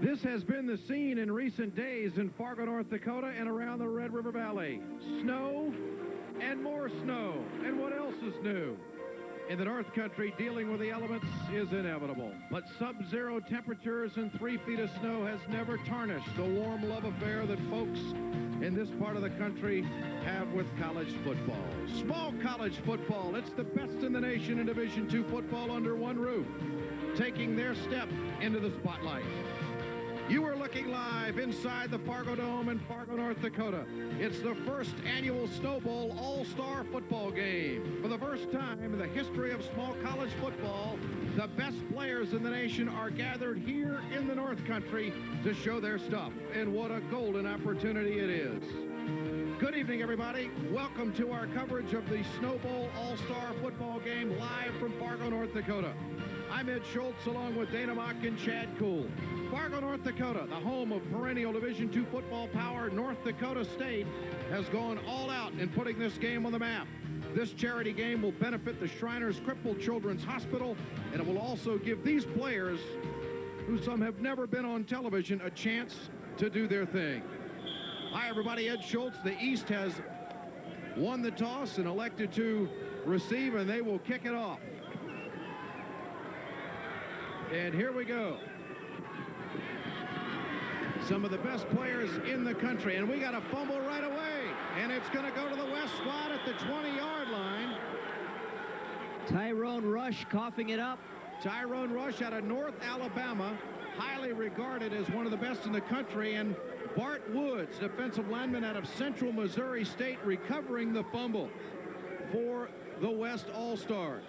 This has been the scene in recent days in Fargo, North Dakota and around the Red River Valley. Snow and more snow. And what else is new? In the North Country, dealing with the elements is inevitable. But sub-zero temperatures and 3 feet of snow has never tarnished the warm love affair that folks in this part of the country have with college football. Small college football, it's the best in the nation in Division II football under one roof, taking their step into the spotlight. You are looking live inside the Fargodome in Fargo, North Dakota. It's the first annual Snow Bowl All-Star football game. For the first time in the history of small college football, the best players in the nation are gathered here in the North Country to show their stuff. And what a golden opportunity it is. Good evening, everybody. Welcome to our coverage of the Snow Bowl All-Star football game live from Fargo, North Dakota. I'm Ed Schultz along with Dana Mock and Chad Kuhl. Fargo, North Dakota, the home of perennial Division II football power, North Dakota State, has gone all out in putting this game on the map. This charity game will benefit the Shriners Crippled Children's Hospital, and it will also give these players, who some have never been on television, a chance to do their thing. Hi, everybody. Ed Schultz. The East has won the toss and elected to receive, and they will kick it off. And here we go. Some of the best players in the country. And we got a fumble right away. And it's going to go to the West squad at the 20-yard line. Tyrone Rush coughing it up. Tyrone Rush out of North Alabama, highly regarded as one of the best in the country. And Bart Woods, defensive lineman out of Central Missouri State, recovering the fumble for the West All-Stars.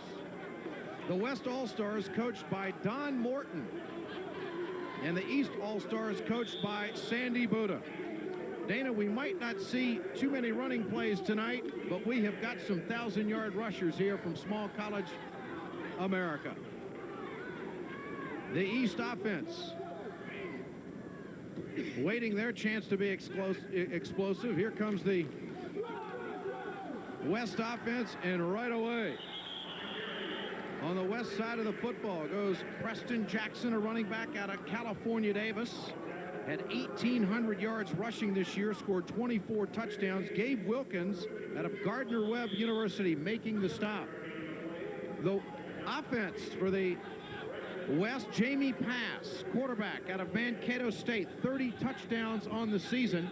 The West All-Stars coached by Don Morton. And the East All-Stars coached by Sandy Buddha. Dana, we might not see too many running plays tonight, but we have got some 1,000-yard rushers here from small college America. The East offense waiting their chance to be explosive. Here comes the West offense, and right away, on the west side of the football goes Preston Jackson, a running back out of California Davis. Had 1,800 yards rushing this year, scored 24 touchdowns. Gabe Wilkins out of Gardner-Webb University making the stop. The offense for the West, Jamie Pass, quarterback out of Mankato State, 30 touchdowns on the season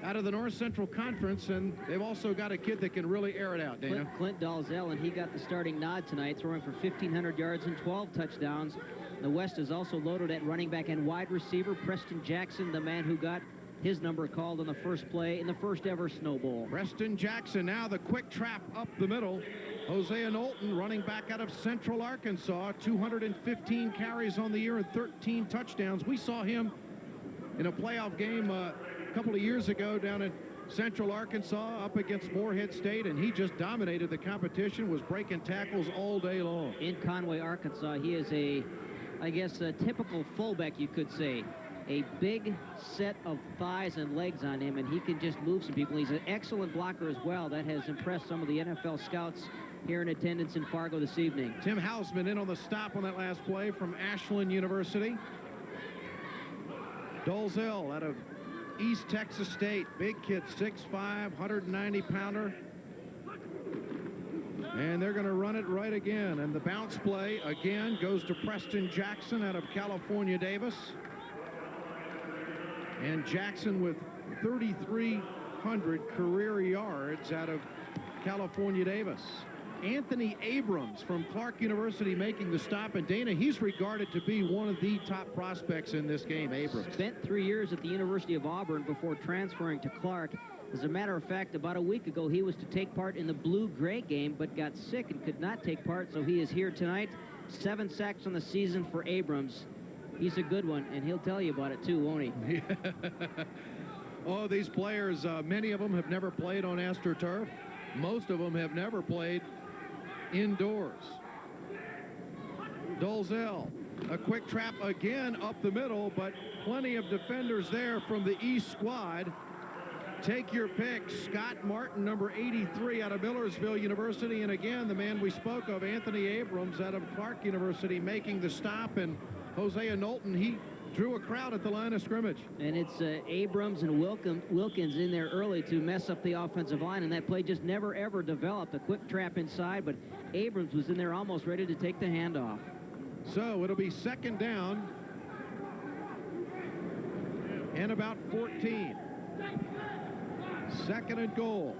out of the North Central Conference, and they've also got a kid that can really air it out, Dana. Clint Dalzell, and he got the starting nod tonight, throwing for 1,500 yards and 12 touchdowns. The West is also loaded at running back and wide receiver. Preston Jackson, the man who got his number called on the first play in the first ever Snow Bowl. Preston Jackson, now the quick trap up the middle. Hosea Knowlton, running back out of Central Arkansas, 215 carries on the year and 13 touchdowns. We saw him in a playoff game a couple of years ago down in Central Arkansas up against Morehead State, and he just dominated the competition, was breaking tackles all day long. In Conway, Arkansas, he is I guess a typical fullback, you could say. A big set of thighs and legs on him, and he can just move some people. He's an excellent blocker as well. That has impressed some of the NFL scouts here in attendance in Fargo this evening. Tim Hausman in on the stop on that last play from Ashland University. Dalzell out of East Texas State, big kid, 6'5", 190-pounder. And they're going to run it right again. And the bounce play again goes to Preston Jackson out of California Davis. And Jackson with 3,300 career yards out of California Davis. Anthony Abrams from Clark University making the stop. And Dana, he's regarded to be one of the top prospects in this game, Abrams. Spent 3 years at the University of Auburn before transferring to Clark. As a matter of fact, about a week ago, he was to take part in the blue-gray game, but got sick and could not take part, so he is here tonight. 7 sacks on the season for Abrams. He's a good one, and he'll tell you about it, too, won't he? Yeah. Oh, these players, many of them have never played on AstroTurf. Most of them have never played indoors. Dalzell, a quick trap again up the middle, but plenty of defenders there from the East squad. Take your pick. Scott Martin, number 83 out of Millersville University. And again, the man we spoke of, Anthony Abrams out of Clark University, making the stop. And Hosea Knowlton, he drew a crowd at the line of scrimmage. And it's Abrams and Wilkins in there early to mess up the offensive line, and that play just never, ever developed. A quick trap inside, but Abrams was in there almost ready to take the handoff. So it'll be second down and about 14. Second and goal.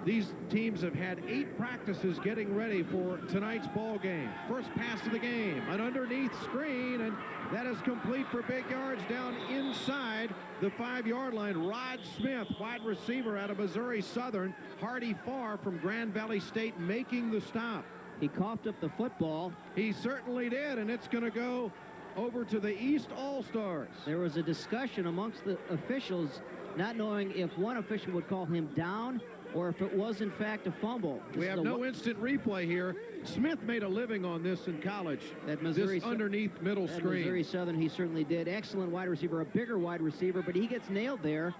These teams have had 8 practices getting ready for tonight's ball game. First pass of the game, an underneath screen, and that is complete for big yards down inside the 5-yard line. Rod Smith, wide receiver out of Missouri Southern. Hardy Farr from Grand Valley State making the stop. He coughed up the football. He certainly did, and it's going to go over to the East All-Stars. There was a discussion amongst the officials, not knowing if one official would call him down or if it was, in fact, a fumble. We have no instant replay here. Smith made a living on this in college, at Missouri, this underneath middle screen. Missouri Southern, he certainly did. Excellent wide receiver, a bigger wide receiver, but he gets nailed there,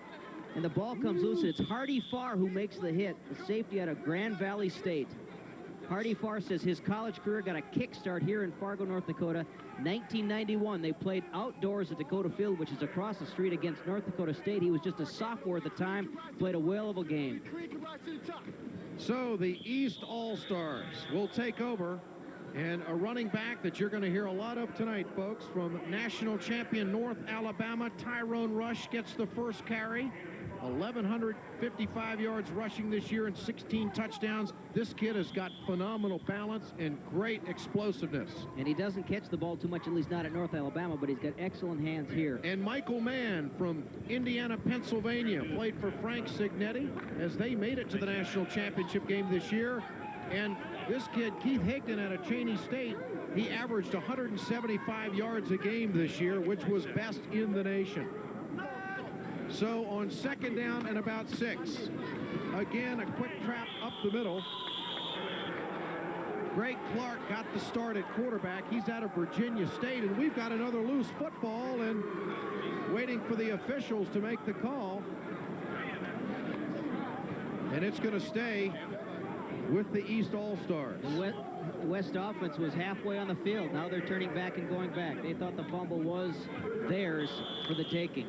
and the ball comes loose. It's Hardy Farr who makes the hit, the safety out of Grand Valley State. Hardy Farr says his college career got a kickstart here in Fargo, North Dakota. 1991, they played outdoors at Dakota Field, which is across the street against North Dakota State. He was just a sophomore at the time, played a whale of a game. So the East All-Stars will take over, and a running back that you're going to hear a lot of tonight, folks, from national champion North Alabama, Tyrone Rush gets the first carry. 1,155 yards rushing this year and 16 touchdowns. This kid has got phenomenal balance and great explosiveness. And he doesn't catch the ball too much, at least not at North Alabama, but he's got excellent hands here. And Michael Mann from Indiana, Pennsylvania, played for Frank Signetti as they made it to the national championship game this year. And this kid, Keith Higdon, out of Cheney State, he averaged 175 yards a game this year, which was best in the nation. So on second down and about 6, again, a quick trap up the middle. Greg Clark got the start at quarterback. He's out of Virginia State, and we've got another loose football and waiting for the officials to make the call. And it's going to stay with the East All-Stars. The West offense was halfway on the field. Now they're turning back and going back. They thought the fumble was theirs for the taking.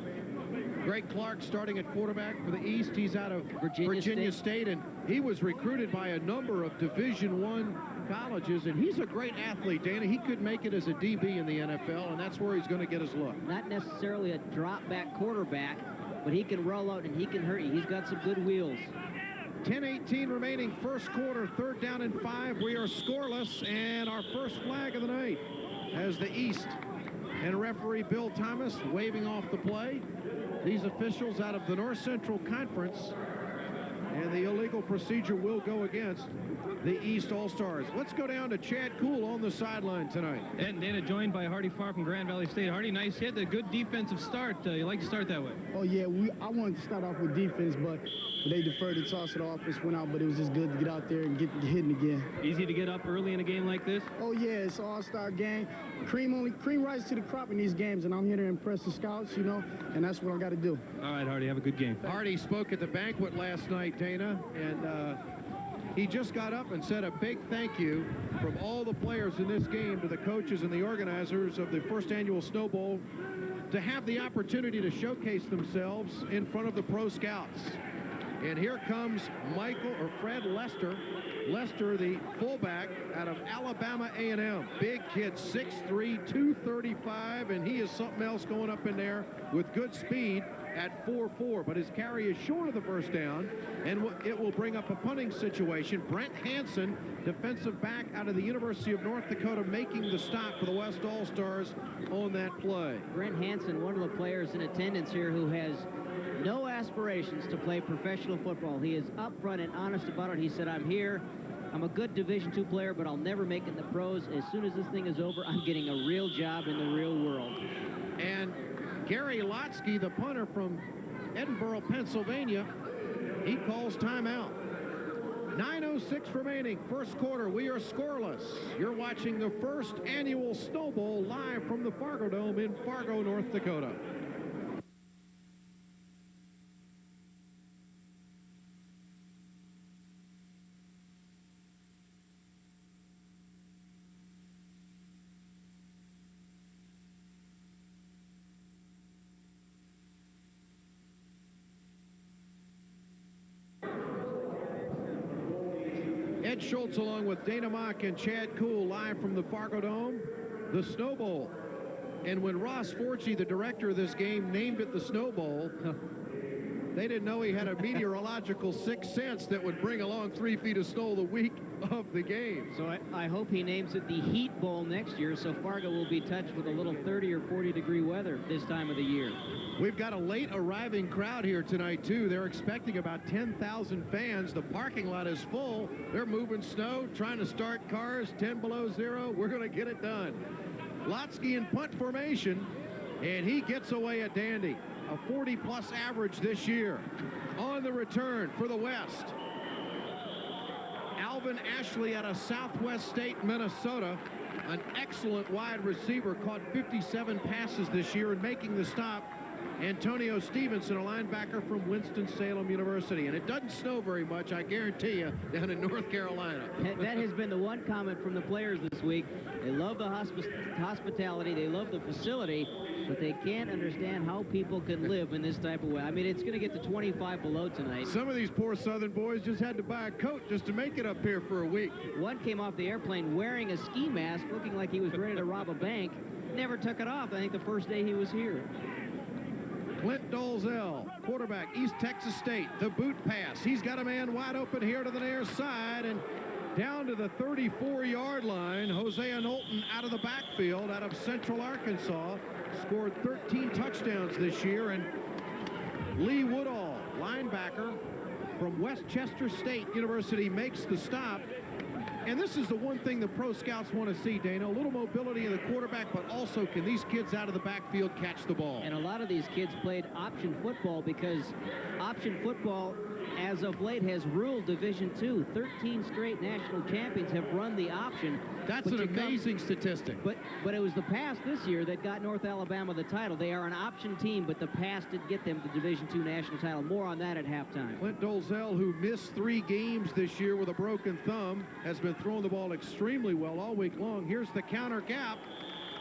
Greg Clark starting at quarterback for the East. He's out of Virginia State, and he was recruited by a number of Division I colleges, and he's a great athlete, Dana. He could make it as a DB in the NFL, and that's where he's going to get his look. Not necessarily a drop-back quarterback, but he can roll out and he can hurt you. He's got some good wheels. 10:18 remaining, first quarter, third down and 5. We are scoreless, and our first flag of the night as the East and referee Bill Thomas waving off the play. These officials out of the North Central Conference, and the illegal procedure will go against the East All-Stars. Let's go down to Chad Kuhl on the sideline tonight. And Dana joined by Hardy Farr from Grand Valley State. Hardy, nice hit, a good defensive start. You like to start that way? Oh, yeah, I wanted to start off with defense, but they deferred the toss of the offense, went out, but it was just good to get out there and get hitting again. Easy to get up early in a game like this? Oh, yeah, it's an all-star game. Cream rise to the crop in these games, and I'm here to impress the scouts, you know, and that's what I got to do. All right, Hardy, have a good game. Hardy spoke at the banquet last night, Dana, and he just got up and said a big thank you from all the players in this game to the coaches and the organizers of the first annual Snow Bowl to have the opportunity to showcase themselves in front of the pro scouts. And here comes Fred Lester. Lester, the fullback out of Alabama A&M. Big kid, 6'3", 235, and he is something else going up in there with good speed at 4'4", but his carry is short of the first down, and it will bring up a punting situation. Brent Hansen, defensive back out of the University of North Dakota, making the stop for the West All-Stars on that play. Brent Hansen, one of the players in attendance here who has no aspirations to play professional football. He is upfront and honest about it. He said, I'm here. I'm a good Division II player, but I'll never make it in the pros. As soon as this thing is over, I'm getting a real job in the real world. And Gary Lotsky, the punter from Edinburgh, Pennsylvania, he calls timeout. 9:06 remaining, first quarter. We are scoreless. You're watching the first annual Snow Bowl live from the Fargodome in Fargo, North Dakota. Ed Schultz along with Dana Mock and Chad Kuhl live from the Fargodome, the Snow Bowl. And when Ross Forchey, the director of this game, named it the Snow Bowl, they didn't know he had a meteorological sixth sense that would bring along 3 feet of snow the week of the game. So I hope he names it the Heat Bowl next year, so Fargo will be touched with a little 30 or 40 degree weather this time of the year. We've got a late arriving crowd here tonight, too. They're expecting about 10,000 fans. The parking lot is full. They're moving snow, trying to start cars, 10 below zero. We're going to get it done. Lotsky in punt formation, and he gets away a dandy. A 40-plus average this year. On the return for the West, Alvin Ashley out of Southwest State, Minnesota. An excellent wide receiver, caught 57 passes this year and making the stop. Antonio Stevenson, a linebacker from Winston-Salem University. And it doesn't snow very much, I guarantee you, down in North Carolina. That has been the one comment from the players this week. They love the hospitality, they love the facility, but they can't understand how people can live in this type of way. I mean, it's going to get to 25 below tonight. Some of these poor Southern boys just had to buy a coat just to make it up here for a week. One came off the airplane wearing a ski mask, looking like he was ready to rob a bank. Never took it off, I think, the first day he was here. Clint Dolzell, quarterback, East Texas State, the boot pass. He's got a man wide open here to the near side and down to the 34-yard line. Hosea Knowlton out of the backfield, out of Central Arkansas, scored 13 touchdowns this year. And Lee Woodall, linebacker from Westchester State University, makes the stop. And this is the one thing the pro scouts want to see, Dana. A little mobility in the quarterback, but also can these kids out of the backfield catch the ball? And a lot of these kids played option football because option football, as of late, has ruled Division II. 13 straight national champions have run the option. That's an amazing statistic. But it was the pass this year that got North Alabama the title. They are an option team, but the pass did get them the Division II national title. More on that at halftime. Clint Dolzell, who missed 3 games this year with a broken thumb, has been throwing the ball extremely well all week long. Here's the counter gap.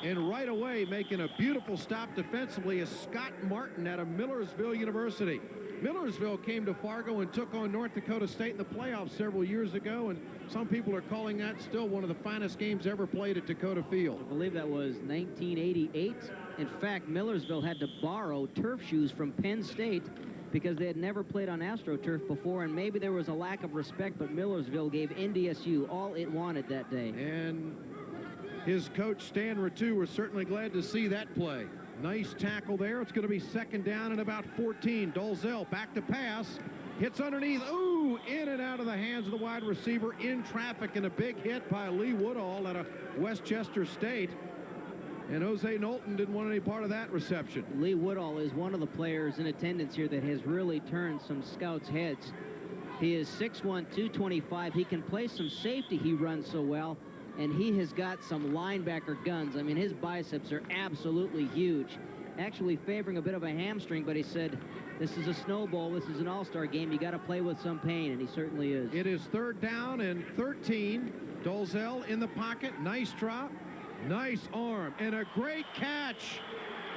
And right away, making a beautiful stop defensively, is Scott Martin out of Millersville University. Millersville came to Fargo and took on North Dakota State in the playoffs several years ago, and some people are calling that still one of the finest games ever played at Dakota Field. I believe that was 1988. In fact, Millersville had to borrow turf shoes from Penn State because they had never played on AstroTurf before, and maybe there was a lack of respect, but Millersville gave NDSU all it wanted that day. And his coach, Stan Ratu, was certainly glad to see that play. Nice tackle there. It's going to be second down and about 14. Dolzell back to pass. Hits underneath. Ooh, in and out of the hands of the wide receiver in traffic, and a big hit by Lee Woodall out of Westchester State. And Jose Knowlton didn't want any part of that reception. Lee Woodall is one of the players in attendance here that has really turned some scouts' heads. He is 6'1", 225. He can play some safety. He runs so well. And he has got some linebacker guns. I mean, his biceps are absolutely huge. Actually favoring a bit of a hamstring, but he said, this is a Snow Bowl, this is an all-star game, you got to play with some pain, and he certainly is. It is third down and 13. Dolzell in the pocket, nice drop, nice arm, and a great catch.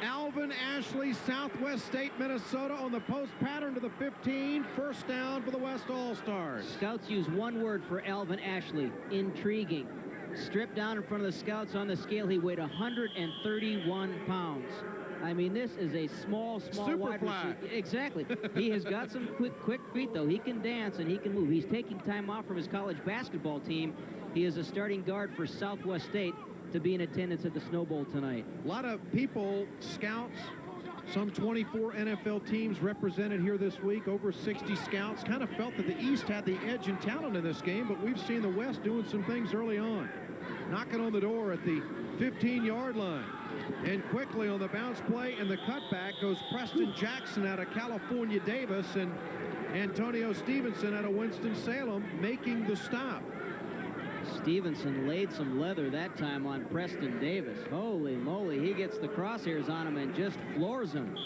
Alvin Ashley, Southwest State, Minnesota, on the post pattern to the 15. First down for the West All-Stars. Scouts use one word for Alvin Ashley, intriguing. Stripped down in front of the scouts on the scale, he weighed 131 pounds. I mean, this is a small wide receiver. Exactly. He has got some quick feet, though. He can dance and he can move. He's taking time off from his college basketball team. He is a starting guard for Southwest State to be in attendance at the Snow Bowl tonight. A lot of people, scouts, some 24 NFL teams represented here this week, over 60 scouts, kind of felt that the East had the edge in talent in this game, but we've seen the West doing some things early on. Knocking on the door at the 15-yard line. And quickly on the bounce play and the cutback goes Preston Jackson out of California Davis and Antonio Stevenson out of Winston-Salem making the stop. Stevenson laid some leather that time on Preston Davis. Holy moly, he gets the crosshairs on him and just floors him.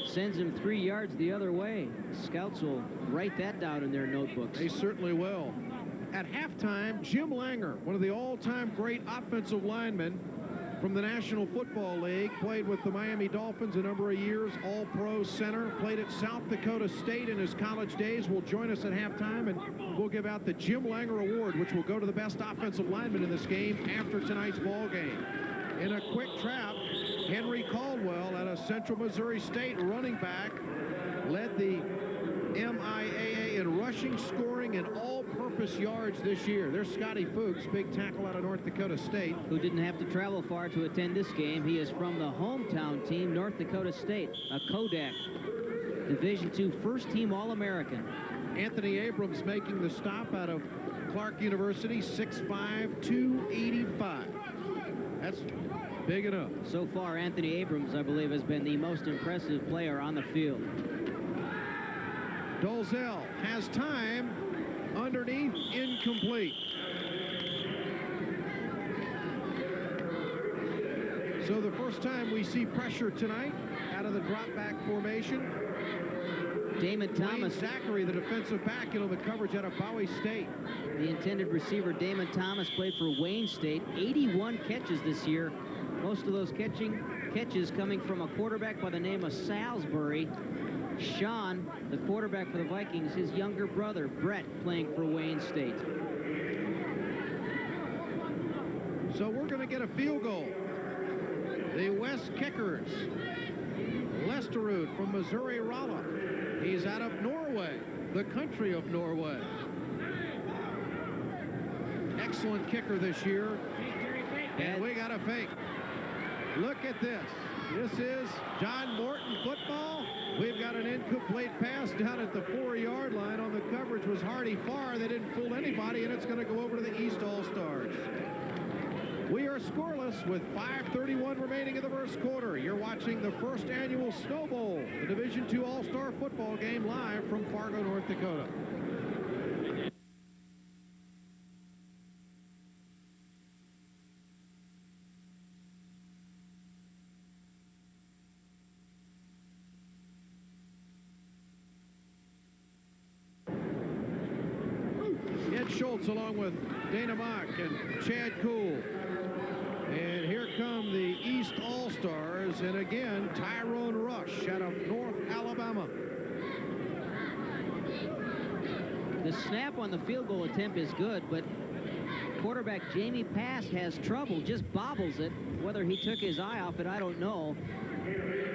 Sends him 3 yards the other way. Scouts will write that down in their notebooks. They certainly will. At halftime, Jim Langer, one of the all-time great offensive linemen, from the National Football League, played with the Miami Dolphins a number of years, all-pro center, played at South Dakota State in his college days, will join us at halftime, and we'll give out the Jim Langer Award, which will go to the best offensive lineman in this game after tonight's ball game. In a quick trap, Henry Caldwell at a Central Missouri State running back led the MIAA in rushing, scoring, and all-purpose yards this year. There's Scotty Fuchs, big tackle out of North Dakota State, who didn't have to travel far to attend this game. He is from the hometown team, North Dakota State, a Kodak Division II first-team All-American. Anthony Abrams making the stop out of Clark University, 6'5", 285. That's big enough. So far, Anthony Abrams, I believe, has been the most impressive player on the field. Dolzell has time underneath, incomplete. So the first time we see pressure tonight out of the drop back formation. Damon Thomas. Zachary, the defensive back, on the coverage out of Bowie State. The intended receiver, Damon Thomas, played for Wayne State. 81 catches this year. Most of those catches coming from a quarterback by the name of Salisbury. Sean, the quarterback for the Vikings, his younger brother, Brett, playing for Wayne State. So we're going to get a field goal. The West Kickers. Lesterud from Missouri Rolla. He's out of Norway, the country of Norway. Excellent kicker this year. And we got a fake. Look at this. This is John Morton football. We've got an incomplete pass down at the 4-yard line. On the coverage was Hardy Farr. They didn't fool anybody, and it's going to go over to the East All-Stars. We are scoreless with 5:31 remaining in the first quarter. You're watching the first annual Snow Bowl, the Division II All-Star football game, live from Fargo, North Dakota. Ed Schultz along with Dana Mock and Chad Kuhl. And here come the East All-Stars, and again, Tyrone Rush out of North Alabama. The snap on the field goal attempt is good, but quarterback Jamie Pass has trouble, just bobbles it. Whether he took his eye off it, I don't know.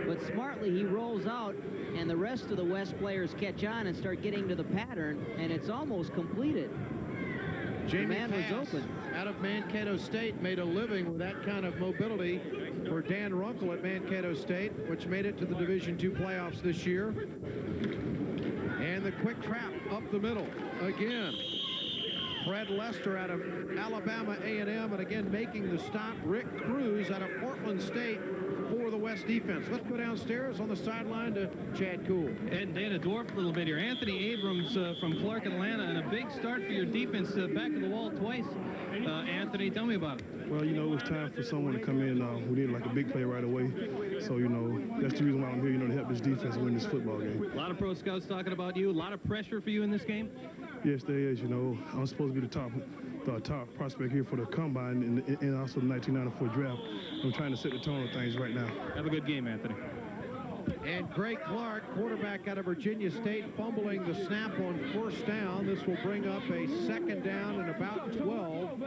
But smartly, he rolls out, and the rest of the West players catch on and start getting to the pattern, and it's almost completed. Jamie Pass was open. Out of Mankato State, made a living with that kind of mobility for Dan Runkle at Mankato State, which made it to the Division II playoffs this year. And the quick trap up the middle again. Fred Lester out of Alabama A&M, and again making the stop, Rick Cruz out of Portland State for the West defense. Let's go downstairs on the sideline to Chad Kuhl. And Dana, dwarf a little bit here. Anthony Abrams from Clark, Atlanta, and a big start for your defense, back of the wall twice. Anthony, tell me about it. Well, you know, it was time for someone to come in. We needed like a big play right away. So, you know, that's the reason why I'm here, to help this defense win this football game. A lot of pro scouts talking about you. A lot of pressure for you in this game? Yes, there is. I'm supposed to be the top prospect here for the combine and also the 1994 draft. I'm trying to set the tone of things right now. Have a good game, Anthony. And Greg Clark, quarterback out of Virginia State, fumbling the snap on first down. This will bring up a second down and about 12.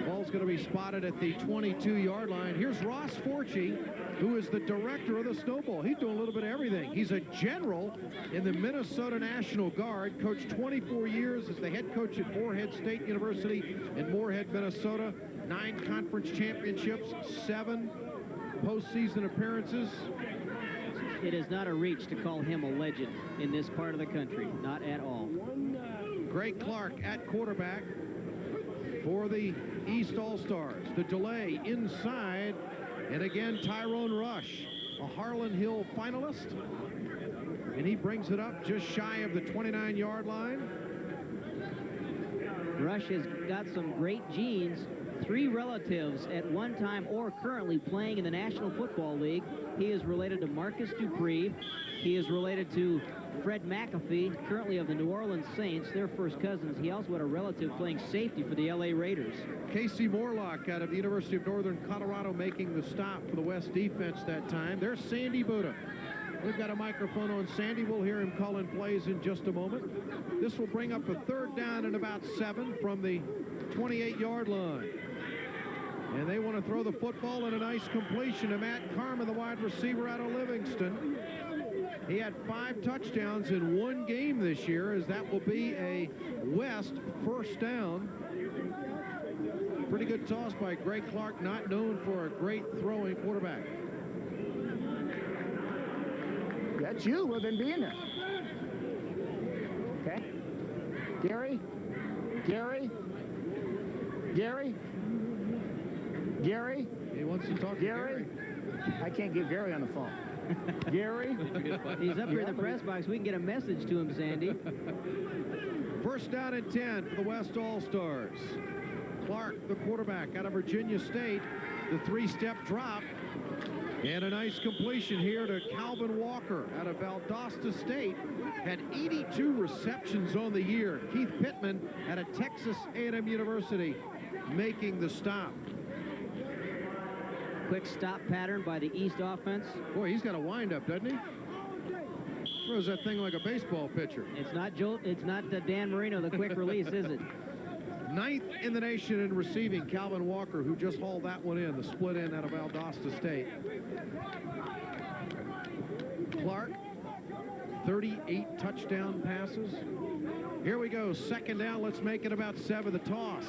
Ball's going to be spotted at the 22-yard line. Here's Ross Forchie, who is the director of the Snow Bowl. He's doing a little bit of everything. He's a general in the Minnesota National Guard, coached 24 years as the head coach at Morehead State University in Morehead, Minnesota. 9 conference championships, 7 postseason appearances. It is not a reach to call him a legend in this part of the country. Not at all. Greg Clark at quarterback for the East All-Stars. The delay inside, and again, Tyrone Rush, a Harlan Hill finalist. And he brings it up just shy of the 29-yard line. Rush has got some great genes. 3 relatives at one time or currently playing in the National Football League. He is related to Marcus Dupree. He is related to Fred McAfee, currently of the New Orleans Saints. They're first cousins. He also had a relative playing safety for the LA Raiders. Casey Morlock out of the University of Northern Colorado making the stop for the West defense that time. There's Sandy Buddha. We've got a microphone on Sandy. We'll hear him calling plays in just a moment. This will bring up a 3rd down and about 7 from the 28-yard line. And they want to throw the football in a nice completion to Matt Carmen, the wide receiver out of Livingston. He had 5 touchdowns in 1 game this year, as that will be a West first down. Pretty good toss by Greg Clark, not known for a great throwing quarterback. That's you. Well, then be in there. Okay. Gary. He wants to talk to Gary. I can't get Gary on the phone. Gary. He's up here in the press box. We can get a message to him, Sandy. First down and 10 for the West All-Stars. Clark, the quarterback out of Virginia State. The 3-step drop. And a nice completion here to Calvin Walker out of Valdosta State. Had 82 receptions on the year. Keith Pittman out of Texas A&M University making the stop. Quick stop pattern by the East offense. Boy, he's got a windup, doesn't he? Throws that thing like a baseball pitcher. It's not Dan Marino, the quick release, is it? 9th in the nation in receiving, Calvin Walker, who just hauled that one in, the split in out of Valdosta State. Clark, 38 touchdown passes. Here we go, 2nd down. Let's make it about 7. The toss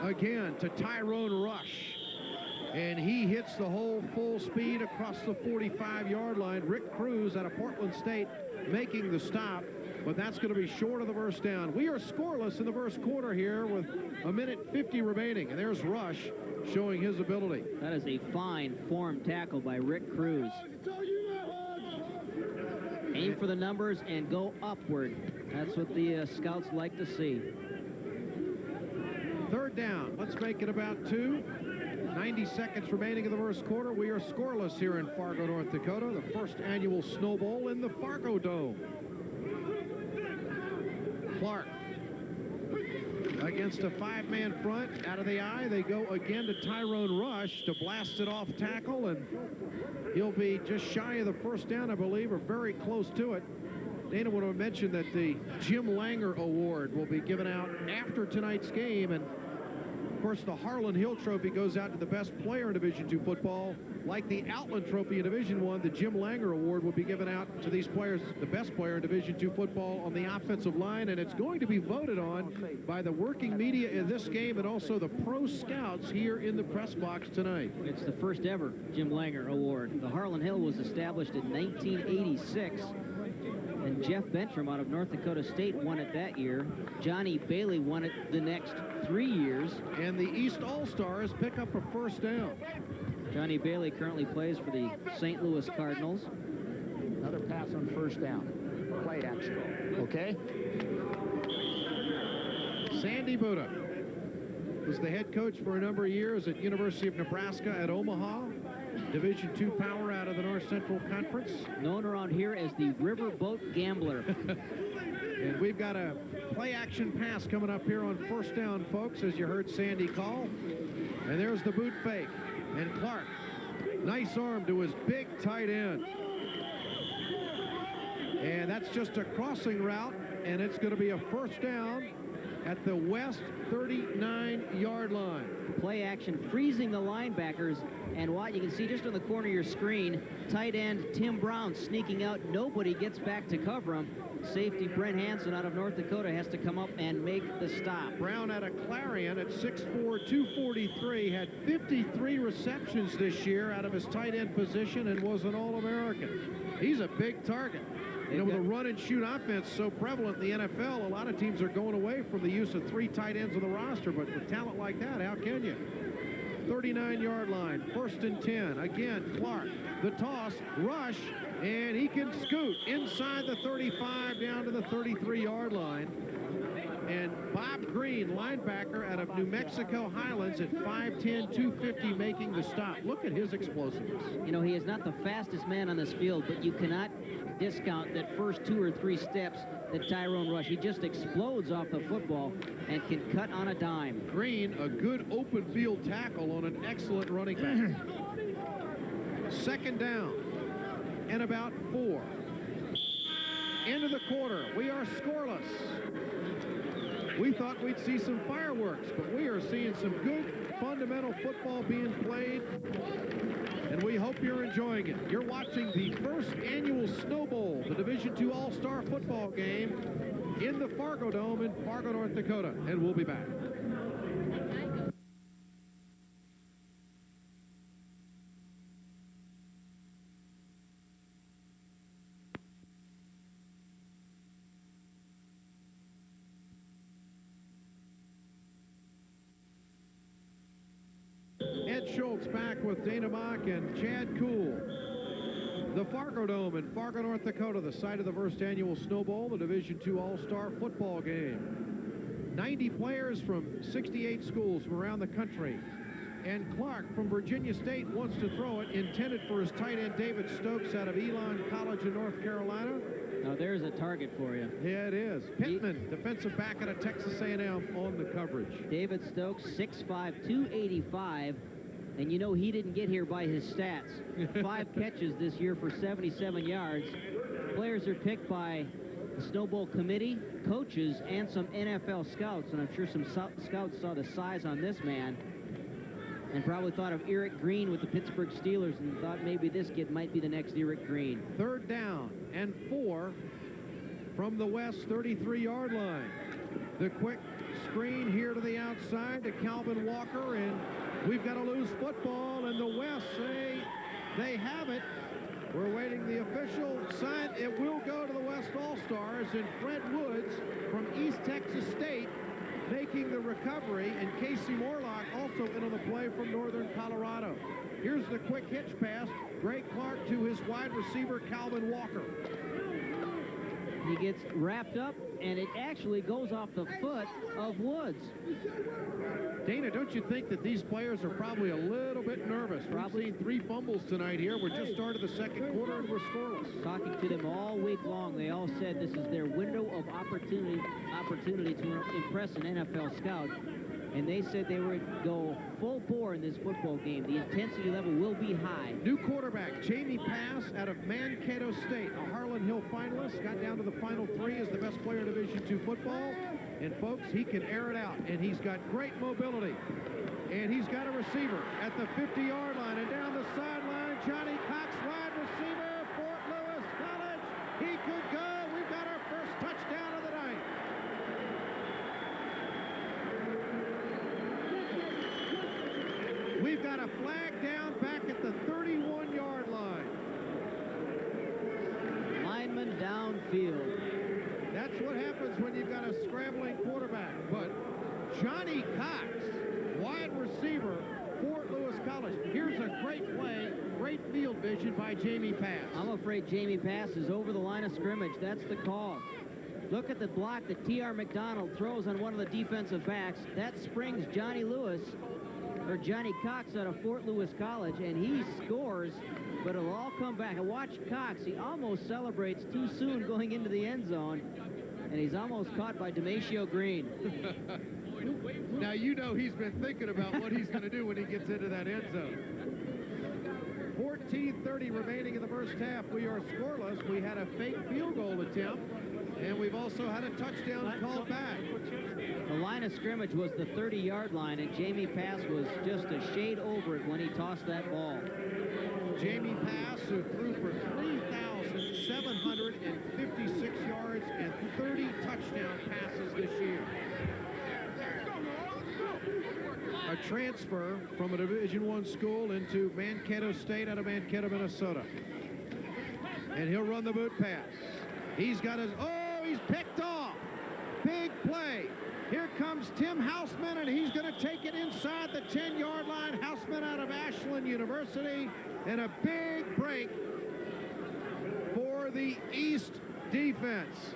again to Tyrone Rush. And he hits the hole full speed across the 45-yard line. Rick Cruz out of Portland State making the stop, but that's going to be short of the first down. We are scoreless in the first quarter here with 1:50 remaining. And there's Rush showing his ability. That is a fine form tackle by Rick Cruz. Aim for the numbers and go upward. That's what the scouts like to see. 3rd down. Let's make it about 2. 90 seconds remaining in the first quarter. We are scoreless here in Fargo, North Dakota, the first annual Snow Bowl in the Fargodome. Clark against a 5-man front. Out of the eye, they go again to Tyrone Rush to blast it off tackle, and he'll be just shy of the first down, I believe, or very close to it. Dana would have mentioned that the Jim Langer Award will be given out after tonight's game, and of course, the Harlan Hill Trophy goes out to the best player in Division II football. Like the Outland Trophy in Division I, the Jim Langer Award will be given out to these players, the best player in Division II football on the offensive line, and it's going to be voted on by the working media in this game and also the pro scouts here in the press box tonight. It's the first ever Jim Langer Award. The Harlan Hill was established in 1986. And Jeff Bentram out of North Dakota State won it that year. Johnny Bailey won it the next 3 years. And the East All-Stars pick up a first down. Johnny Bailey currently plays for the St. Louis Cardinals. Another pass on 1st down. Play action. Okay? Sandy Buddha was the head coach for a number of years at University of Nebraska at Omaha. Division II power out of the North Central Conference. Known around here as the Riverboat Gambler. And we've got a play-action pass coming up here on 1st down, folks, as you heard Sandy call. And there's the boot fake. And Clark, nice arm to his big tight end. And that's just a crossing route, and it's going to be a first down at the West 39-yard line. Play action, freezing the linebackers. And what you can see just on the corner of your screen, tight end Tim Brown sneaking out. Nobody gets back to cover him. Safety Brent Hansen out of North Dakota has to come up and make the stop. Brown out of Clarion at 6'4", 243, had 53 receptions this year out of his tight end position and was an All-American. He's a big target. You know, with a run-and-shoot offense so prevalent in the NFL, a lot of teams are going away from the use of 3 tight ends on the roster, but with talent like that, how can you? 39-yard line, 1st and 10. Again, Clark, the toss, Rush, and he can scoot inside the 35 down to the 33-yard line. And Bob Green, linebacker out of New Mexico Highlands at 5'10", 250, making the stop. Look at his explosiveness. You know, he is not the fastest man on this field, but you cannot discount that first 2 or 3 steps that Tyrone Rush. He just explodes off the football and can cut on a dime. Green, a good open field tackle on an excellent running back. Second down and about 4. Into the quarter. We are scoreless. We thought we'd see some fireworks, but we are seeing some good fundamental football being played, and we hope you're enjoying it. You're watching the first annual Snow Bowl, the Division II All-Star football game in the Fargodome in Fargo, North Dakota, and we'll be back. Ed Schultz back with Dana Mock and Chad Cool. The Fargodome in Fargo, North Dakota, the site of the first annual Snow Bowl, the Division II All-Star football game. 90 players from 68 schools from around the country. And Clark from Virginia State wants to throw it, intended for his tight end David Stokes out of Elon College in North Carolina. Now there's a target for you. Yeah, it is. Pittman, defensive back out of Texas A&M, on the coverage. David Stokes, 6'5", 285. And you know he didn't get here by his stats. 5 catches this year for 77 yards. Players are picked by the Snow Bowl committee, coaches, and some NFL scouts. And I'm sure some scouts saw the size on this man and probably thought of Eric Green with the Pittsburgh Steelers and thought maybe this kid might be the next Eric Green. Third down and 4 from the West 33-yard line. The quick screen here to the outside to Calvin Walker, and we've got a loose football, and the West say they have it. We're waiting the official sign. It will go to the West All-Stars, and Fred Woods from East Texas State making the recovery, and Casey Morlock also in on the play from Northern Colorado. Here's the quick hitch pass. Greg Clark to his wide receiver, Calvin Walker. He gets wrapped up, and it actually goes off the foot of Woods. Dana, don't you think that these players are probably a little bit nervous? Probably seen 3 fumbles tonight here. We're just started the second quarter, and we're scoreless. Talking to them all week long, they all said this is their window of opportunity to impress an NFL scout. And they said they would go full bore in this football game. The intensity level will be high. New quarterback, Jamie Pass out of Mankato State, a Harlan Hill finalist. Got down to the final 3 as the best player in Division II football. And, folks, he can air it out. And he's got great mobility. And he's got a receiver at the 50-yard line. And down the sideline, Johnny Cox, wide receiver, Fort Lewis College. He could go. We've got our first touchdown of the night. We've got a flag down back at the 31-yard line. Lineman downfield. That's what happens when you've got a scrambling quarterback. But Johnny Cox, wide receiver, Fort Lewis College. Here's a great play, great field vision by Jamie Pass. I'm afraid Jamie Pass is over the line of scrimmage. That's the call. Look at the block that T.R. McDonald throws on one of the defensive backs. That springs Johnny Cox out of Fort Lewis College, and he scores, but it'll all come back. And watch Cox. He almost celebrates too soon going into the end zone, and he's almost caught by Demetrio Green. Now, you know he's been thinking about what he's going to do when he gets into that end zone. 14:30 remaining in the first half. We are scoreless. We had a fake field goal attempt, and we've also had a touchdown called back. The line of scrimmage was the 30-yard line, and Jamie Pass was just a shade over it when he tossed that ball. Jamie Pass, who threw for 3,756 yards and 30 touchdown passes this year. A transfer from a Division I school into Mankato State out of Mankato, Minnesota. And he'll run the boot pass. He's got his, he's picked off. Big play. Here comes Tim Houseman, and he's going to take it inside the 10-yard line. Houseman out of Ashland University, and a big break for the East defense.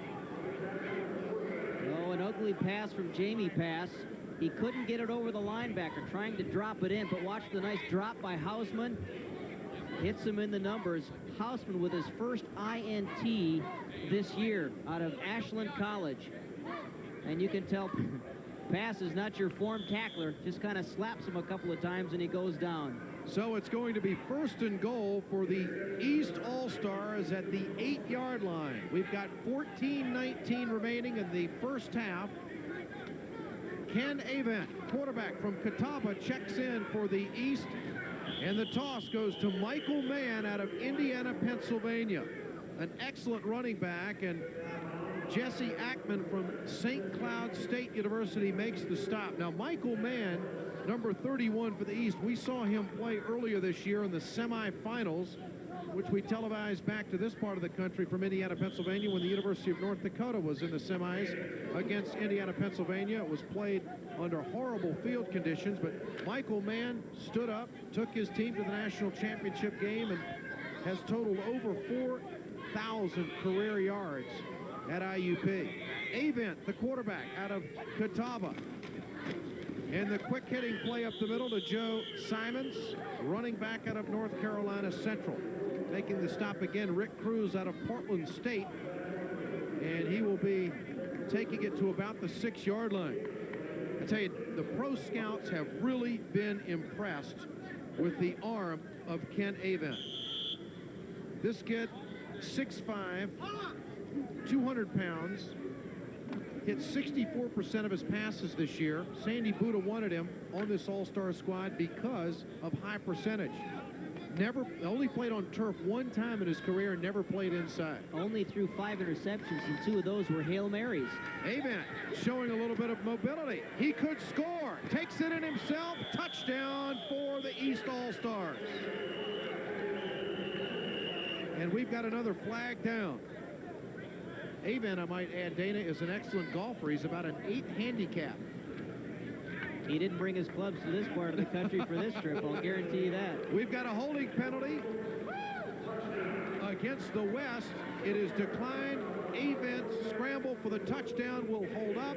Oh, an ugly pass from Jamie Pass. He couldn't get it over the linebacker, trying to drop it in, but watch the nice drop by Hausman. Hits him in the numbers. Hausman with his first INT this year out of Ashland College. And you can tell Pass is not your form tackler, just kind of slaps him a couple of times and he goes down. So it's going to be 1st and goal for the East All-Stars at the 8-yard line. We've got 14:19 remaining in the first half. Ken Avent, quarterback from Catawba, checks in for the East. And the toss goes to Michael Mann out of Indiana, Pennsylvania. An excellent running back, and Jesse Ackman from St. Cloud State University makes the stop. Now, Michael Mann, number 31 for the East, we saw him play earlier this year in the semifinals, which we televised back to this part of the country from Indiana, Pennsylvania, when the University of North Dakota was in the semis against Indiana, Pennsylvania. It was played under horrible field conditions, but Michael Mann stood up, took his team to the national championship game, and has totaled over 4,000 career yards at IUP. Avent, the quarterback out of Catawba. And the quick hitting play up the middle to Joe Simons, running back out of North Carolina Central. Making the stop again, Rick Cruz out of Portland State. And he will be taking it to about the 6-yard line. I tell you, the pro scouts have really been impressed with the arm of Ken Avent. This kid, 6'5", 200 pounds, hit 64% of his passes this year. Sandy Buddha wanted him on this all-star squad because of high percentage. Only played on turf one time in his career and never played inside. Only threw 5 interceptions, and 2 of those were Hail Marys. Avent showing a little bit of mobility. He could score. Takes it in himself. Touchdown for the East All-Stars. And we've got another flag down. Avent, I might add, Dana, is an excellent golfer. He's about an 8 handicap. He didn't bring his clubs to this part of the country for this trip, I'll guarantee you that. We've got a holding penalty against the West. It is declined. Avent's scramble for the touchdown will hold up.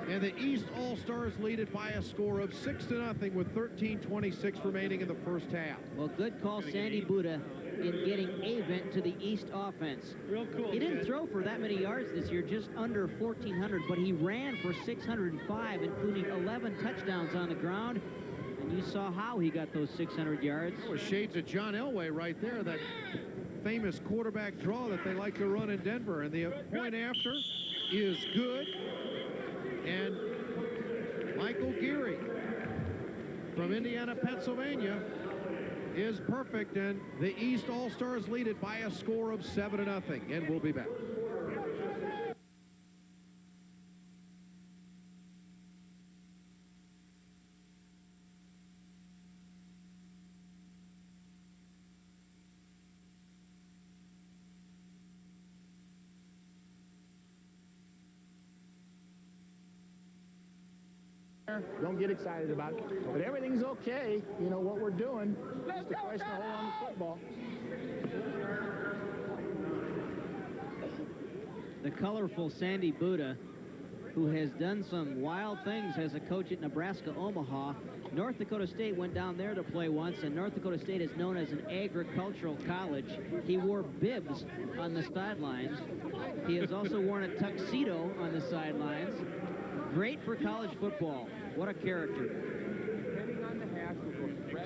And the East All-Stars lead it by a score of 6-0 with 13:26 remaining in the first half. Well, good call, Sandy Buddha, in getting Avent to the East offense. Real cool. He didn't throw for that many yards this year, just under 1,400, but he ran for 605, including 11 touchdowns on the ground. And you saw how he got those 600 yards. That was shades of John Elway right there, that famous quarterback draw that they like to run in Denver. And the point after is good. And Michael Geary from Indiana, Pennsylvania is perfect, and the East All-Stars lead it by a score of 7-0, and we'll be back. Don't get excited about it. But everything's okay. You know what we're doing. Just a question of hold on the football. The colorful Sandy Buddha, who has done some wild things as a coach at Nebraska Omaha. North Dakota State went down there to play once, and North Dakota State is known as an agricultural college. He wore bibs on the sidelines. He has also worn a tuxedo on the sidelines. Great for college football. What a character.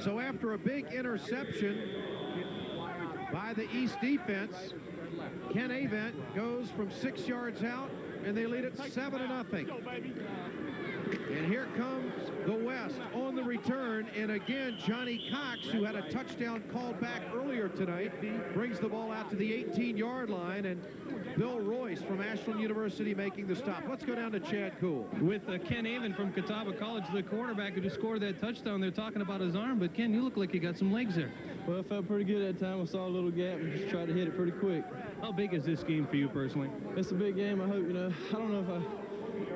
So after a big interception by the East defense, Ken Avent goes from 6 yards out, and they lead it 7-0. And here comes the West on the return, and again, Johnny Cox, who had a touchdown called back earlier tonight, brings the ball out to the 18-yard line, and Bill Royce from Ashland University making the stop. Let's go down to Chad Cool. With Ken Avent from Catawba College, the quarterback who just scored that touchdown. They're talking about his arm, but Ken, you look like you got some legs there. Well, I felt pretty good at that time. I saw a little gap and just tried to hit it pretty quick. How big is this game for you personally? It's a big game. I hope, you know, I don't know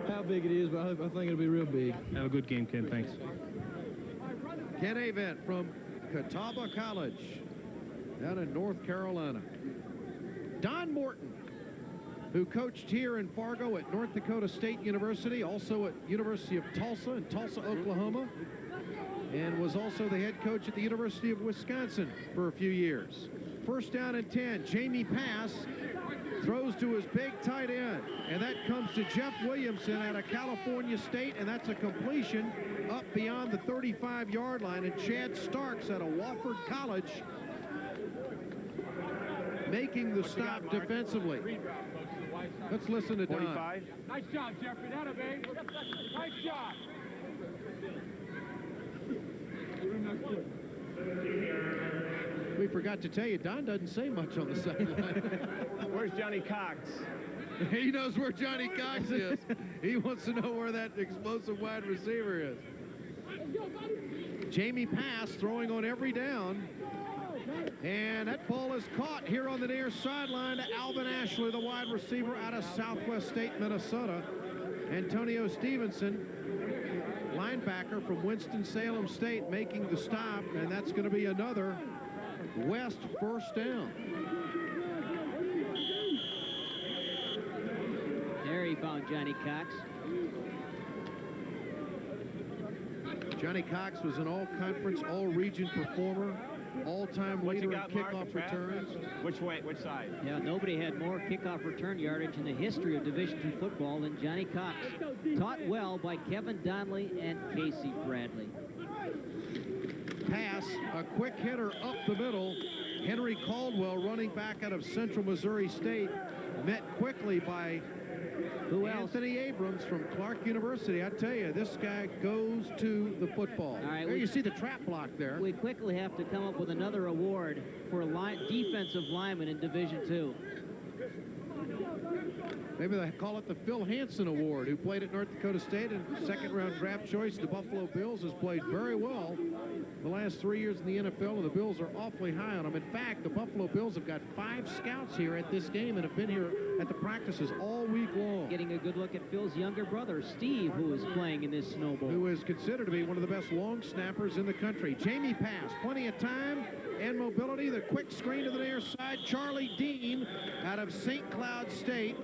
how big it is, but I think it'll be real big. Have a good game, Ken. Thanks. Ken Avent from Catawba College down in North Carolina. Don Morton who coached here in Fargo at North Dakota State University, also at University of Tulsa in Tulsa, Oklahoma, and was also the head coach at the University of Wisconsin for a few years. First down and 10. Jamie Pass throws to his big tight end, and that comes to Jeff Williamson out of California State, and that's a completion up beyond the 35-yard line. And Chad Starks out of Wofford College making the stop defensively. Let's listen to Don. 45. Nice job, Jeffrey. That a babe. Nice job. We forgot to tell you, Don doesn't say much on the sideline. Where's Johnny Cox? He knows where Johnny Cox is. He wants to know where that explosive wide receiver is. Jamie Pass throwing on every down. And that ball is caught here on the near sideline to Alvin Ashley, the wide receiver out of Southwest State, Minnesota. Antonio Stevenson, linebacker from Winston-Salem State, making the stop, and that's going to be another West first down. There he found Johnny Cox. Johnny Cox was an all-conference, all-region performer, all-time leader in kickoff returns. Which way? Which side? Yeah, nobody had more kickoff return yardage in the history of Division II football than Johnny Cox. Taught well by Kevin Donnelly and Casey Bradley. Pass, a quick hitter up the middle. Henry Caldwell, running back out of Central Missouri State, met quickly by Anthony Abrams from Clark University. I tell you, this guy goes to the football. All right, there you see the trap block there. We quickly have to come up with another award for a defensive lineman in Division II. Maybe they call it the Phil Hansen Award, who played at North Dakota State and second-round draft choice. The Buffalo Bills has played very well the last 3 years in the NFL, and the Bills are awfully high on him. In fact, the Buffalo Bills have got 5 scouts here at this game and have been here at the practices all week long. Getting a good look at Phil's younger brother, Steve, who is playing in this snowball. Who is considered to be one of the best long snappers in the country. Jamie Pass, plenty of time and mobility. The quick screen to the near side. Charlie Dean out of St. Cloud State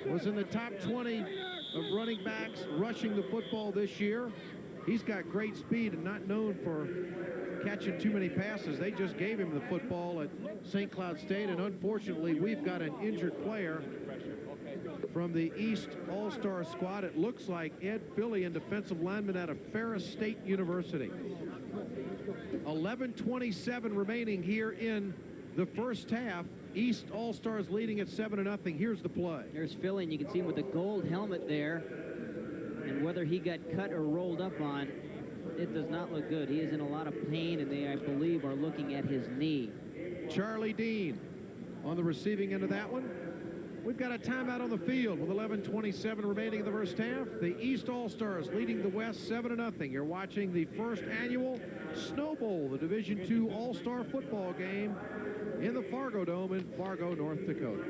was in the top 20 of running backs rushing the football this year. He's got great speed and not known for catching too many passes. They just gave him the football at St. Cloud State, and unfortunately, we've got an injured player from the East All-Star squad. It looks like Ed Fillion, defensive lineman out of Ferris State University. 11:27 remaining here in the first half. East All-Stars leading at 7-0. Here's the play. There's Philly, and you can see him with the gold helmet there. And whether he got cut or rolled up on, it does not look good. He is in a lot of pain, and they, I believe, are looking at his knee. Charlie Dean on the receiving end of that one. We've got a timeout on the field with 11:27 remaining in the first half. The East All-Stars leading the West 7-0. You're watching the first annual Snow Bowl, the Division II All-Star football game in the Fargodome in Fargo, North Dakota.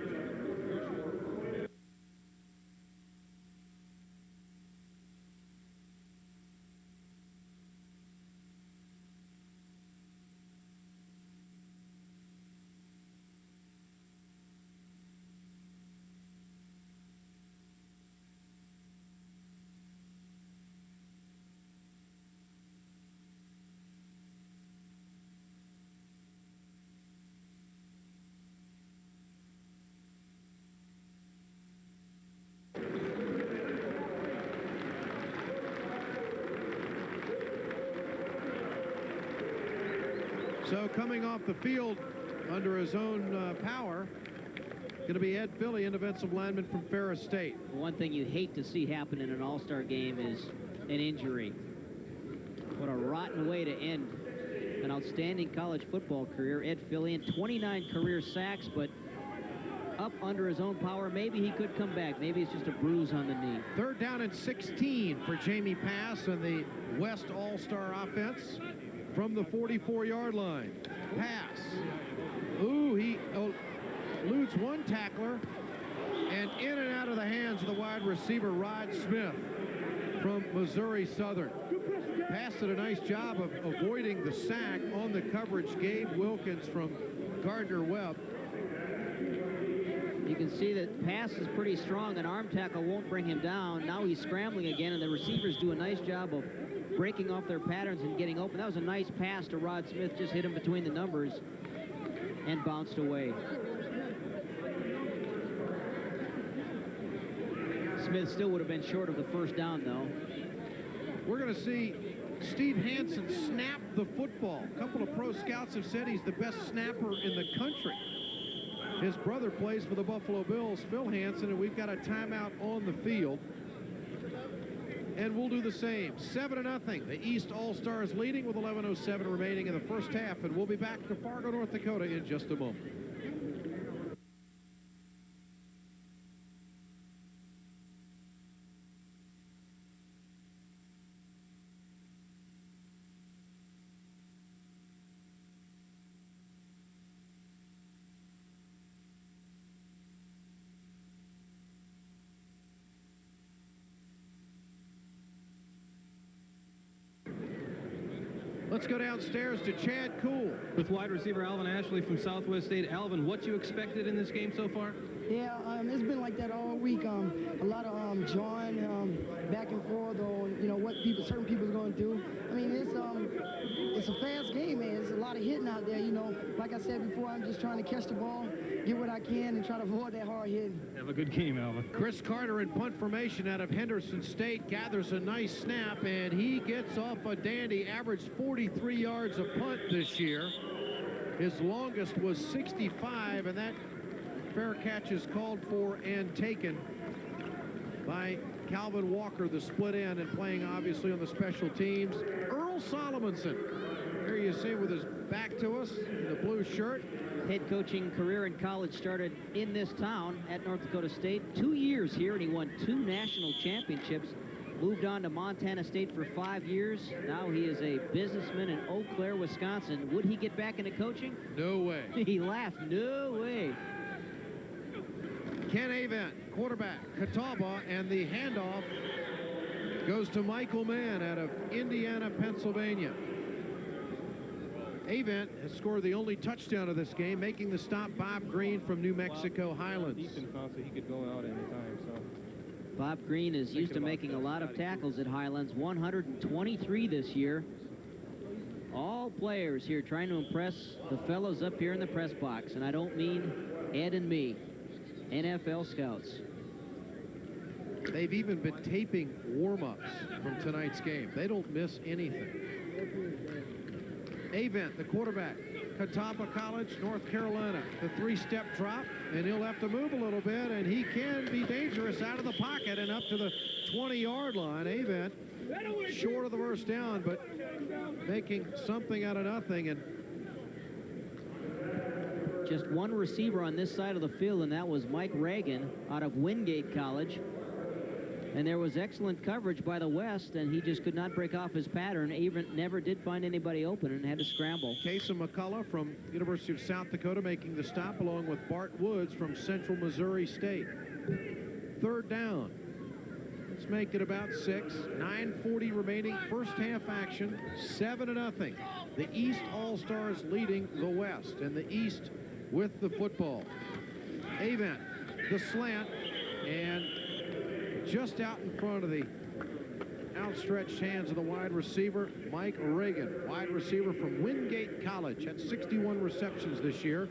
So coming off the field under his own power, going to be Ed Fillion, defensive lineman from Ferris State. One thing you hate to see happen in an all-star game is an injury. What a rotten way to end an outstanding college football career. Ed Fillion, 29 career sacks, but up under his own power. Maybe he could come back. Maybe it's just a bruise on the knee. Third down and 16 for Jamie Pass and the West All-Star offense from the 44-yard line. Pass. Ooh, he eludes one tackler, and in and out of the hands of the wide receiver, Rod Smith from Missouri Southern. Pass did a nice job of avoiding the sack on the coverage. Gabe Wilkins from Gardner-Webb You can see that pass is pretty strong, and arm tackle won't bring him down. Now he's scrambling again, and the receivers do a nice job of breaking off their patterns and getting open. That was a nice pass to Rod Smith, just hit him between the numbers and bounced away. Smith still would have been short of the first down, though. We're going to see Steve Hansen snap the football. A couple of pro scouts have said he's the best snapper in the country. His brother plays for the Buffalo Bills, Phil Hansen, and we've got a timeout on the field. And we'll do the same. 7-0. The East All-Stars leading with 11:07 remaining in the first half, and we'll be back to Fargo, North Dakota in just a moment. Let's go downstairs to Chad Cool. With wide receiver Alvin Ashley from Southwest State. Alvin, what you expected in this game so far? Yeah, it's been like that all week. A lot of jawing back and forth on, you know, what certain people are going to do. I mean, it's a fast game, man. There's a lot of hitting out there, you know. Like I said before, I'm just trying to catch the ball, get what I can, and try to avoid that hard hitting. Have a good game, Alvin. Chris Carter in punt formation out of Henderson State gathers a nice snap, and he gets off a dandy. Averaged 43 yards a punt this year. His longest was 65, and that fair catch is called for and taken by Calvin Walker, the split end, and playing obviously on the special teams. Earl Solomonson, here you see with his back to us in the blue shirt. Head coaching career in college started in this town at North Dakota State. 2 years here, and he won 2 national championships. Moved on to Montana State for 5 years. Now he is a businessman in Eau Claire, Wisconsin. Would he get back into coaching? No way. He laughed. No way. Ken Avent, quarterback, Catawba, and the handoff goes to Michael Mann out of Indiana, Pennsylvania. Avent has scored the only touchdown of this game, making the stop Bob Green from New Mexico Highlands. He could go out anytime, so. Bob Green is used to making a lot of tackles at Highlands, 123 this year. All players here trying to impress the fellows up here in the press box, and I don't mean Ed and me, NFL scouts. They've even been taping warm-ups from tonight's game. They don't miss anything. Avent, the quarterback, Catawba College, North Carolina. The 3-step drop, and he'll have to move a little bit, and he can be dangerous out of the pocket and up to the 20-yard line. Avent short of the first down, but making something out of nothing. And just one receiver on this side of the field, and that was Mike Reagan out of Wingate College. And there was excellent coverage by the West, and he just could not break off his pattern. Avent never did find anybody open and had to scramble. Casey McCullough from University of South Dakota making the stop, along with Bart Woods from Central Missouri State. 3rd down. Let's make it about 6. 9:40 remaining, first half action. 7-0. The East All-Stars leading the West, and the East with the football. Avent, the slant, and just out in front of the outstretched hands of the wide receiver, Mike Reagan, wide receiver from Wingate College, had 61 receptions this year.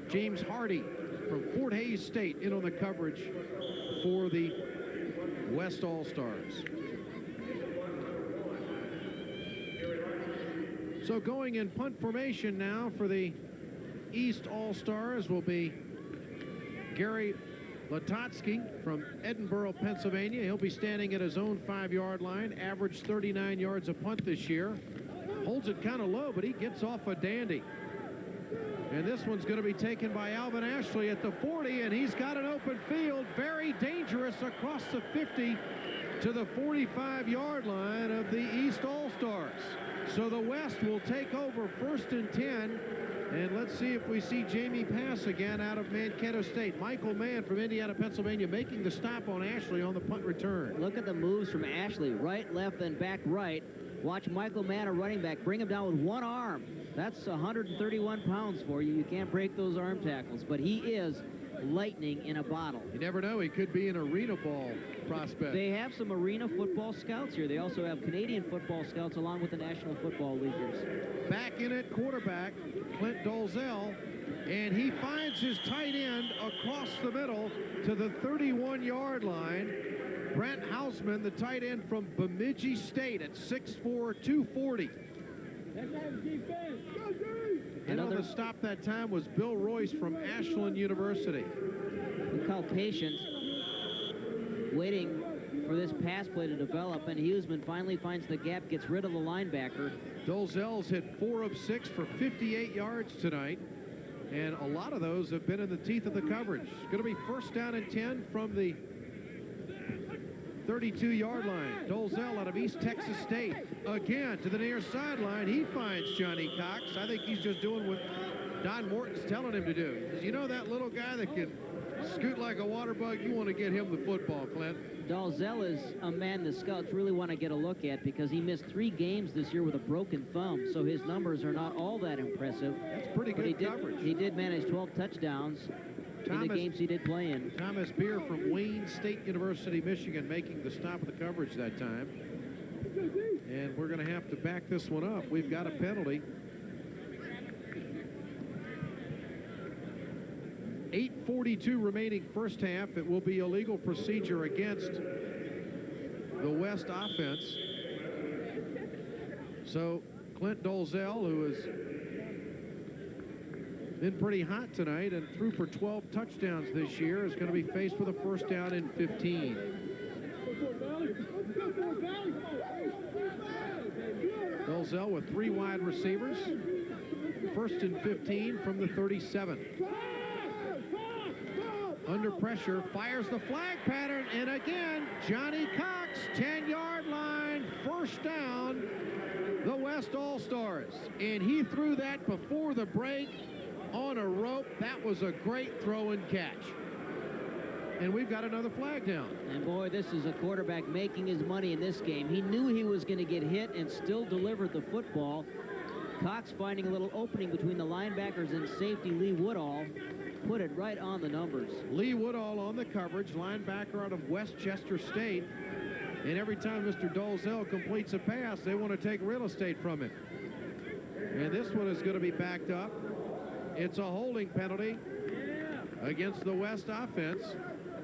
James Hardy from Fort Hays State in on the coverage for the West All-Stars. So going in punt formation now for the East All-Stars will be Gary Latotsky from Edinburgh, Pennsylvania. He'll be standing at his own 5-yard line. Averaged 39 yards a punt this year. Holds it kind of low, but he gets off a dandy. And this one's going to be taken by Alvin Ashley at the 40, and he's got an open field. Very dangerous across the 50 to the 45-yard line of the East All-Stars. So the West will take over 1st and 10. And let's see if we see Jamie Pass again out of Mankato State. Michael Mann from Indiana, Pennsylvania, making the stop on Ashley on the punt return. Look at the moves from Ashley. Right, left, then back right. Watch Michael Mann, a running back, bring him down with one arm. That's 131 pounds for you. You can't break those arm tackles. But he is lightning in a bottle. You never know. He could be an arena ball prospect. They have some arena football scouts here. They also have Canadian football scouts along with the National Football Leaguers. Back in at quarterback, Clint Dolezal, and he finds his tight end across the middle to the 31-yard line. Brent Hausman, the tight end from Bemidji State at 6'4", 240. And on the stop that time was Bill Royce from Ashland University. Look how patient, waiting for this pass play to develop, and Huseman finally finds the gap, gets rid of the linebacker. Dolezal's hit 4 of 6 for 58 yards tonight, and a lot of those have been in the teeth of the coverage. It's going to be first down and 10 from the 32-yard line. Dolezal out of East Texas State. Again, to the near sideline, he finds Johnny Cox. I think he's just doing what Don Morton's telling him to do. He says, you know that little guy that can scoot like a water bug? You want to get him the football, Clint. Dolezal is a man the scouts really want to get a look at because he missed 3 games this year with a broken thumb, so his numbers are not all that impressive. That's pretty good coverage. He did manage 12 touchdowns in the games he did play in. Thomas Beer from Wayne State University, Michigan, making the stop of the coverage that time. And we're going to have to back this one up. We've got a penalty. 8:42 remaining first half. It will be a legal procedure against the West offense. So Clint Dolezal, who has been pretty hot tonight and threw for 12 touchdowns this year, is going to be faced with a first down and 15. Dolezal with 3 wide receivers. First and 15 from the 37. Under pressure, fires the flag pattern, and again, Johnny Cox, 10-yard line, first down, the West All-Stars. And he threw that before the break on a rope. That was a great throw and catch. And we've got another flag down. And boy, this is a quarterback making his money in this game. He knew he was going to get hit and still delivered the football. Cox finding a little opening between the linebackers and safety Lee Woodall. Put it right on the numbers. Lee Woodall on the coverage, linebacker out of Westchester State. And every time Mr. Dolezal completes a pass, they want to take real estate from him. And this one is going to be backed up. It's a holding penalty against the West offense.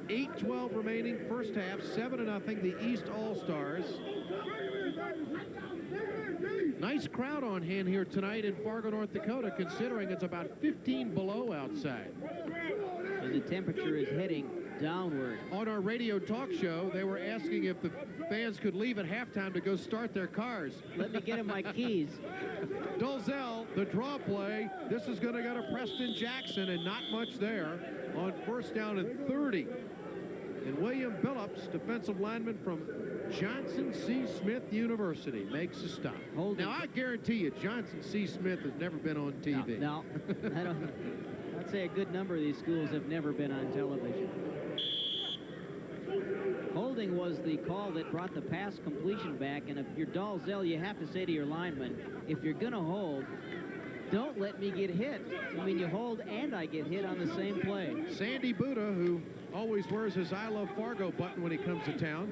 8:12 remaining first half, 7-0 the East All-Stars. Nice crowd on hand here tonight in Fargo, North Dakota, considering it's about 15 below outside. And the temperature is heading downward. On our radio talk show, they were asking if the fans could leave at halftime to go start their cars. Let me get him my keys. Dolezal, the draw play. This is going to go to Preston Jackson, and not much there on first down and 30. And William Billups, defensive lineman from Johnson C. Smith University, makes a stop. Now, I guarantee you, Johnson C. Smith has never been on TV. No, I'd say a good number of these schools have never been on television. Holding was the call that brought the pass completion back, and if you're Dolezal, you have to say to your lineman, if you're going to hold, don't let me get hit. I mean, you hold and I get hit on the same play. Sandy Buddha, who always wears his I Love Fargo button when he comes to town.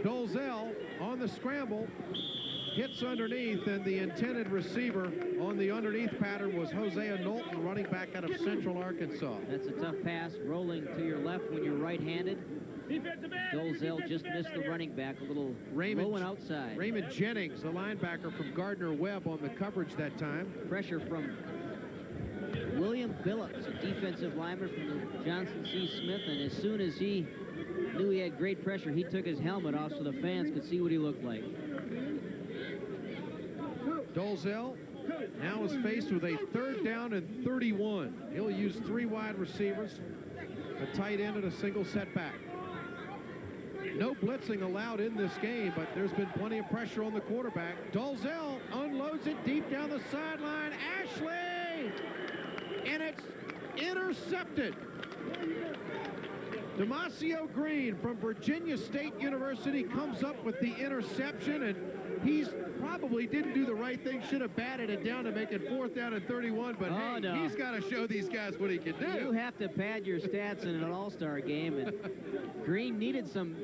Dolezal on the scramble, hits underneath, and the intended receiver on the underneath pattern was Hosea Knowlton, running back out of Central Arkansas. That's a tough pass, rolling to your left when you're right-handed. Dolezal just missed the running back, a little low and outside. Raymond Jennings, the linebacker from Gardner-Webb, on the coverage that time. Pressure from William Billups, a defensive lineman from the Johnson C. Smith, and as soon as he knew he had great pressure, he took his helmet off so the fans could see what he looked like. Dolezal now is faced with a third down and 31. He'll use 3 wide receivers, a tight end, and a single setback. No blitzing allowed in this game, but there's been plenty of pressure on the quarterback. Dolezal unloads it deep down the sideline. Ashley! And it's intercepted. Demasio Green from Virginia State University comes up with the interception, and he's probably didn't do the right thing, should have batted it down to make it 4th down and 31, but hey, no. he's got to show these guys what he can do. You have to pad your stats in an all-star game, and Green needed some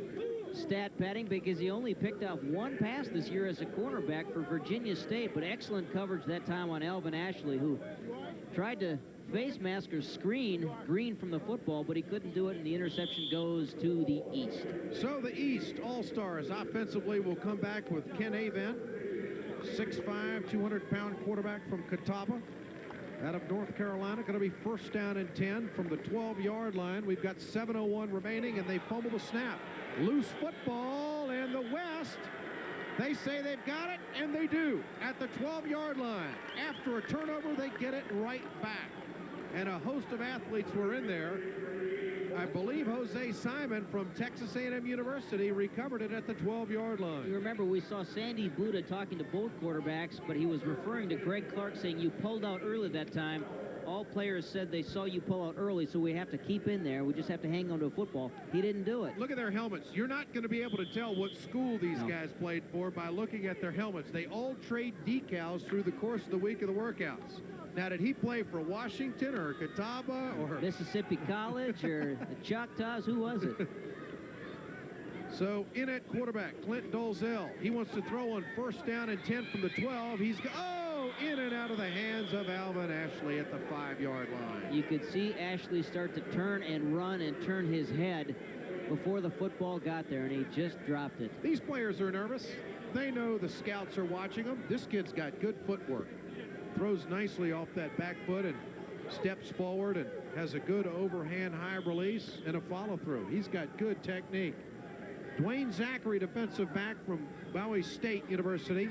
stat padding because he only picked off one pass this year as a cornerback for Virginia State, but excellent coverage that time on Alvin Ashley, who tried to face mask or screen Green from the football, but he couldn't do it, and the interception goes to the East. So the East All-Stars offensively will come back with Ken Avent, 6'5", 200-pound quarterback from Catawba out of North Carolina. Going to be 1st down and 10 from the 12-yard line. We've got 7:01 remaining, and they fumble the snap. Loose football, and the West, they say they've got it, and they do at the 12-yard line. After a turnover, they get it right back. And a host of athletes were in there. I believe Jose Simon from Texas A&M University recovered it at the 12-yard line. You remember we saw Sandy Buddha talking to both quarterbacks, but he was referring to Greg Clark, saying you pulled out early that time. All players said they saw you pull out early, so we have to keep in there. We just have to hang on to a football. He didn't do it. Look at their helmets. You're not going to be able to tell what school these guys played for by looking at their helmets. They all trade decals through the course of the week of the workouts. Now, did he play for Washington or Catawba or Mississippi College or the Choctaws? Who was it? So in at quarterback, Clint Dolzell. He wants to throw on 1st down and 10 from the 12. He's in and out of the hands of Alvin Ashley at the 5-yard line. You could see Ashley start to turn and run and turn his head before the football got there, and he just dropped it. These players are nervous. They know the scouts are watching them. This kid's got good footwork. Throws nicely off that back foot and steps forward and has a good overhand high release and a follow-through. He's got good technique. Dwayne Zachary, defensive back from Bowie State University,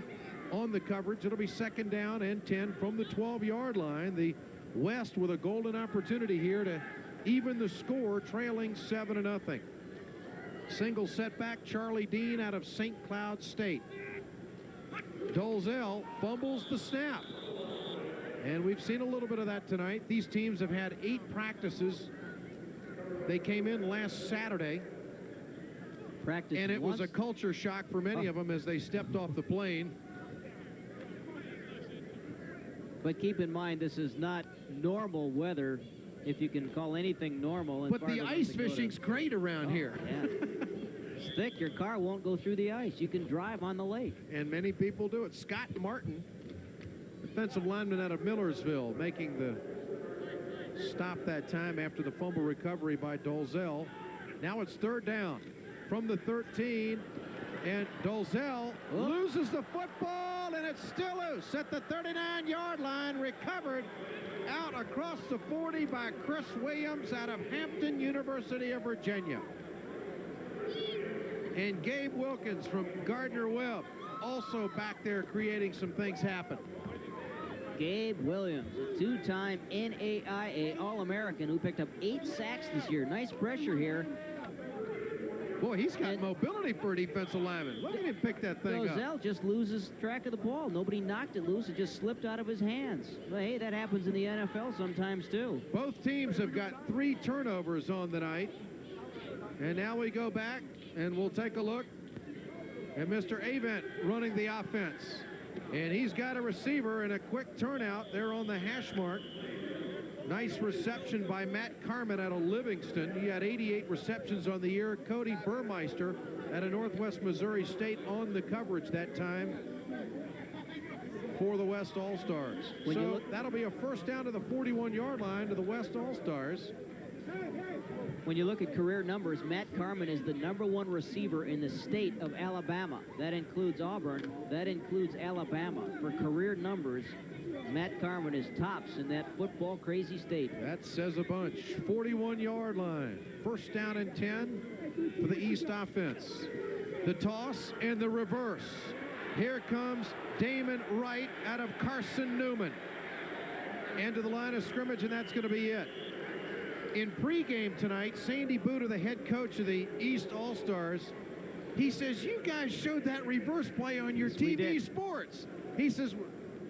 on the coverage. It'll be 2nd down and 10 from the 12-yard line. The West with a golden opportunity here to even the score, trailing 7-0. Single setback, Charlie Dean out of St. Cloud State. Dolzell fumbles the snap. And we've seen a little bit of that tonight. These teams have had 8 practices. They came in last Saturday. And it was a culture shock for many of them as they stepped off the plane. But keep in mind, this is not normal weather, if you can call anything normal. But the ice fishing's great around here. Yeah. It's thick. Your car won't go through the ice. You can drive on the lake. And many people do it. Scott Martin, defensive lineman out of Millersville, making the stop that time after the fumble recovery by Dolzell. Now it's 3rd down from the 13, and Dolzell loses the football, and it's still loose at the 39-yard line, recovered out across the 40 by Chris Williams out of Hampton University of Virginia. And Gabe Wilkins from Gardner-Webb also back there creating some things happen. Gabe Williams, a 2-time NAIA All-American who picked up 8 sacks this year. Nice pressure here. Boy, he's got mobility for a defensive lineman. Look at him pick that thing up. Dolzell just loses track of the ball. Nobody knocked it loose. It just slipped out of his hands. Well, hey, that happens in the NFL sometimes, too. Both teams have got 3 turnovers on the night. And now we go back, and we'll take a look at Mr. Avent running the offense. And he's got a receiver and a quick turnout there on the hash mark. Nice reception by Matt Carmen out of Livingston. He had 88 receptions on the year. Cody Burmeister out of Northwest Missouri State on the coverage that time for the West All-Stars. So that'll be a 1st down to the 41-yard line to the West All-Stars. When you look at career numbers, Matt Carmen is the #1 receiver in the state of Alabama. That includes Auburn. That includes Alabama. For career numbers, Matt Carmen is tops in that football crazy state. That says a bunch. 41-yard line. 1st down and 10 for the East offense. The toss and the reverse. Here comes Damon Wright out of Carson Newman. Into the line of scrimmage, and that's going to be it. In pregame tonight, Sandy Buddha, the head coach of the East All-Stars, he says, you guys showed that reverse play on your TV sports. He says,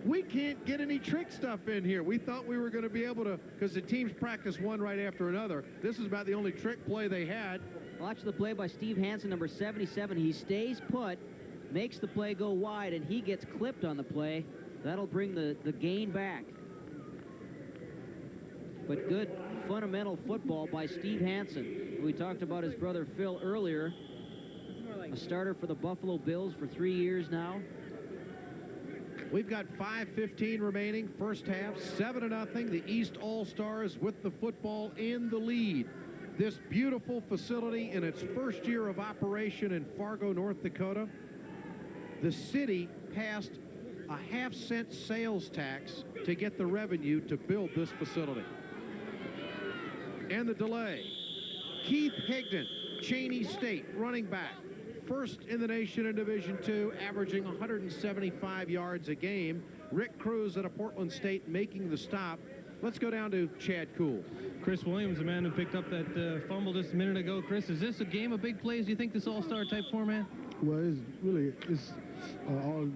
we can't get any trick stuff in here. We thought we were going to be able to, because the teams practice one right after another. This is about the only trick play they had. Watch the play by Steve Hansen, number 77. He stays put, makes the play go wide, and he gets clipped on the play. That'll bring the gain back. But good fundamental football by Steve Hansen. We talked about his brother Phil earlier. A starter for the Buffalo Bills for 3 years now. We've got 5:15 remaining, first half, 7-0. The East All-Stars with the football in the lead. This beautiful facility in its first year of operation in Fargo, North Dakota. The city passed a half-cent sales tax to get the revenue to build this facility. And the delay. Keith Higdon, Cheney State, running back. First in the nation in Division II, averaging 175 yards a game. Rick Cruz at a Portland State making the stop. Let's go down to Chad Kuhl. Chris Williams, the man who picked up that fumble just a minute ago. Chris, is this a game of big plays, do you think, this all-star type format? Well, it's all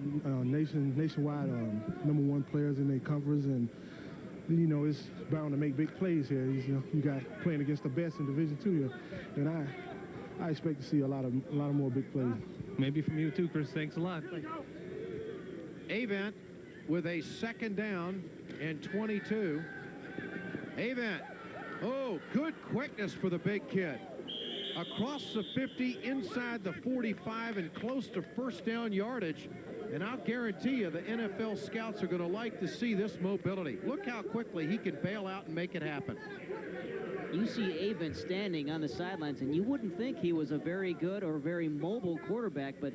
nationwide #1 players in their conference, and you know it's bound to make big plays here. You got playing against the best in Division II here, and I expect to see a lot more big plays. Maybe from you too, Chris. Thanks a lot. Avent with a 2nd down and 22. Avent. Oh, good quickness for the big kid. Across the 50, inside the 45, and close to first down yardage. And I'll guarantee you the NFL scouts are going to like to see this mobility. Look how quickly he can bail out and make it happen. You see Avent standing on the sidelines, and you wouldn't think he was a very good or very mobile quarterback, but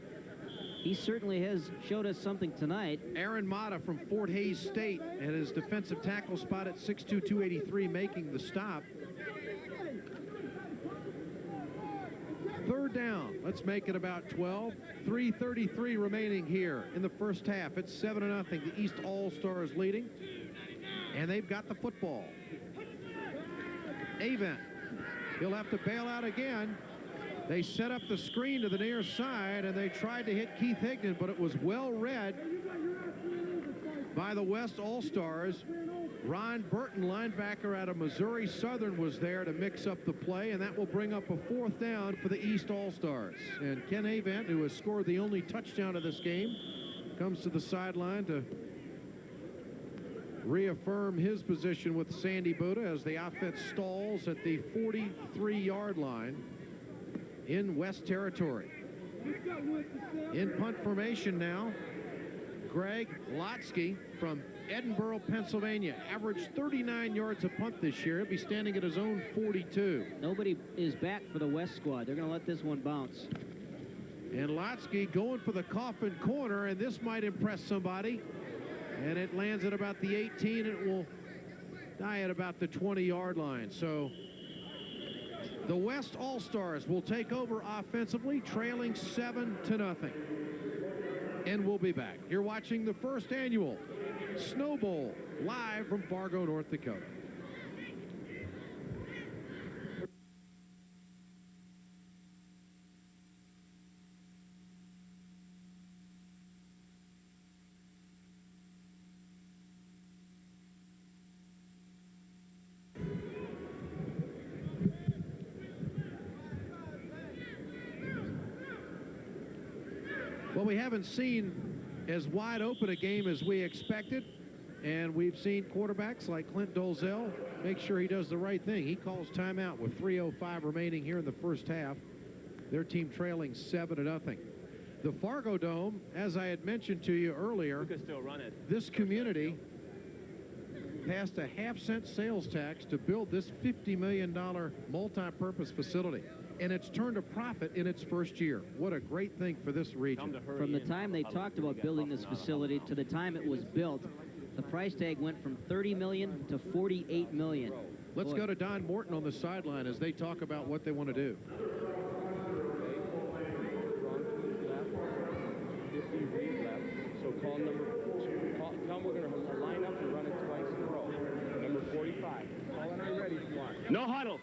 he certainly has showed us something tonight. Aaron Mata from Fort Hays State at his defensive tackle spot at 6'2", 283, making the stop. 3rd down. Let's make it about 12. 3:33 remaining here in the first half. It's 7-0. The East All-Stars leading. And they've got the football. Avent. He'll have to bail out again. They set up the screen to the near side, and they tried to hit Keith Higdon, but it was well read by the West All-Stars. Ron Burton, linebacker out of Missouri Southern, was there to mix up the play, and that will bring up a 4th down for the East All-Stars. And Ken Avent, who has scored the only touchdown of this game, comes to the sideline to reaffirm his position with Sandy Buddha as the offense stalls at the 43-yard line in West Territory. In punt formation now, Greg Lotsky from Edinburgh, Pennsylvania, averaged 39 yards a punt this year. He'll be standing at his own 42. Nobody is back for the West squad. They're going to let this one bounce. And Lotsky going for the coffin corner, and this might impress somebody. And it lands at about the 18, and it will die at about the 20-yard line. So the West All-Stars will take over offensively, trailing 7-0. And we'll be back. You're watching the first annual Snow Bowl live from Fargo, North Dakota. Well, we haven't seen as wide open a game as we expected, and we've seen quarterbacks like Clint Dolzell make sure he does the right thing. He calls timeout with 3:05 remaining here in the first half. Their team trailing 7-0. The Fargodome, as I had mentioned to you earlier, You can still run it. this community passed a half-cent sales tax to build this $50 million multi-purpose facility. And it's turned a profit in its first year. What a great thing for this region. From the time they talked about building this facility to the time it was built, the price tag went from $30 million to $48 million. Let's go to Don Morton on the sideline as they talk about what they want to do. So tell them we're going to line up and run it twice in a row. Number 45. Call when I'm ready if you want. No huddle.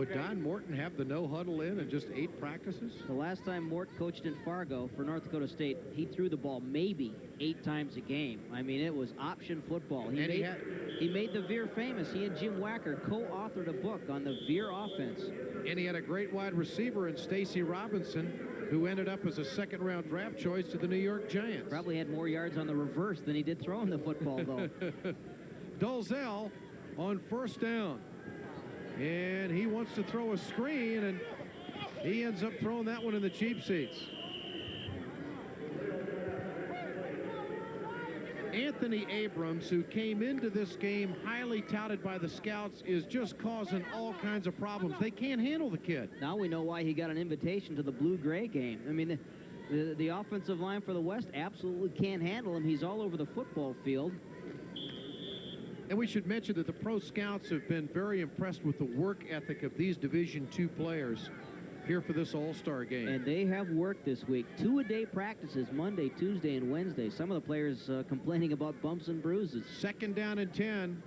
Would Don Morton have the no huddle in just 8 practices? The last time Mort coached in Fargo for North Dakota State, he threw the ball maybe 8 times a game. I mean, it was option football. He made the veer famous. He and Jim Wacker co-authored a book on the veer offense. And he had a great wide receiver in Stacy Robinson, who ended up as a second-round draft choice to the New York Giants. Probably had more yards on the reverse than he did throwing the football, though. Dolezal on first down. And he wants to throw a screen, and he ends up throwing that one in the cheap seats. Anthony Abrams, who came into this game highly touted by the scouts, is just causing all kinds of problems. They can't handle the kid. Now we know why he got an invitation to the blue-gray game. I mean, the offensive line for the West absolutely can't handle him. He's all over the football field. And we should mention that the pro scouts have been very impressed with the work ethic of these Division II players here for this all-star game. And they have worked this week. 2-a-day practices, Monday, Tuesday, and Wednesday. Some of the players complaining about bumps and bruises. Second down and 10.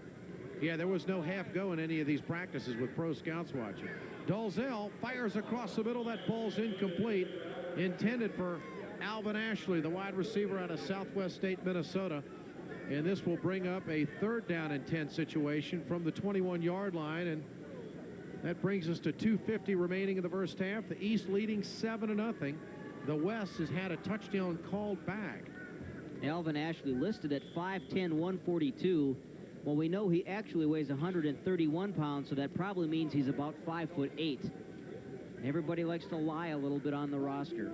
Yeah, there was no half go in any of these practices with pro scouts watching. Dolezal fires across the middle. That ball's incomplete. Intended for Alvin Ashley, the wide receiver out of Southwest State, Minnesota. And this will bring up a 3rd down and 10 situation from the 21-yard line. And that brings us to 2:50 remaining in the first half. The East leading 7-0. The West has had a touchdown called back. Alvin Ashley listed at 5'10", 142. Well, we know he actually weighs 131 pounds, so that probably means he's about 5'8". Everybody likes to lie a little bit on the roster.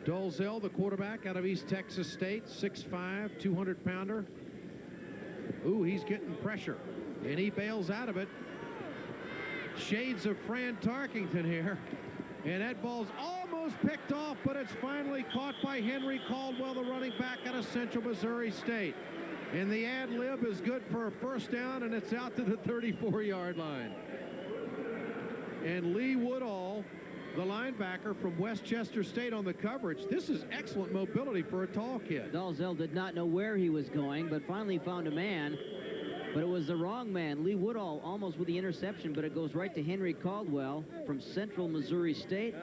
Dolezal, the quarterback out of East Texas State, 6'5", 200-pounder. Ooh, he's getting pressure, and he bails out of it. Shades of Fran Tarkington here, and that ball's almost picked off, but it's finally caught by Henry Caldwell, the running back out of Central Missouri State. And the ad-lib is good for a first down, and it's out to the 34-yard line. And Lee Woodall, the linebacker from Westchester State, on the coverage. This is excellent mobility for a tall kid. Dolezal did not know where he was going, but finally found a man. But it was the wrong man. Lee Woodall almost with the interception, but it goes right to Henry Caldwell from Central Missouri State.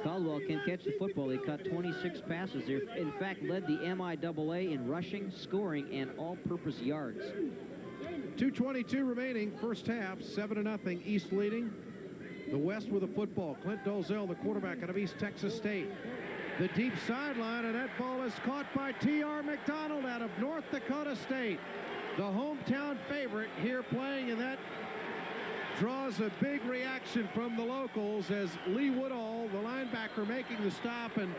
Caldwell can catch the football. He caught 26 passes there. In fact, led the MIAA in rushing, scoring, and all-purpose yards. 2:22 remaining, first half, 7-0, East leading. The West with a football. Clint Dolezal, the quarterback out of East Texas State. The deep sideline, and that ball is caught by T.R. McDonald out of North Dakota State. The hometown favorite here playing, and that draws a big reaction from the locals as Lee Woodall, the linebacker, making the stop. And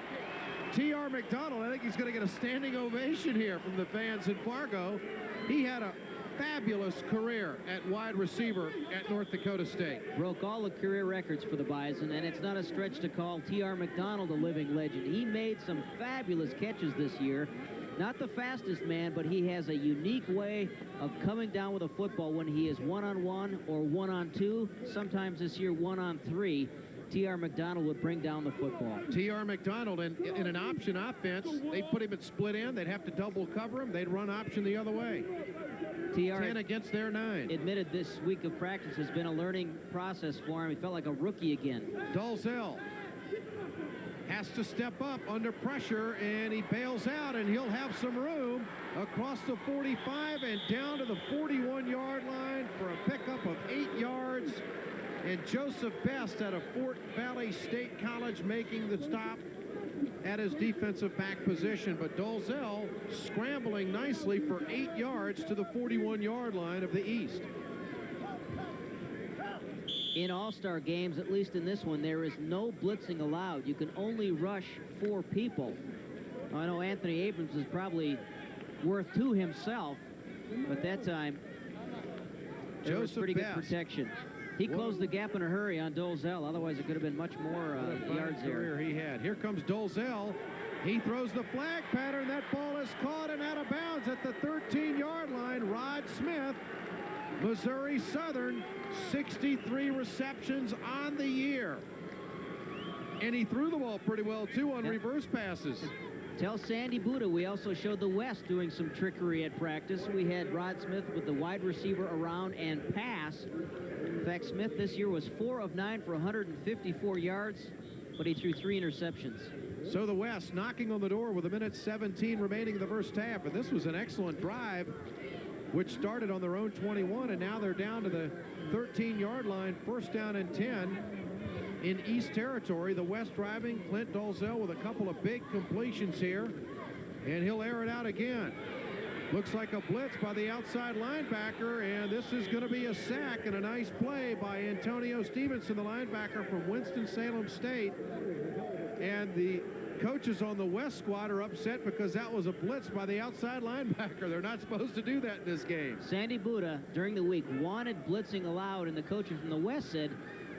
T.R. McDonald, I think he's going to get a standing ovation here from the fans in Fargo. He had a fabulous career at wide receiver at North Dakota State. Broke all the career records for the Bison, and it's not a stretch to call T.R. McDonald a living legend. He made some fabulous catches this year. Not the fastest man, but he has a unique way of coming down with a football when he is one-on-one or one-on-two. Sometimes this year one-on-3. T.R. McDonald would bring down the football. T.R. McDonald, in an option offense, they'd put him at split end. They'd have to double cover him. They'd run option the other way. T.R. 10 against their 9. Admitted this week of practice has been a learning process for him. He felt like a rookie again. Dolezal has to step up under pressure, and he bails out, and he'll have some room across the 45 and down to the 41-yard line for a pickup of 8 yards. And Joseph Best out of Fort Valley State College making the stop at his defensive back position. But Dolezal scrambling nicely for 8 yards to the 41-yard line of the East. In all-star games, at least in this one, there is no blitzing allowed. You can only rush 4 people. I know Anthony Abrams is probably worth 2 himself, but that time there was pretty good protection. He closed the gap in a hurry on Dolezal. Otherwise, it could have been much more yards there. He had. Here comes Dolezal. He throws the flag pattern. That ball is caught and out of bounds at the 13-yard line. Rod Smith, Missouri Southern, 63 receptions on the year. And he threw the ball pretty well, too, on reverse passes. Tell Sandy Buddha we also showed the West doing some trickery at practice. We had Rod Smith with the wide receiver around and pass. In fact, Smith this year was 4 of 9 for 154 yards, but he threw 3 interceptions. So the West knocking on the door with 1:17 remaining in the first half. And this was an excellent drive, which started on their own 21, and now they're down to the 13-yard line, 1st down and 10 in East territory. The West driving, Clint Dalzell with a couple of big completions here, and he'll air it out again. Looks like a blitz by the outside linebacker, and this is going to be a sack and a nice play by Antonio Stevenson, the linebacker from Winston-Salem State. And the coaches on the West squad are upset because that was a blitz by the outside linebacker. They're not supposed to do that in this game. Sandy Buddha, during the week, wanted blitzing allowed, and the coaches from the West said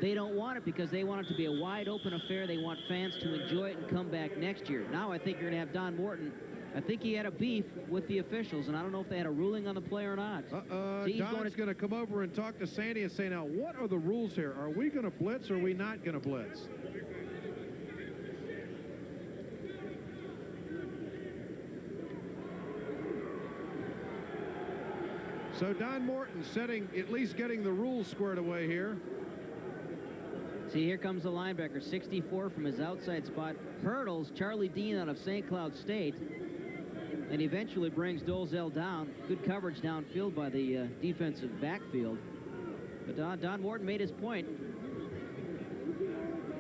they don't want it because they want it to be a wide-open affair. They want fans to enjoy it and come back next year. Now I think you're going to have Don Morton. I think he had a beef with the officials, and I don't know if they had a ruling on the play or not. Don's going to come over and talk to Sandy and say, now, what are the rules here? Are we going to blitz or are we not going to blitz? So Don Morton at least getting the rules squared away here. See, here comes the linebacker, 64 from his outside spot. Hurdles Charlie Dean out of St. Cloud State, and eventually brings Dalzell down. Good coverage downfield by the defensive backfield. But Don Morton made his point.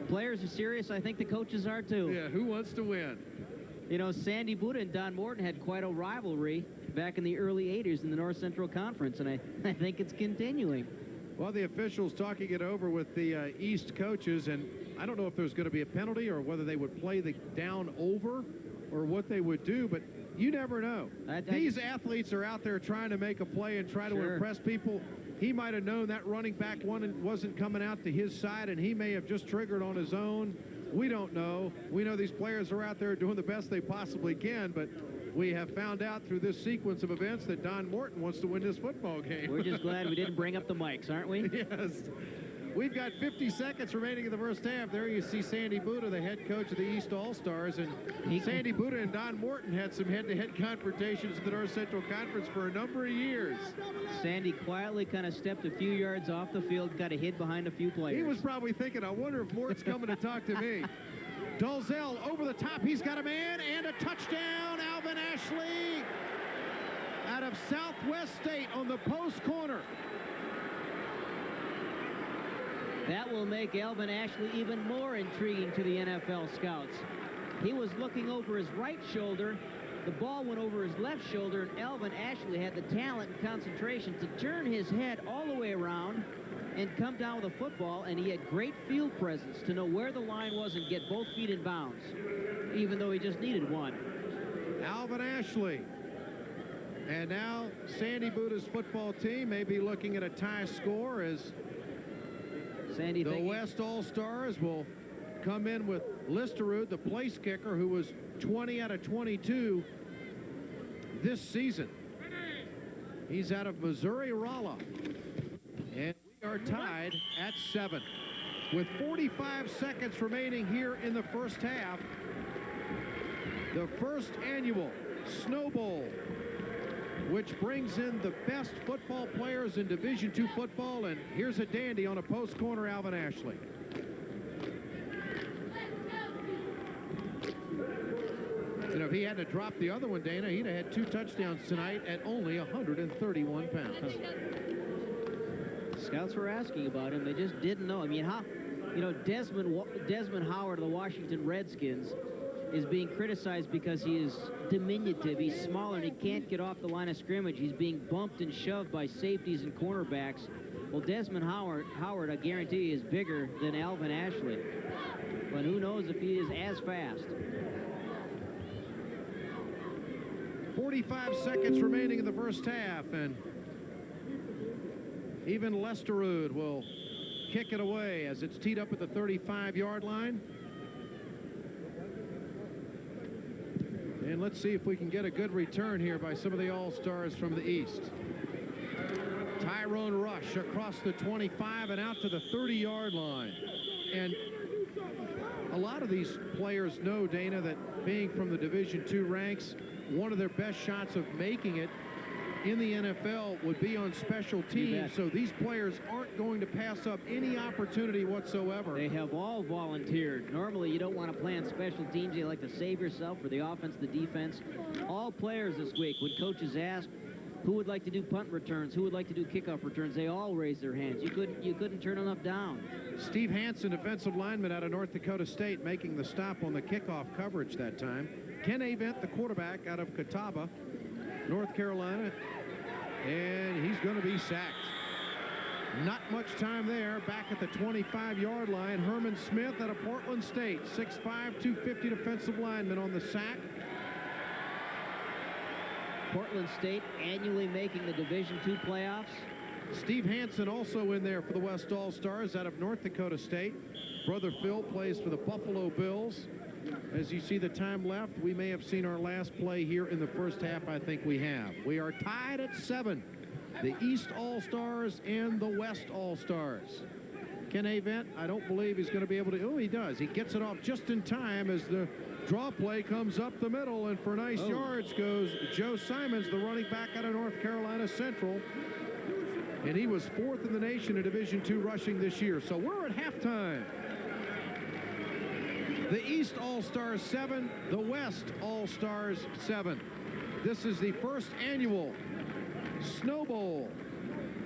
Players are serious. I think the coaches are too. Yeah, who wants to win? You know, Sandy Buddha and Don Morton had quite a rivalry back in the early 80s in the North Central Conference, and I think it's continuing. Well, the officials talking it over with the East coaches, and I don't know if there's going to be a penalty or whether they would play the down over or what they would do, but you never know. These athletes are out there trying to make a play and try to impress people. He might have known that running back wasn't coming out to his side, and he may have just triggered on his own. We don't know. We know these players are out there doing the best they possibly can, but we have found out through this sequence of events that Don Morton wants to win this football game. We're just glad we didn't bring up the mics, aren't we? Yes. We've got 50 seconds remaining in the first half. There you see Sandy Buddha, the head coach of the East All-Stars. And Sandy Buddha and Don Morton had some head-to-head confrontations in the North Central Conference for a number of years. Sandy quietly kind of stepped a few yards off the field, got a hit behind a few players. He was probably thinking, I wonder if Mort's coming to talk to me. Dalzell over the top. He's got a man and a touchdown. Alvin Ashley out of Southwest State on the post corner. That will make Alvin Ashley even more intriguing to the NFL scouts. He was looking over his right shoulder. The ball went over his left shoulder, and Alvin Ashley had the talent and concentration to turn his head all the way around and come down with a football, and he had great field presence to know where the line was and get both feet in bounds, even though he just needed one. Alvin Ashley. And now Sandy Buddha's football team may be looking at a tie score as Sandy the West All-Stars will come in with Listerud, the place kicker, who was 20 out of 22 this season. He's out of Missouri-Rolla. And we are tied at 7. With 45 seconds remaining here in the first half, the first annual Snow Bowl, which brings in the best football players in Division II football, and here's a dandy on a post corner, Alvin Ashley. You know, if he had to drop the other one, Dana, he'd have had 2 touchdowns tonight at only 131 pounds. Scouts were asking about him. They just didn't know. I mean, how, you know, Desmond Howard of the Washington Redskins is being criticized because he is diminutive. He's smaller and he can't get off the line of scrimmage. He's being bumped and shoved by safeties and cornerbacks. Well, Desmond Howard, I guarantee, is bigger than Alvin Ashley. But who knows if he is as fast. 45 seconds remaining in the first half, and even Listerud will kick it away as it's teed up at the 35-yard line. And let's see if we can get a good return here by some of the All-Stars from the East. Tyrone Rush across the 25 and out to the 30-yard line. And a lot of these players know, Dana, that being from the Division II ranks, one of their best shots of making it in the NFL would be on special teams, so these players aren't going to pass up any opportunity whatsoever. They have all volunteered. Normally, you don't want to play on special teams. You like to save yourself for the offense, the defense. All players this week, when coaches asked who would like to do punt returns, who would like to do kickoff returns, they all raised their hands. You couldn't turn enough down. Steve Hansen, defensive lineman out of North Dakota State, making the stop on the kickoff coverage that time. Ken Avent, the quarterback out of Catawba, North Carolina, and he's going to be sacked. Not much time there. Back at the 25-yard line, Herman Smith out of Portland State, 6'5", 250 defensive lineman on the sack. Portland State annually making the Division II playoffs. Steve Hansen also in there for the West All-Stars out of North Dakota State. Brother Phil plays for the Buffalo Bills. As you see the time left, we may have seen our last play here in the first half. I think we have. We are tied at 7. The East All-Stars and the West All-Stars. Ken Avent, I don't believe he's going to be able to. Oh, he does. He gets it off just in time as the draw play comes up the middle, and for nice yards goes Joe Simons, the running back out of North Carolina Central. And he was 4th in the nation in Division II rushing this year. So we're at halftime. The East All-Stars 7, the West All-Stars 7. This is the first annual Snow Bowl.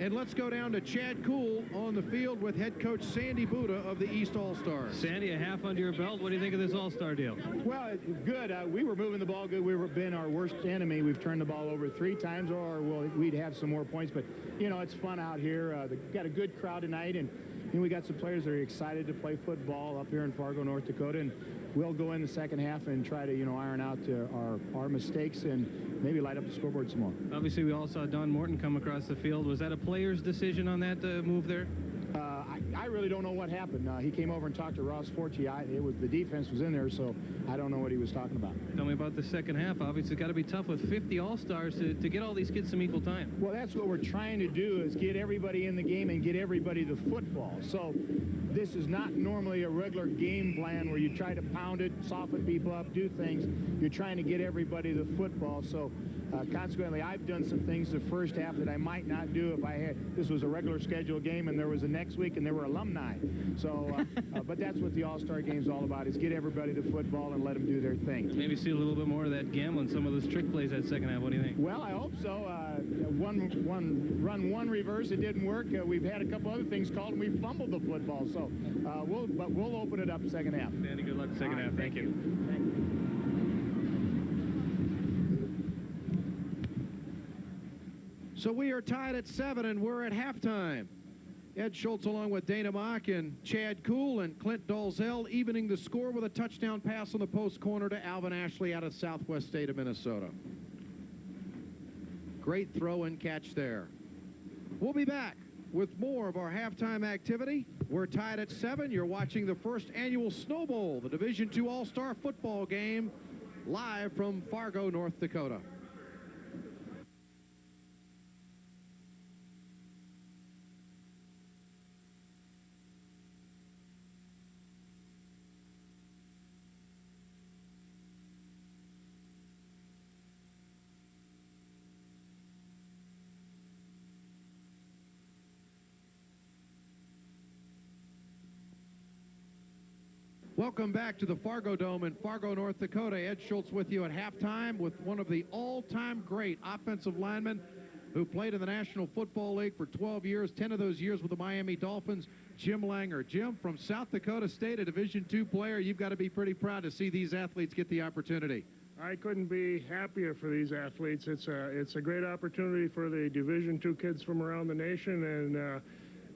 And let's go down to Chad Kuhl on the field with head coach Sandy Buddha of the East All-Stars. Sandy, a half under your belt. What do you think of this All-Star deal? Well, it's good. We were moving the ball good. We've been our worst enemy. We've turned the ball over 3 times, or we'd have some more points. But, you know, it's fun out here. Got a good crowd tonight, and we got some players that are excited to play football up here in Fargo, North Dakota. And we'll go in the second half and try to, iron out our mistakes and maybe light up the scoreboard some more. Obviously, we all saw Don Morton come across the field. Was that a player's decision on that move there? I really don't know what happened. He came over and talked to Ross Forte. The defense was in there, so I don't know what he was talking about. Tell me about the second half. Obviously, it's got to be tough with 50 All-Stars to get all these kids some equal time. Well, that's what we're trying to do, is get everybody in the game and get everybody the football. So this is not normally a regular game plan where you try to pound it, soften people up, do things. You're trying to get everybody the football. So consequently, I've done some things the first half that I might not do if this was a regular scheduled game and there was a next week and there were alumni. So, but that's what the All-Star Game's all about, is get everybody the football and let them do their thing. Maybe see a little bit more of that gambling, some of those trick plays that second half. What do you think? Well, I hope so. One reverse, it didn't work. We've had a couple other things called, and we fumbled the football. So, we'll open it up second half. Sandy, good luck the second half. Thank you. So we are tied at 7, and we're at halftime. Ed Schultz along with Dana Mock and Chad Kuhl and Clint Dalzell evening the score with a touchdown pass on the post corner to Alvin Ashley out of Southwest State of Minnesota. Great throw and catch there. We'll be back with more of our halftime activity. We're tied at 7. You're watching the first annual Snow Bowl, the Division II All-Star football game, live from Fargo, North Dakota. Welcome back to the Fargodome in Fargo, North Dakota. Ed Schultz with you at halftime with one of the all-time great offensive linemen who played in the National Football League for 12 years, 10 of those years with the Miami Dolphins, Jim Langer. Jim, from South Dakota State, a Division II player, you've got to be pretty proud to see these athletes get the opportunity. I couldn't be happier for these athletes. It's a great opportunity for the Division II kids from around the nation, and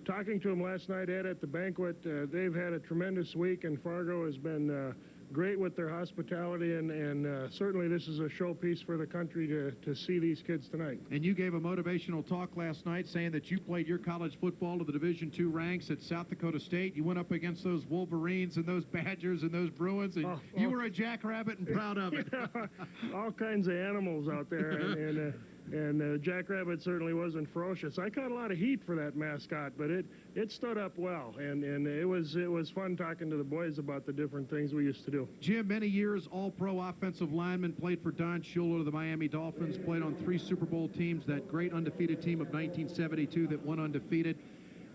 talking to them last night, Ed, at the banquet, they've had a tremendous week, and Fargo has been great with their hospitality, and certainly this is a showpiece for the country to see these kids tonight. And you gave a motivational talk last night saying that you played your college football to the Division II ranks at South Dakota State. You went up against those Wolverines and those Badgers and those Bruins, and you were a jackrabbit and proud of it. All kinds of animals out there, and And Jackrabbit certainly wasn't ferocious. I caught a lot of heat for that mascot, but it stood up well, and it was fun talking to the boys about the different things we used to do. Jim, many years all-pro offensive lineman, played for Don Shula of the Miami Dolphins, played on 3 Super Bowl teams, that great undefeated team of 1972 that went undefeated.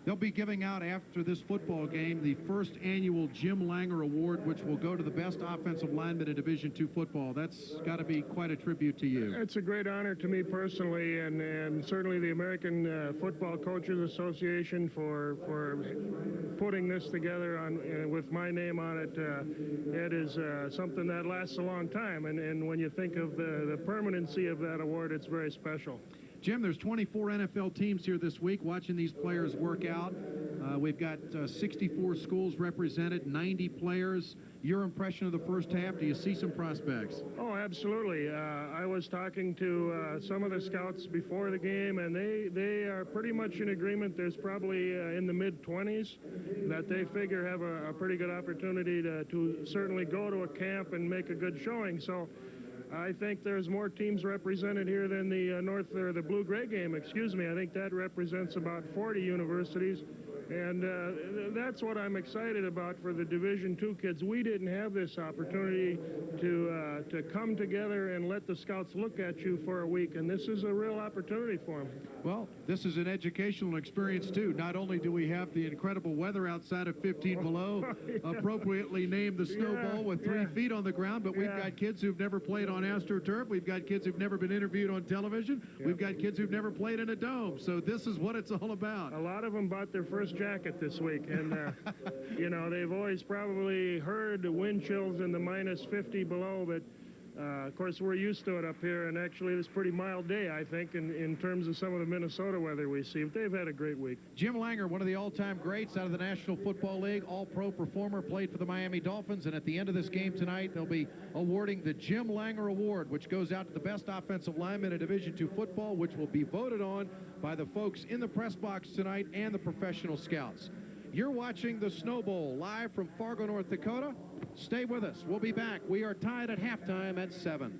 They'll be giving out after this football game the first annual Jim Langer Award, which will go to the best offensive lineman in Division II football. That's got to be quite a tribute to you. It's a great honor to me personally, and certainly the American Football Coaches Association for putting this together with my name on it. It is something that lasts a long time, and when you think of the permanency of that award, it's very special. Jim, there's 24 NFL teams here this week watching these players work out. We've got 64 schools represented, 90 players. Your impression of the first half, do you see some prospects? Oh, absolutely. I was talking to some of the scouts before the game, and they are pretty much in agreement. There's probably in the mid-20s that they figure have a pretty good opportunity to certainly go to a camp and make a good showing. So I think there's more teams represented here than the blue-gray game, excuse me. I think that represents about 40 universities. And that's what I'm excited about for the Division II kids. We didn't have this opportunity to come together and let the scouts look at you for a week, and this is a real opportunity for them. Well, this is an educational experience, too. Not only do we have the incredible weather outside of 15 below, appropriately named the Snow Bowl with 3 feet on the ground, but we've got kids who've never played on AstroTurf. We've got kids who've never been interviewed on television. We've got kids who've never played in a dome. So this is what it's all about. A lot of them bought their first jacket this week, and you know, they've always probably heard the wind chills in the minus 50 below, but of course we're used to it up here, and actually it's a pretty mild day, I think, in terms of some of the Minnesota weather we see. But they've had a great week. Jim Langer, one of the all-time greats out of the National Football League, all-pro performer, played for the Miami Dolphins, and at the end of this game tonight they'll be awarding the Jim Langer Award, which goes out to the best offensive lineman in Division II football, which will be voted on by the folks in the press box tonight and the professional scouts. You're watching the Snow Bowl live from Fargo, North Dakota. Stay with us. We'll be back. We are tied at halftime at 7.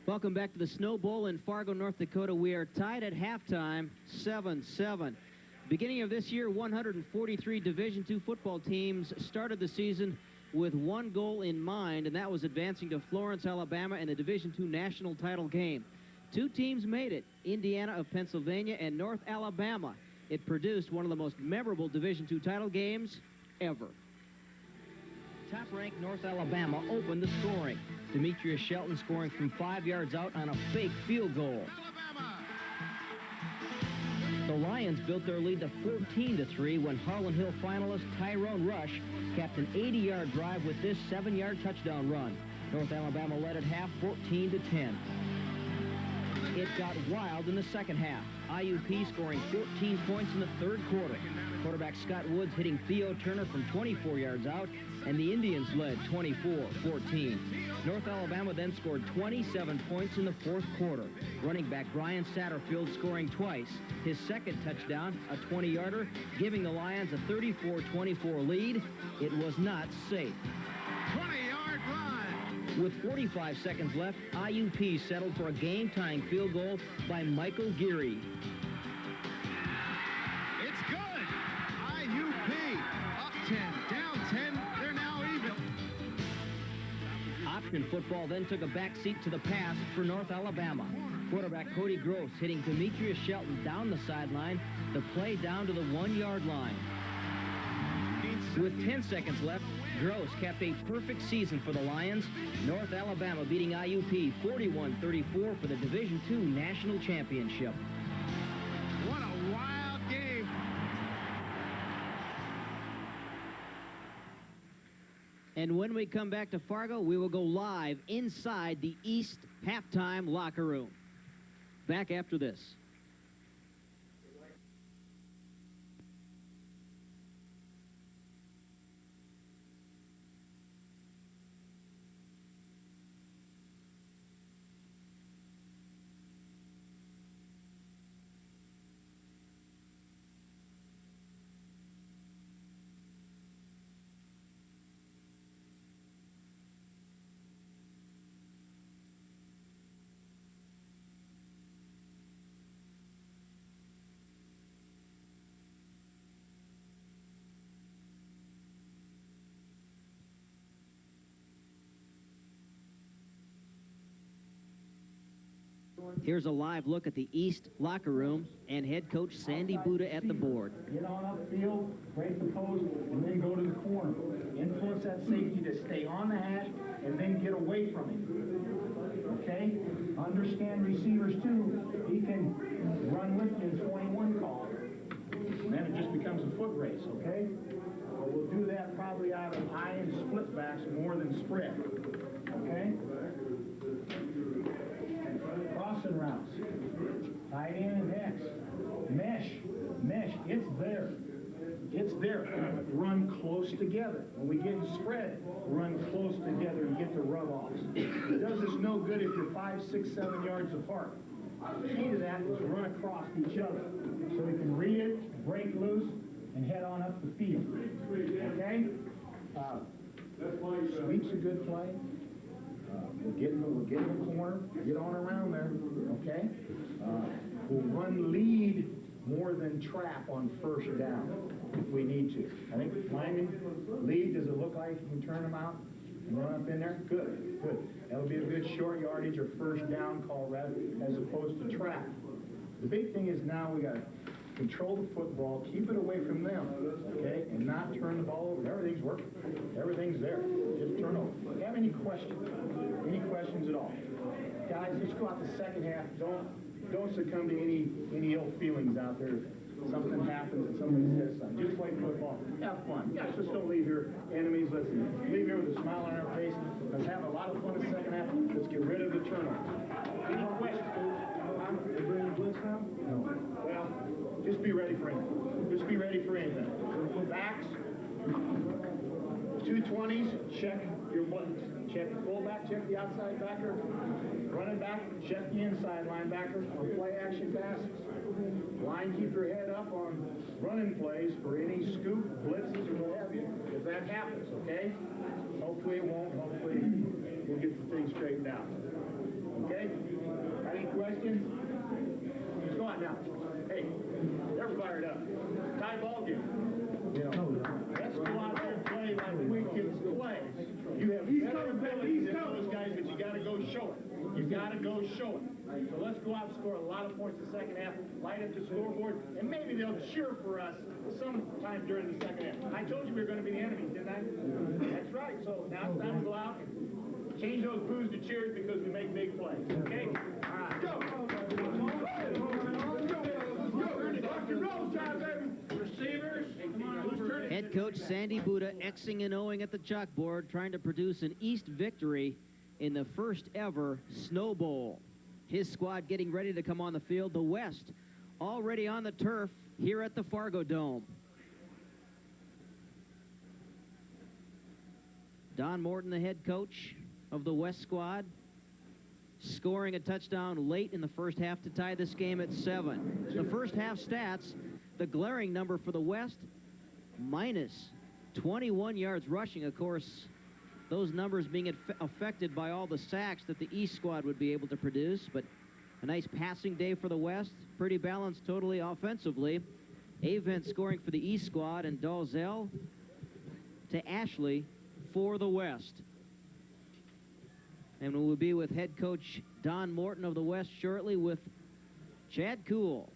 Welcome back to the Snow Bowl in Fargo, North Dakota. We are tied at halftime, 7-7. Beginning of this year, 143 Division II football teams started the season with one goal in mind, and that was advancing to Florence, Alabama in the Division II national title game. 2 teams made it, Indiana of Pennsylvania and North Alabama. It produced one of the most memorable Division II title games ever. Top-ranked North Alabama opened the scoring. Demetrius Shelton scoring from 5 yards out on a fake field goal. The Lions built their lead to 14-3 when Harlan Hill finalist Tyrone Rush capped an 80-yard drive with this 7-yard touchdown run. North Alabama led at half 14-10. It got wild in the second half. IUP scoring 14 points in the third quarter. Quarterback Scott Woods hitting Theo Turner from 24 yards out, and the Indians led 24-14. North Alabama then scored 27 points in the fourth quarter. Running back Brian Satterfield scoring twice. His second touchdown, a 20-yarder, giving the Lions a 34-24 lead. It was not safe. 20-yard run. With 45 seconds left, IUP settled for a game-tying field goal by Michael Geary. It's good. IUP up 10, down 10. They're now even. Option football then took a back seat to the pass for North Alabama. Quarterback Cody Gross hitting Demetrius Shelton down the sideline, the play down to the 1-yard line. With 10 seconds left, Gross capped a perfect season for the Lions. North Alabama beating IUP 41-34 for the Division II National Championship. What a wild game. And when we come back to Fargo, we will go live inside the East halftime locker room. Back after this. Here's a live look at the East locker room and head coach Sandy Buddha at the board. Get on upfield, break the post, and then go to the corner. Influence that safety to stay on the hash and then get away from him. Okay? Understand receivers too. He can run with you in 21 call. And then it just becomes a foot race, okay? But we'll do that probably out of eye and split backs more than spread. Okay? Crossing routes. Tight end and X. Mesh. It's there. It's there. Run close together. When we get spread, run close together and get the rub-offs. It does us no good if you're 5, 6, 7 yards apart. The key to that is run across each other so we can read it, break loose, and head on up the field. Okay? Sweep's a good play. We'll get in the corner, get on around there, okay? We'll run lead more than trap on first down if we need to. I think lineman lead, does it look like you can turn them out and run up in there? Good. That'll be a good short yardage or first down call rather as opposed to trap. The big thing is now we got to control the football, keep it away from them, okay, and not turn the ball over. Everything's working. Everything's there. Just turn over. Do you have any questions? Any questions at all? Guys, let's go out the second half. Don't succumb to any ill feelings out there. Something happens and somebody says something. Just play football. Have fun. Guys, just don't leave here enemies. Let's leave here with a smile on our face. Let's have a lot of fun in the second half. Let's get rid of the turnover. Any questions? They bring the blitz now? No. Well, just be ready for anything. Just be ready for anything. Backs, 220s, check your buttons. Check the fullback, check the outside backer. Running back, check the inside linebacker on play action passes. Line, keep your head up on running plays for any scoop, blitzes, or what have you. If that happens, okay? Hopefully it won't. Hopefully we'll get the thing straightened out. Okay? Got any questions? Let's go on now. Hey, they're fired up. Tie ball game. You know, let's go out there and play like we kids play. You have better abilities than those guys, but you got to go show it. You got to go show it. So let's go out and score a lot of points in the second half, light up the scoreboard, and maybe they'll cheer for us sometime during the second half. I told you we were going to be the enemies, didn't I? That's right. So now it's time to go out and change those boos to cheers because we make big plays. Okay? All right. Go! Head coach Sandy Buddha Xing and O'ing at the chalkboard, trying to produce an East victory in the first ever Snow Bowl. His squad getting ready to come on the field. The West already on the turf here at the Fargodome. Don Morton, the head coach of the West squad, scoring a touchdown late in the first half to tie this game at 7. The first half stats, the glaring number for the West, minus 21 yards rushing. Of course, those numbers being affected by all the sacks that the East squad would be able to produce, but a nice passing day for the West. Pretty balanced totally offensively. Avent scoring for the East squad, and Dalzell to Ashley for the West. And we'll be with head coach Don Morton of the West shortly with Chad Cool.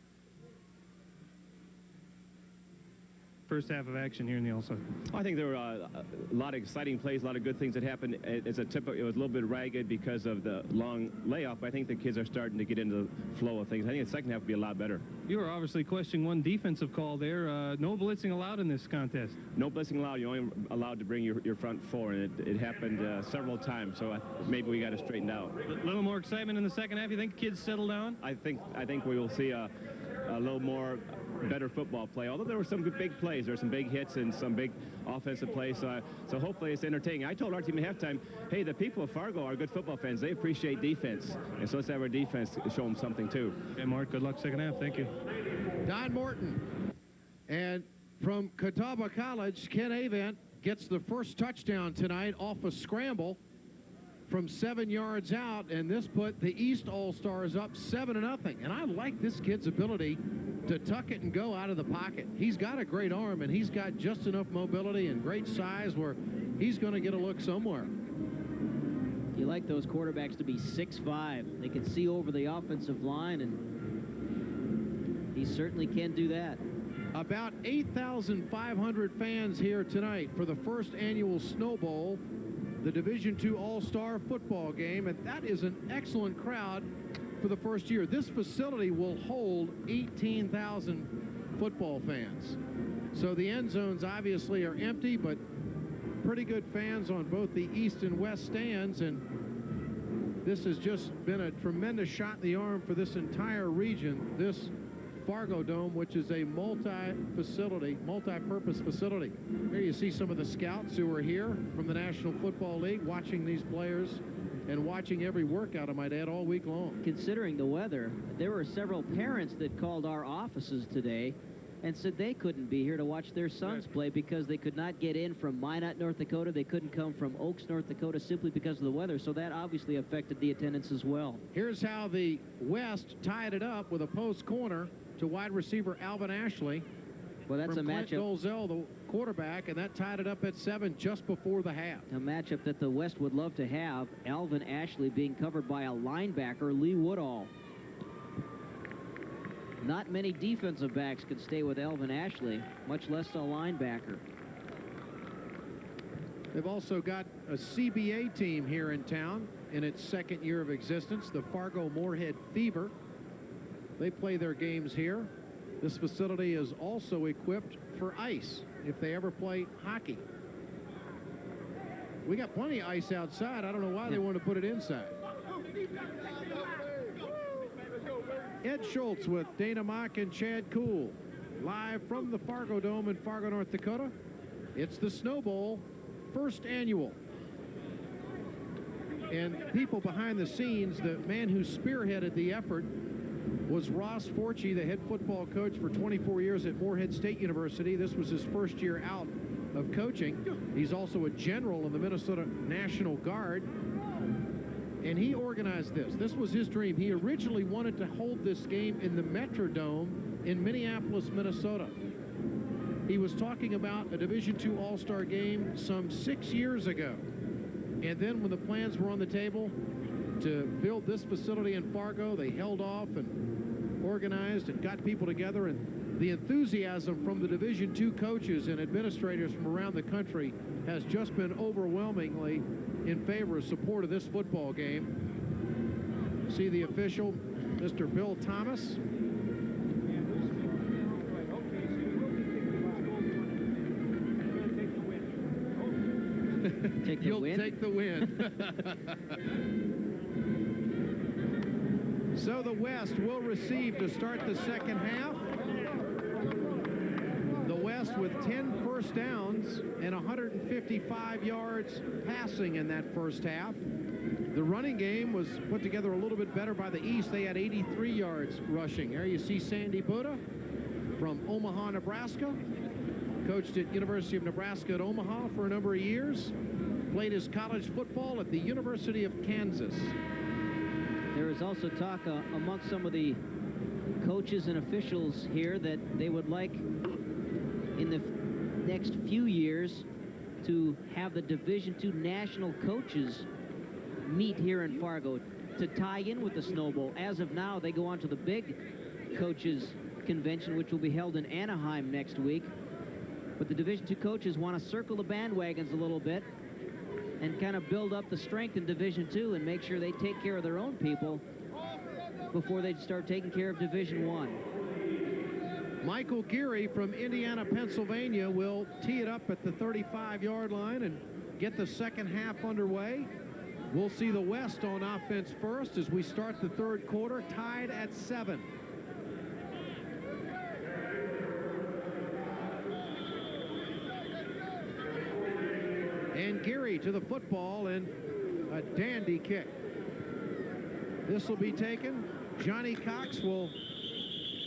first half of action here in the All-Star? I think there were a lot of exciting plays, a lot of good things that happened. It was a little bit ragged because of the long layoff, but I think the kids are starting to get into the flow of things. I think the second half will be a lot better. You were obviously questioning one defensive call there. No blitzing allowed in this contest. No blitzing allowed. You're only allowed to bring your front four, and it happened several times, so maybe we got it straightened out. A little more excitement in the second half. You think kids settle down? I think we will see a little more better football play, although there were some big plays. There were some big hits and some big offensive plays, so hopefully it's entertaining. I told our team at halftime, hey, the people of Fargo are good football fans. They appreciate defense, and so let's have our defense show them something too. Okay, Mark, good luck second half. Thank you. Don Morton. And from Catawba College, Ken Avent gets the first touchdown tonight off a scramble from 7 yards out, and this put the East All-Stars up 7-0. And I like this kid's ability to tuck it and go out of the pocket. He's got a great arm, and he's got just enough mobility and great size where he's going to get a look somewhere. You like those quarterbacks to be 6'5". They can see over the offensive line, and he certainly can do that. About 8,500 fans here tonight for the first annual Snow Bowl, the Division II All-Star football game, and that is an excellent crowd for the first year. This facility will hold 18,000 football fans. So the end zones obviously are empty, but pretty good fans on both the east and west stands, and this has just been a tremendous shot in the arm for this entire region, this Fargodome, which is a multi-purpose facility. Here you see some of the scouts who are here from the National Football League watching these players and watching every workout, I might add, all week long. Considering the weather, there were several parents that called our offices today and said they couldn't be here to watch their sons play because they could not get in from Minot, North Dakota. They couldn't come from Oaks, North Dakota, simply because of the weather, so that obviously affected the attendance as well. Here's how the West tied it up with a post corner to wide receiver Alvin Ashley. Well, that's a matchup. Dolzell, the quarterback, and that tied it up at 7 just before the half. A matchup that the West would love to have. Alvin Ashley being covered by a linebacker, Lee Woodall. Not many defensive backs could stay with Alvin Ashley, much less a linebacker. They've also got a CBA team here in town in its second year of existence, the Fargo Moorhead Fever. They play their games here. This facility is also equipped for ice if they ever play hockey. We got plenty of ice outside. I don't know why they want to put it inside. Ed Schultz with Dana Mock and Chad Kuhl, live from the Fargodome in Fargo, North Dakota. It's the Snow Bowl, first annual. And people behind the scenes, the man who spearheaded the effort was Ross Forchie, the head football coach for 24 years at Moorhead State University. This was his first year out of coaching. He's also a general in the Minnesota National Guard. And he organized this. This was his dream. He originally wanted to hold this game in the Metrodome in Minneapolis, Minnesota. He was talking about a Division II All-Star game some 6 years ago. And then when the plans were on the table to build this facility in Fargo, they held off and organized and got people together, and the enthusiasm from the Division II coaches and administrators from around the country has just been overwhelmingly in favor of support of this football game. See the official, Mr. Bill Thomas. You'll take the win. So the West will receive to start the second half. The West with 10 first downs and 155 yards passing in that first half. The running game was put together a little bit better by the East. They had 83 yards rushing. There you see Sandy Buddha from Omaha, Nebraska. Coached at University of Nebraska at Omaha for a number of years. Played his college football at the University of Kansas. There is also talk amongst some of the coaches and officials here that they would like in the next few years to have the Division II national coaches meet here in Fargo to tie in with the Snow Bowl. As of now, they go on to the big coaches convention, which will be held in Anaheim next week. But the Division II coaches want to circle the bandwagons a little bit and kind of build up the strength in Division II and make sure they take care of their own people before they start taking care of Division I. Michael Geary from Indiana, Pennsylvania will tee it up at the 35-yard line and get the second half underway. We'll see the West on offense first as we start the third quarter, tied at 7. And Geary to the football and a dandy kick. This will be taken. Johnny Cox will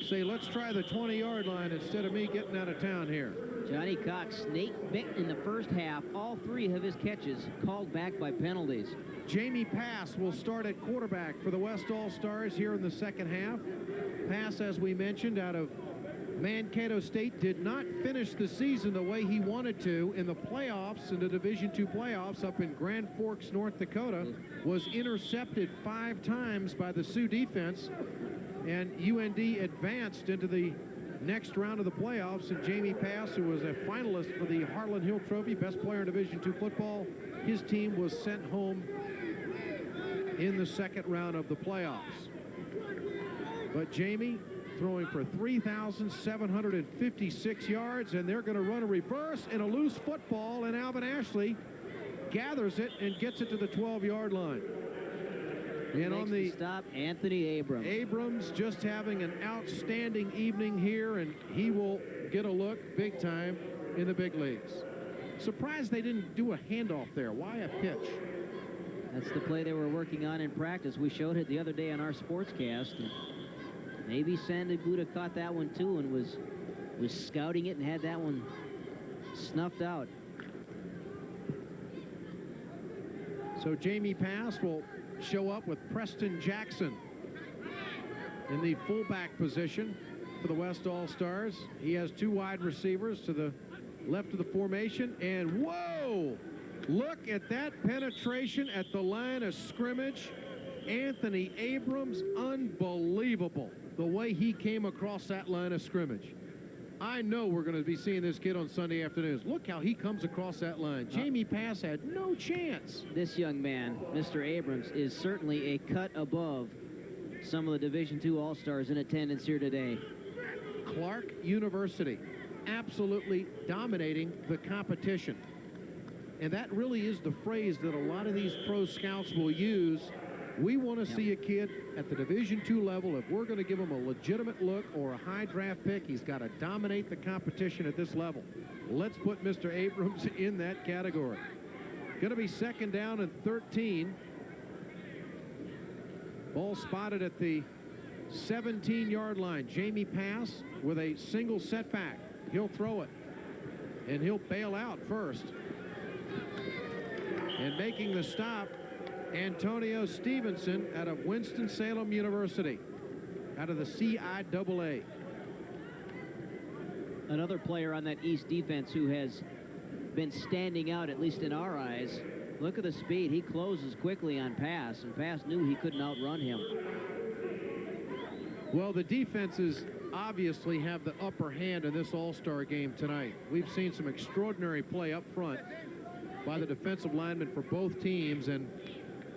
say, let's try the 20-yard line instead of me getting out of town here. Johnny Cox snake bit in the first half. All 3 of his catches called back by penalties. Jamie Pass will start at quarterback for the West All-Stars here in the second half. Pass, as we mentioned, out of Mankato State, did not finish the season the way he wanted to in the playoffs, in the Division II playoffs up in Grand Forks, North Dakota, was intercepted 5 times by the Sioux defense, and UND advanced into the next round of the playoffs. And Jamie Pass, who was a finalist for the Harlan Hill Trophy, best player in Division II football, his team was sent home in the second round of the playoffs. But Jamie throwing for 3,756 yards, and they're going to run a reverse and a loose football, and Alvin Ashley gathers it and gets it to the 12-yard line. And on the stop, Anthony Abrams. Abrams just having an outstanding evening here, and he will get a look big time in the big leagues. Surprised they didn't do a handoff there. Why a pitch? That's the play they were working on in practice. We showed it the other day on our sportscast. And maybe Sandy Buddha caught that one too and was scouting it and had that one snuffed out. So Jamie Pass will show up with Preston Jackson in the fullback position for the West All-Stars. He has 2 wide receivers to the left of the formation, and whoa! Look at that penetration at the line of scrimmage. Anthony Abrams, unbelievable the way he came across that line of scrimmage. I know we're going to be seeing this kid on Sunday afternoons. Look how he comes across that line. Jamie Pass had no chance. This young man, Mr. Abrams, is certainly a cut above some of the Division II All-Stars in attendance here today. Clark University absolutely dominating the competition. And that really is the phrase that a lot of these pro scouts will use. We want to see a kid at the Division II level. If we're going to give him a legitimate look or a high draft pick, he's got to dominate the competition at this level. Let's put Mr. Abrams in that category. Going to be second down and 13. Ball spotted at the 17-yard line. Jamie Pass with a single setback. He'll throw it, and he'll bail out first. And making the stop, Antonio Stevenson out of Winston-Salem University, out of the CIAA. Another player on that East defense who has been standing out, at least in our eyes. Look at the speed. He closes quickly on Pass, and Pass knew he couldn't outrun him. Well, the defenses obviously have the upper hand in this All-Star game tonight. We've seen some extraordinary play up front by the defensive linemen for both teams, and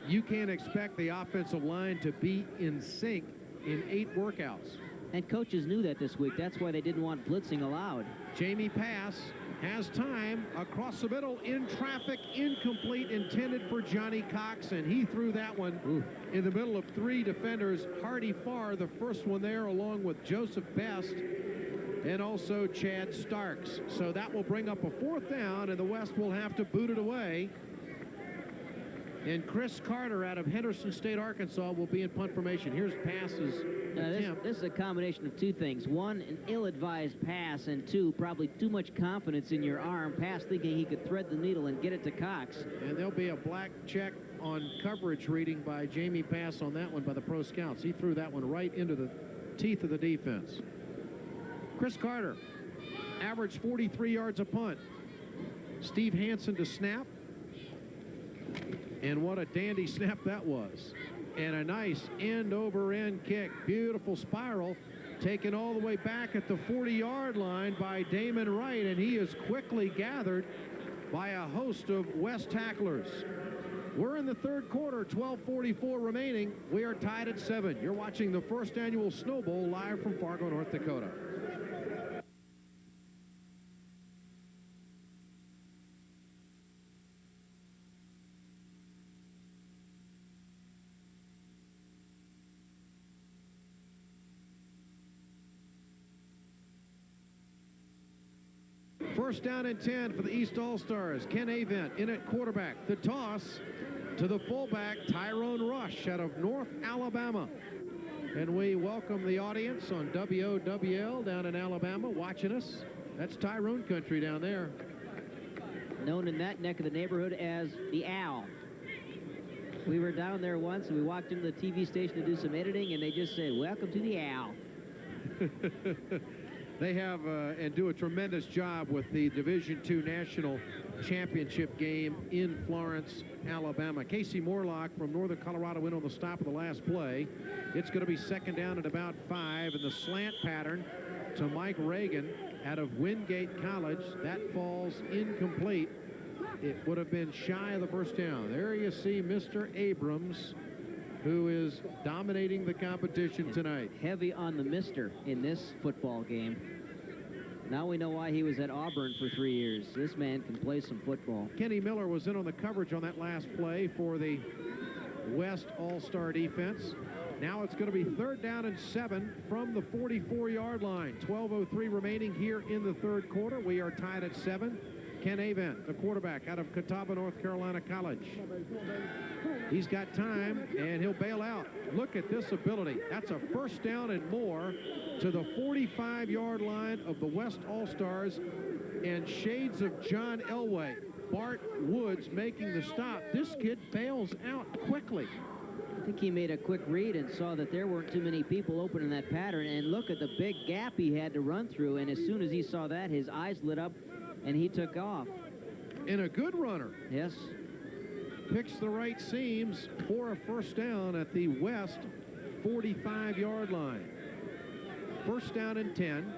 you can't expect the offensive line to be in sync in 8 workouts. And coaches knew that this week. That's why they didn't want blitzing allowed. Jamie Pass has time across the middle in traffic, incomplete, intended for Johnny Cox, and he threw that one in the middle of 3 defenders. Hardy Farr, the first one there, along with Joseph Best and also Chad Starks. So that will bring up a 4th down, and the West will have to boot it away. And Chris Carter out of Henderson State, Arkansas, will be in punt formation. Here's Pass's attempt. This is a combination of 2 things. 1, an ill-advised pass, and 2, probably too much confidence in your arm. Pass thinking he could thread the needle and get it to Cox. And there'll be a black check on coverage reading by Jamie Pass on that one by the pro scouts. He threw that one right into the teeth of the defense. Chris Carter averaged 43 yards a punt. Steve Hansen to snap. And what a dandy snap that was. And a nice end-over-end kick. Beautiful spiral. taken all the way back at the 40-yard line by Damon Wright, and he is quickly gathered by a host of West tacklers. We're in the third quarter, 12:44 remaining. We are tied at 7. You're watching the first annual Snow Bowl live from Fargo, North Dakota. First down and 10 for the East All-Stars. Ken Avent in at quarterback. The toss to the fullback, Tyrone Rush out of North Alabama. And we welcome the audience on WOWL down in Alabama watching us. That's Tyrone country down there. Known in that neck of the neighborhood as the Owl. We were down there once, and we walked into the TV station to do some editing, and they just said, "Welcome to the Owl." They have and do a tremendous job with the Division II National Championship game in Florence, Alabama. Casey Morlock from Northern Colorado in on the stop of the last play. It's going to be second down at about 5, and the slant pattern to Mike Reagan out of Wingate College. That falls incomplete. It would have been shy of the first down. There you see Mr. Abrams, who is dominating the competition tonight. Heavy on the mister in this football game. Now we know why he was at Auburn for 3 years. This man can play some football. Kenny Miller was in on the coverage on that last play for the West All-Star defense. Now it's going to be third down and 7 from the 44-yard line. 12:03 remaining here in the third quarter. We are tied at 7. Ken Avent, the quarterback out of Catawba, North Carolina College. He's got time, and he'll bail out. Look at this ability. That's a first down and more to the 45-yard line of the West All-Stars, and shades of John Elway. Bart Woods making the stop. This kid bails out quickly. I think he made a quick read and saw that there weren't too many people open in that pattern, and look at the big gap he had to run through, and as soon as he saw that, his eyes lit up, and he took off. And a good runner. Yes. Picks the right seams for a first down at the West 45-yard line. First down and 10.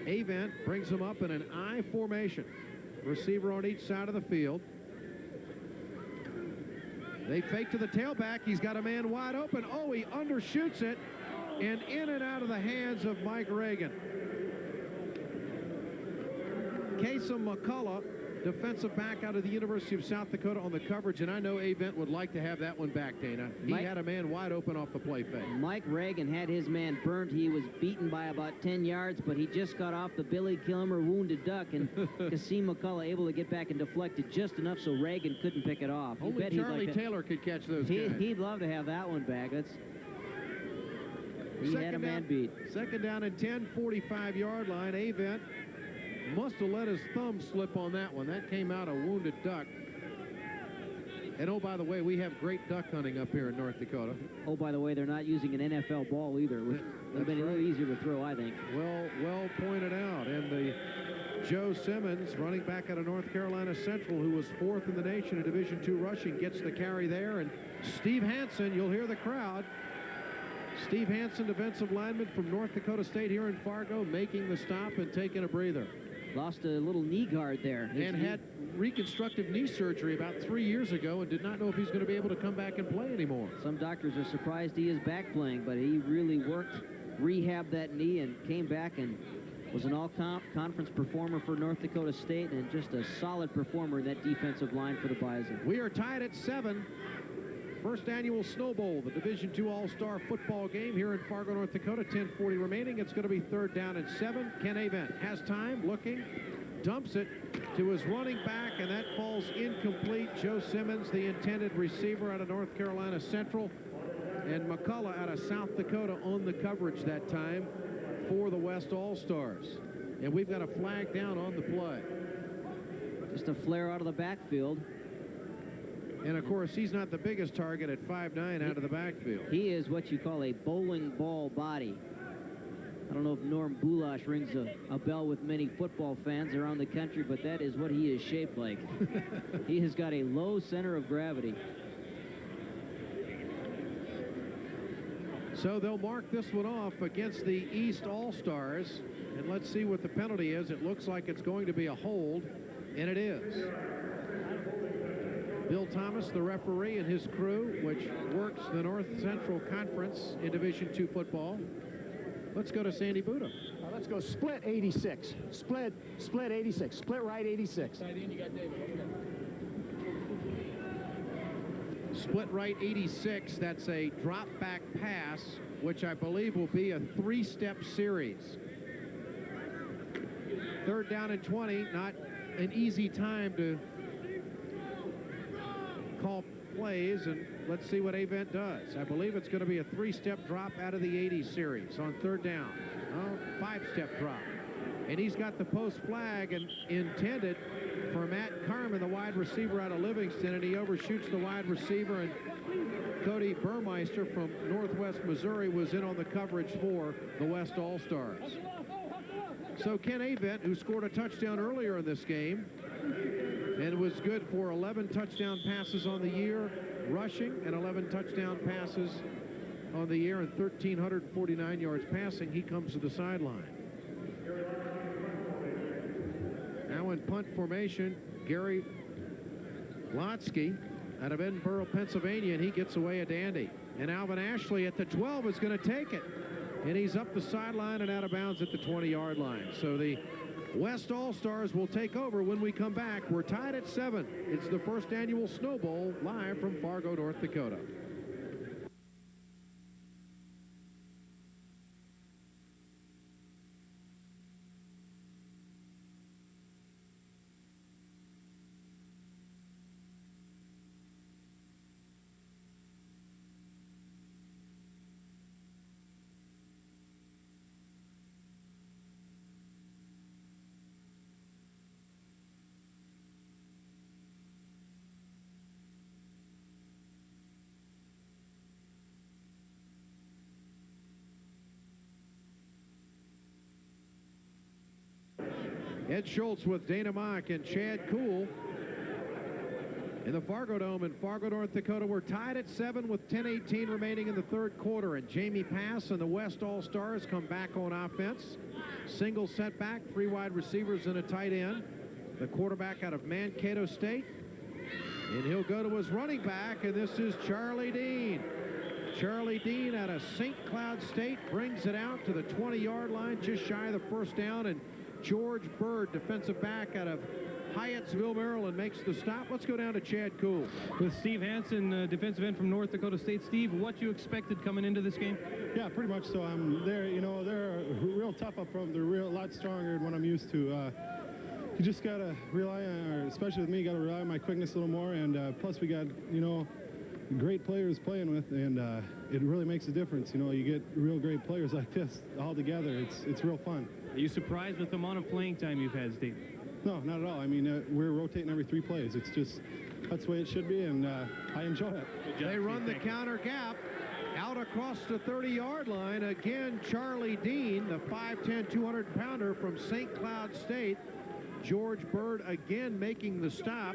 Avent brings him up in an I formation. Receiver on each side of the field. They fake to the tailback. He's got a man wide open. Oh, he undershoots it. And in and out of the hands of Mike Reagan. Kasem McCullough, defensive back out of the University of South Dakota on the coverage, and I know Avent would like to have that one back, Dana. He had a man wide open off the play fake. Mike Reagan had his man burnt. He was beaten by about 10 yards, but he just got off the Billy Kilmer wounded duck, and Kasem McCullough able to get back and deflect it just enough so Reagan couldn't pick it off. Only Charlie Taylor could catch those guys. He'd love to have that one back. He had a man beat. Second down and 10, 45-yard line. Avent must have let his thumb slip on that one. That came out a wounded duck. And oh, by the way, we have great duck hunting up here in North Dakota. Oh, by the way, they're not using an NFL ball either, which would have been a little easier to throw, I think. Well pointed out. And the Joe Simmons, running back out of North Carolina Central, who was 4th in the nation in Division II rushing, gets the carry there. And Steve Hansen, you'll hear the crowd. Steve Hansen, defensive lineman from North Dakota State here in Fargo, making the stop and taking a breather. Lost a little knee guard there. And had reconstructive knee surgery about 3 years ago and did not know if he's going to be able to come back and play anymore. Some doctors are surprised he is back playing, but he really worked, rehabbed that knee, and came back and was an all-conference performer for North Dakota State and just a solid performer in that defensive line for the Bison. We are tied at 7. First annual Snow Bowl, the Division II All-Star football game here in Fargo, North Dakota. 10:40 remaining. It's going to be third down and 7. Ken Avent has time, looking, dumps it to his running back, and that falls incomplete. Joe Simmons, the intended receiver out of North Carolina Central, and McCullough out of South Dakota on the coverage that time for the West All-Stars. And we've got a flag down on the play. Just a flare out of the backfield. And, of course, he's not the biggest target at 5'9" out of the backfield. He is what you call a bowling ball body. I don't know if Norm Bulash rings a bell with many football fans around the country, but that is what he is shaped like. He has got a low center of gravity. So they'll mark this one off against the East All-Stars. And let's see what the penalty is. It looks like it's going to be a hold, and it is. Bill Thomas, the referee, and his crew, which works the North Central Conference in Division II football. Let's go to Sandy Buda. Let's go split 86. Split 86. Split right 86. Split right 86. That's a drop back pass, which I believe will be a three-step series. Third down and 20. Not an easy time to call plays, and let's see what Avent does. I believe it's going to be a three-step drop out of the 80 series on third down. Oh, five-step drop. And he's got the post flag and intended for Matt Carmen, the wide receiver out of Livingston, and he overshoots the wide receiver, and Cody Burmeister from Northwest Missouri was in on the coverage for the West All-Stars. So Ken Avent, who scored a touchdown earlier in this game, and was good for 11 touchdown passes on the year, rushing, and 11 touchdown passes on the year, and 1,349 yards passing. He comes to the sideline. Now in punt formation, Gary Lotsky out of Edinburgh, Pennsylvania, and he gets away a dandy. And Alvin Ashley at the 12 is going to take it. And he's up the sideline and out of bounds at the 20-yard line. So the West All-Stars will take over when we come back. We're tied at 7. It's the first annual Snow Bowl, live from Fargo, North Dakota. Ed Schultz with Dana Mock and Chad Kuhl in the Fargodome in Fargo, North Dakota. We're tied at 7 with 10:18 remaining in the third quarter. And Jamie Pass and the West All-Stars come back on offense. Single setback, 3 wide receivers and a tight end. The quarterback out of Mankato State. And he'll go to his running back, and this is Charlie Dean. Charlie Dean out of St. Cloud State brings it out to the 20-yard line, just shy of the first down, and George Bird, defensive back out of Hyattsville, Maryland, makes the stop. Let's go down to Chad Kuhl. With Steve Hansen, defensive end from North Dakota State. Steve, what you expected coming into this game? Yeah, pretty much so. They're real tough up front. They're a lot stronger than what I'm used to. You just got to rely on, or especially with me, got to rely on my quickness a little more. And plus we got, great players playing with, and it really makes a difference. You get real great players like this all together. It's real fun. Are you surprised with the amount of playing time you've had, Steve? No, not at all. We're rotating every 3 plays. It's just, that's the way it should be, and I enjoy it. They run the counter gap out across the 30-yard line. Again, Charlie Dean, the 5'10", 200-pounder from St. Cloud State. George Bird again making the stop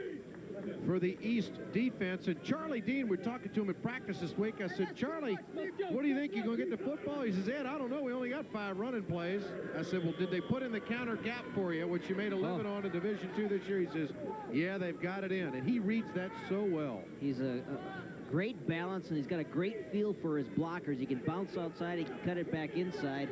for the East defense. And Charlie Dean, we're talking to him at practice this week. I said, Charlie, what do you think? You going to get into football? He says, Ed, I don't know. We only got 5 running plays. I said, well, did they put in the counter gap for you, which you made a living on in Division II this year? He says, yeah, they've got it in. And he reads that so well. He's a great balance, and he's got a great feel for his blockers. He can bounce outside. He can cut it back inside.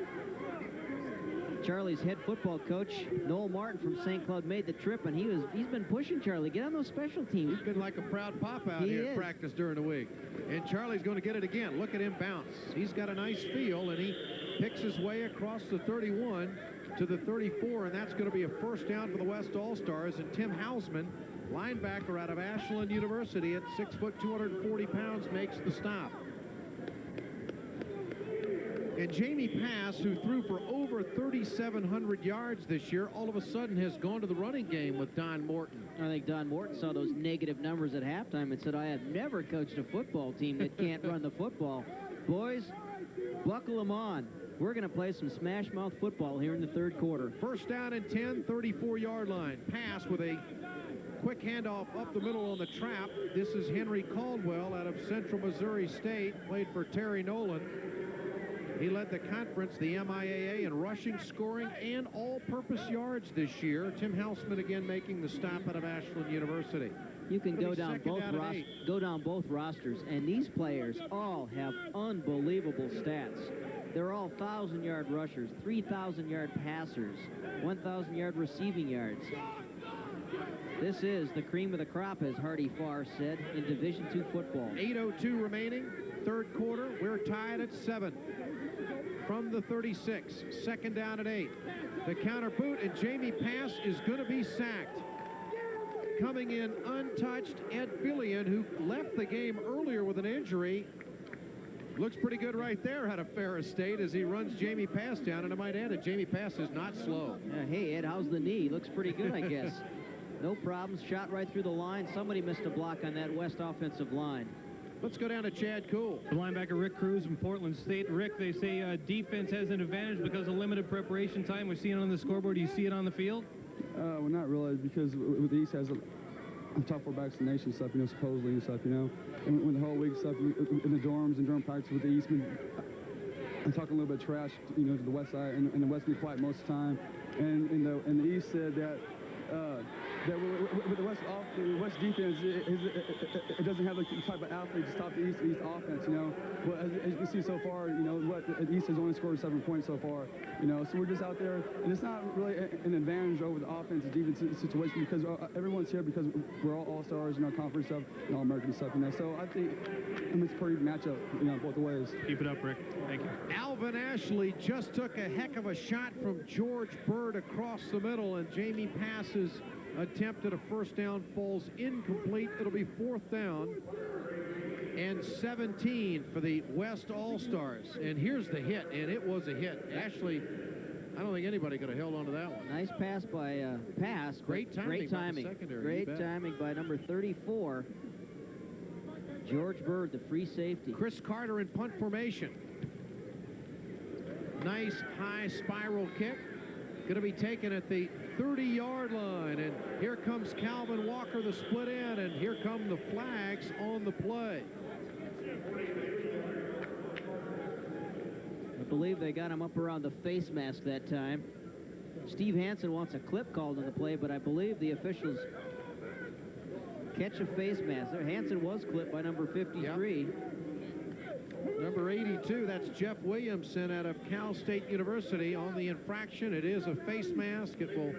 Charlie's head football coach, Noel Martin from St. Cloud, made the trip, and he's been pushing Charlie. Get on those special teams. He's been like a proud pop out here at practice during the week. And Charlie's going to get it again. Look at him bounce. He's got a nice feel, and he picks his way across the 31 to the 34, and that's going to be a first down for the West All-Stars. And Tim Hausman, linebacker out of Ashland University at 6 foot, 240 pounds, makes the stop. And Jamie Pass, who threw for over 3,700 yards this year, all of a sudden has gone to the running game with Don Morton. I think Don Morton saw those negative numbers at halftime and said, I have never coached a football team that can't run the football. Boys, buckle them on. We're going to play some smash mouth football here in the third quarter. First down and 10, 34-yard line. Pass with a quick handoff up the middle on the trap. This is Henry Caldwell out of Central Missouri State, played for Terry Nolan. He led the conference, the MIAA, in rushing, scoring, and all-purpose yards this year. Tim Houseman again making the stop out of Ashland University. You can go down both rosters, and these players all have unbelievable stats. They're all 1,000-yard rushers, 3,000-yard passers, 1,000-yard receiving yards. This is the cream of the crop, as Hardy Farr said, in Division II football. 8:02 remaining, third quarter. We're tied at 7. From the 36, second down at 8. The counter boot, and Jamie Pass is going to be sacked. Coming in untouched, Ed Fillion, who left the game earlier with an injury. Looks pretty good right there out of Ferris State as he runs Jamie Pass down. And I might add that Jamie Pass is not slow. Hey, Ed, how's the knee? Looks pretty good, I guess. No problems. Shot right through the line. Somebody missed a block on that West offensive line. Let's go down to Chad Cool. The linebacker Rick Cruz from Portland State. Rick, they say defense has an advantage because of limited preparation time. We see it on the scoreboard. Do you see it on the field? Well, not really, because with the East has a top 4 vaccination stuff, you know, supposedly and stuff, you know. And when the whole week stuff in the dorms and during practice with the East, I'm talking a little bit of trash, you know, to the West side, and the West be quiet most of the time. And the East said that with the West defense, it doesn't have the type of athlete to stop the East offense, you know. Well, as you can see so far, you know, the East has only scored 7 points so far, you know. So we're just out there, and it's not really an advantage over the offensive defense situation because everyone's here because we're all all-stars in our conference stuff and all-American stuff, you know. So I think it's a pretty matchup, you know, both ways. Keep it up, Rick. Thank you. Alvin Ashley just took a heck of a shot from George Bird across the middle, and Jamie Pass's attempt at a first down falls incomplete. It'll be 4th down and 17 for the West All-Stars. And here's the hit, and it was a hit. Ashley, I don't think anybody could have held on to that one. Nice pass by Pass. Great timing. Great timing. By the secondary, great timing by number 34, George Bird, the free safety. Chris Carter in punt formation. Nice high spiral kick. Going to be taken at the 30-yard line, and here comes Calvin Walker, the split end, and here come the flags on the play. I believe they got him up around the face mask that time. Steve Hansen wants a clip called on the play, but I believe the officials catch a face mask. There, Hansen was clipped by number 53. Yep. Number 82, that's Jeff Williamson out of Cal State University on the infraction. It is a face mask. It will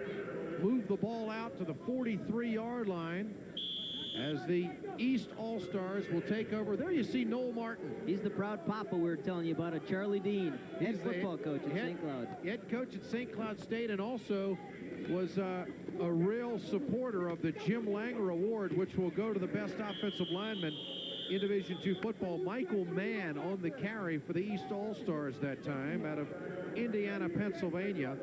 move the ball out to the 43-yard line as the East All-Stars will take over. There you see Noel Martin. He's the proud papa we were telling you about, Charlie Dean, head football coach at St. Cloud. Head coach at St. Cloud State, and also was a real supporter of the Jim Langer Award, which will go to the best offensive lineman in Division II football. Michael Mann on the carry for the East All-Stars that time out of Indiana, Pennsylvania.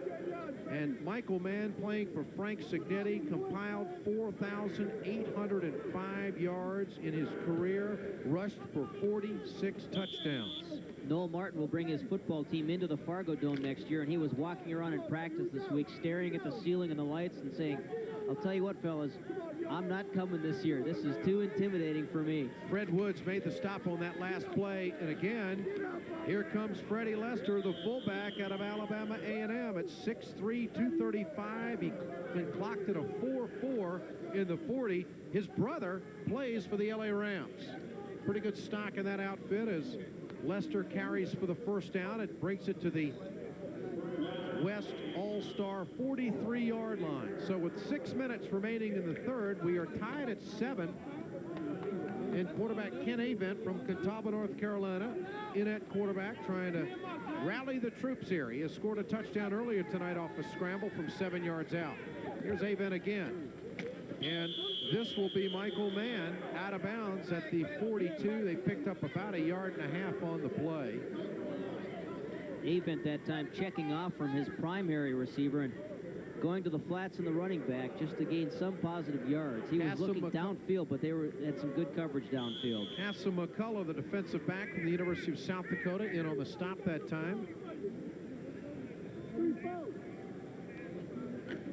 And Michael Mann, playing for Frank Signetti, compiled 4,805 yards in his career, rushed for 46 touchdowns. Noel Martin will bring his football team into the Fargo Dome next year, and he was walking around in practice this week, staring at the ceiling and the lights and saying, I'll tell you what, fellas, I'm not coming this year. This is too intimidating for me. Fred Woods made the stop on that last play. And again, here comes Freddie Lester, the fullback out of Alabama A&M at 6'3", 235. He clocked at a 4.4 in the 40. His brother plays for the LA Rams. Pretty good stock in that outfit as Lester carries for the first down. It brings it to the West All-Star 43-yard line. So with 6 minutes remaining in the third, we are tied at 7. And quarterback Ken Avent from Catawba, North Carolina, in at quarterback, trying to rally the troops here. He has scored a touchdown earlier tonight off a scramble from 7 yards out. Here's Avent again. And this will be Michael Mann out of bounds at the 42. They picked up about 1.5 yards on the play. Avent that time checking off from his primary receiver and going to the flats in the running back just to gain some positive yards. He was looking downfield, but they had some good coverage downfield. Cassim McCullough, the defensive back from the University of South Dakota, in on the stop that time.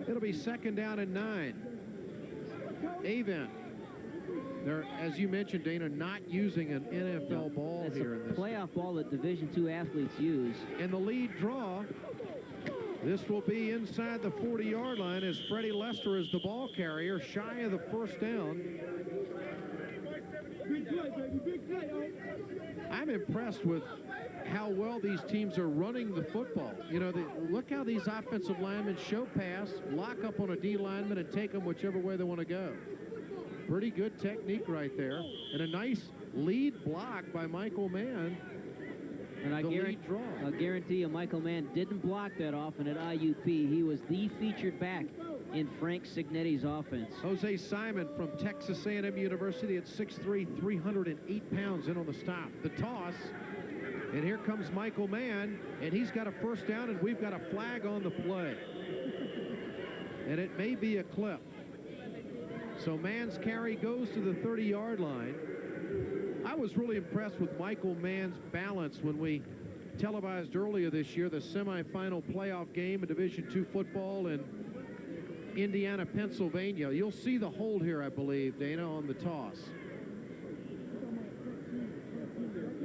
It'll be 2nd down and 9. Avent They're, as you mentioned, Dana, not using an NFL ball It's here a in this playoff ball that Division II athletes use. In the lead draw, this will be inside the 40-yard line as Freddie Lester is the ball carrier, shy of the first down. I'm impressed with how well these teams are running the football. You know, look how these offensive linemen show pass, lock up on a D lineman, and take them whichever way they want to go. Pretty good technique right there. And a nice lead block by Michael Mann. And I guarantee you Michael Mann didn't block that often at IUP. He was the featured back in Frank Signetti's offense. Jose Simon from Texas A&M University at 6'3", 308 pounds in on the stop. The toss, and here comes Michael Mann, and he's got a first down, and we've got a flag on the play. And it may be a clip. So Mann's carry goes to the 30-yard line. I was really impressed with Michael Mann's balance when we televised earlier this year the semifinal playoff game of Division II football in Indiana, Pennsylvania. You'll see the hold here, I believe, Dana, on the toss.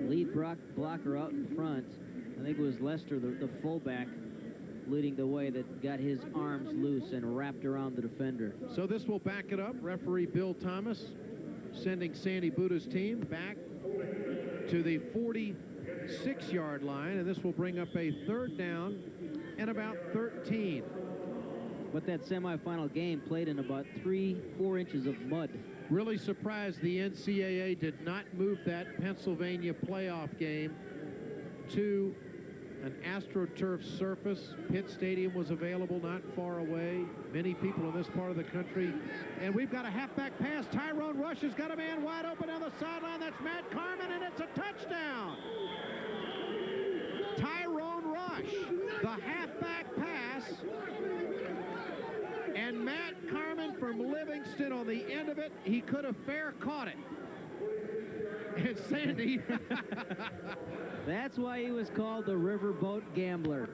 Lead blocker out in front. I think it was Lester, the fullback, leading the way, that got his arms loose and wrapped around the defender. So this will back it up. Referee Bill Thomas sending Sandy Buda's team back to the 46-yard line, and this will bring up a third down and about 13. But that semifinal game played in about 3-4 inches of mud. Really surprised the NCAA did not move that Pennsylvania playoff game to an AstroTurf surface. Pitt Stadium was available not far away. Many people in this part of the country. And we've got a halfback pass. Tyrone Rush has got a man wide open on the sideline. That's Matt Carmen, and it's a touchdown. Tyrone Rush, the halfback pass. And Matt Carmen from Livingston on the end of it. He could have fair caught it. And Sandy. That's why he was called the Riverboat Gambler.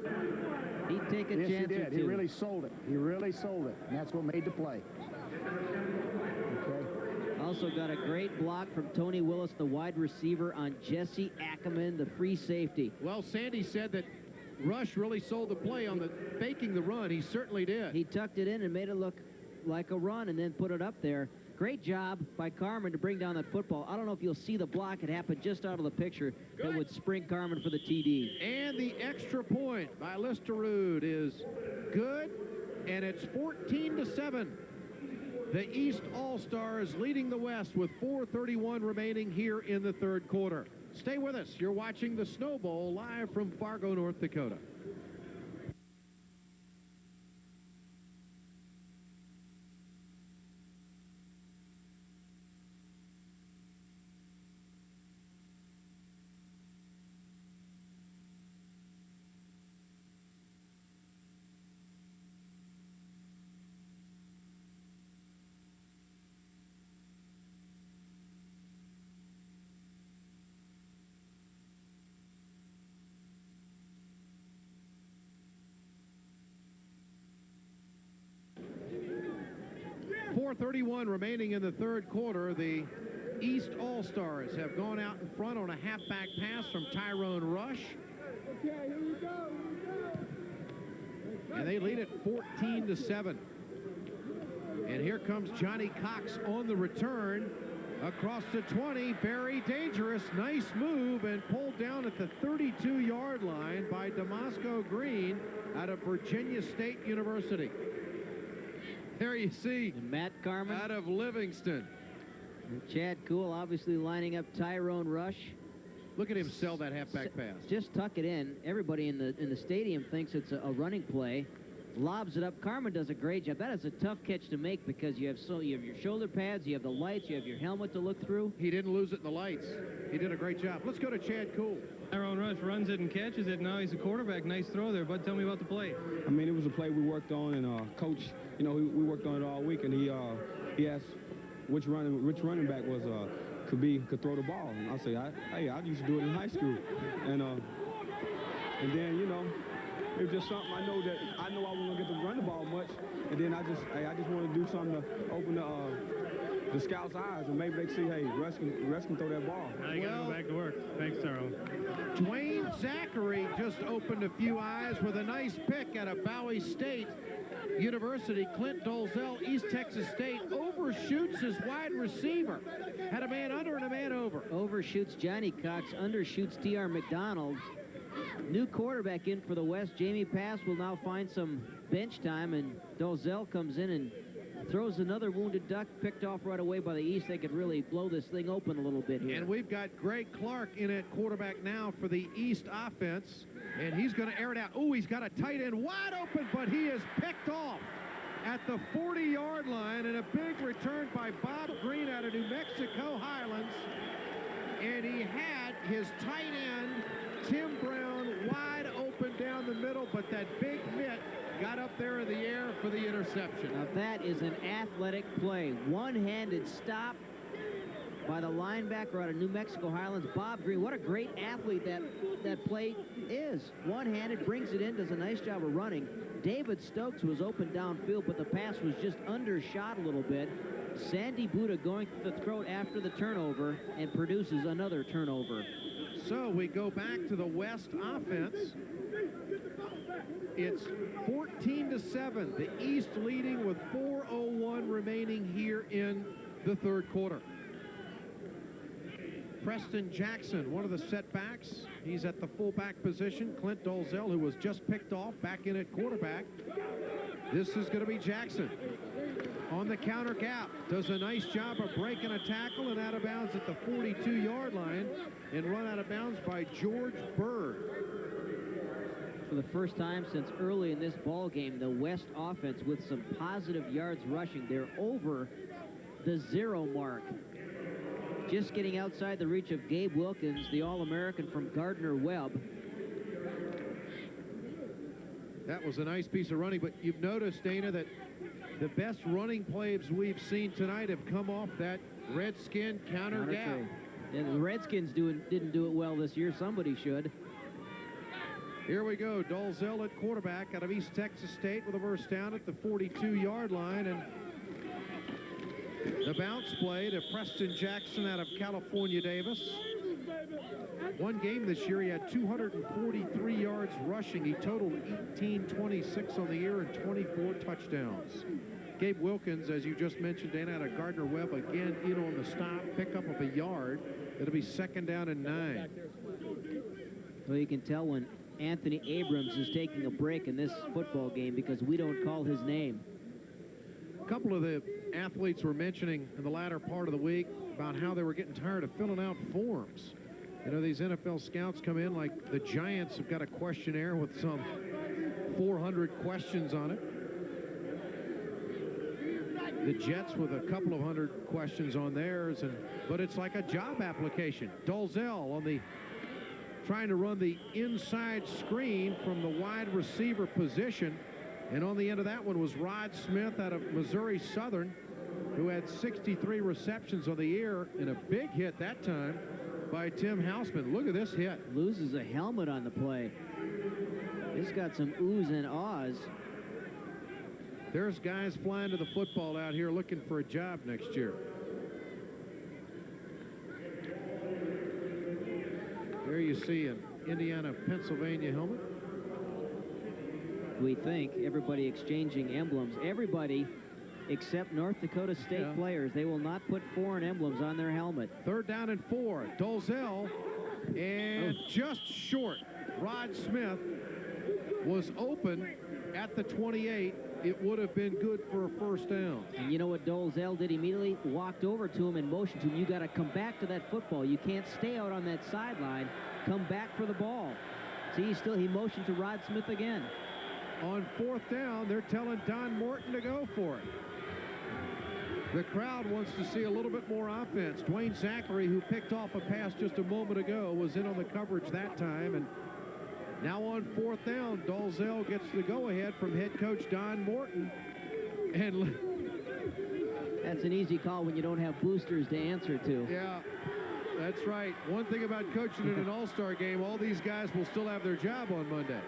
He'd take a chance. Yes, he did. Or two. He really sold it. He really sold it. And that's what made the play. Okay. Also got a great block from Tony Willis, the wide receiver, on Jesse Ackerman, the free safety. Well, Sandy said that Rush really sold the play on the faking the run. He certainly did. He tucked it in and made it look like a run and then put it up there. Great job by Carmen to bring down that football. I don't know if you'll see the block. It happened just out of the picture. That would spring Carmen for the TD. And the extra point by Listerud is good, and it's 14-7. The East All-Stars leading the West with 4:31 remaining here in the third quarter. Stay with us. You're watching the Snow Bowl live from Fargo, North Dakota. .431 remaining in the third quarter. The East All-Stars have gone out in front on a halfback pass from Tyrone Rush. Okay, here we go. And they lead it 14-7. And here comes Johnny Cox on the return. Across the 20, very dangerous. Nice move, and pulled down at the 32-yard line by Damasco Green out of Virginia State University. There you see and Matt Carmen out of Livingston. And Chad Cool obviously lining up Tyrone Rush. Look at him sell that halfback pass. Just tuck it in. Everybody in the stadium thinks it's a running play. Lobs it up. Carmen does a great job. That is a tough catch to make because you have your shoulder pads, you have the lights, you have your helmet to look through. He didn't lose it in the lights. He did a great job. Let's go to Chad Cool. Tyrone Rush runs it and catches it. Now he's a quarterback. Nice throw there, Bud. Tell me about the play. I mean, it was a play we worked on, and Coach, you know, we worked on it all week, and he asked which running back could throw the ball. And I say, I used to do it in high school, and then, you know, it was just something I know I wasn't gonna get to run the ball much, and then I just wanted to do something to open the the scouts' eyes, and maybe they see, hey, Russ can throw that ball. Now you got to go back to work. Thanks, Taro. Dwayne Zachary just opened a few eyes with a nice pick out of Bowie State University. Clint Dolzell, East Texas State, overshoots his wide receiver. Had a man under and a man over. Overshoots Johnny Cox, undershoots D.R. McDonald. New quarterback in for the West. Jamie Pass will now find some bench time, and Dolzell comes in and throws another wounded duck, picked off right away by the East. They could really blow this thing open a little bit here. And we've got Greg Clark in at quarterback now for the East offense, and he's going to air it out. Oh, he's got a tight end wide open, but he is picked off at the 40-yard line, and a big return by Bob Green out of New Mexico Highlands. And he had his tight end, Tim Brown, wide open down the middle, but that big mitt got up there in the air for the interception. Now that is an athletic play. One-handed stop by the linebacker out of New Mexico Highlands, Bob Green. What a great athlete that play is. One-handed, brings it in, does a nice job of running. David Stokes was open downfield, but the pass was just undershot a little bit. Sandy Buddha going to the throat after the turnover and produces another turnover. So we go back to the West offense. It's 14-7. The East leading with 4:01 remaining here in the third quarter. Preston Jackson, one of the setbacks. He's at the fullback position. Clint Dolzell, who was just picked off, back in at quarterback. This is going to be Jackson. On the counter gap, does a nice job of breaking a tackle and out of bounds at the 42-yard line, and run out of bounds by George Bird. For the first time since early in this ball game, the West offense with some positive yards rushing. They're over the 0 mark. Just getting outside the reach of Gabe Wilkins, the All-American from Gardner-Webb. That was a nice piece of running, but you've noticed, Dana, that the best running plays we've seen tonight have come off that Redskin counter gap. And the Redskins didn't do it well this year. Somebody should. Here we go. Dolzell at quarterback out of East Texas State with a first down at the 42-yard line. And the bounce play to Preston Jackson out of California Davis. One game this year, he had 243 yards rushing. He totaled 18-26 on the year and 24 touchdowns. Gabe Wilkins, as you just mentioned, Dana, out of Gardner-Webb, again in on the stop, pickup of a yard. It'll be 2nd down and 9. Well, you can tell when Anthony Abrams is taking a break in this football game because we don't call his name. A couple of the athletes were mentioning in the latter part of the week about how they were getting tired of filling out forms. You know, these NFL scouts come in like the Giants have got a questionnaire with some 400 questions on it. The Jets with a couple of hundred questions on theirs, but it's like a job application. Dolzell on the trying to run the inside screen from the wide receiver position. And on the end of that one was Rod Smith out of Missouri Southern, who had 63 receptions on the year and a big hit that time by Tim Hausman. Look at this hit. Loses a helmet on the play. It's got some oohs and ahs. There's guys flying to the football out here looking for a job next year. There you see an Indiana, Pennsylvania helmet. We think everybody exchanging emblems. Everybody except North Dakota State players. They will not put foreign emblems on their helmet. 3rd down and 4. Dolzell and just short. Rod Smith was open at the 28. It would have been good for a first down. And you know what Dolzell did immediately? Walked over to him and motioned to him. You got to come back to that football. You can't stay out on that sideline. Come back for the ball. See, he motioned to Rod Smith again. On 4th down, they're telling Don Morton to go for it. The crowd wants to see a little bit more offense. Dwayne Zachary, who picked off a pass just a moment ago, was in on the coverage that time. And now on 4th down, Dolzell gets the go-ahead from head coach Don Morton. And that's an easy call when you don't have boosters to answer to. Yeah, that's right. One thing about coaching in an all-star game, all these guys will still have their job on Monday.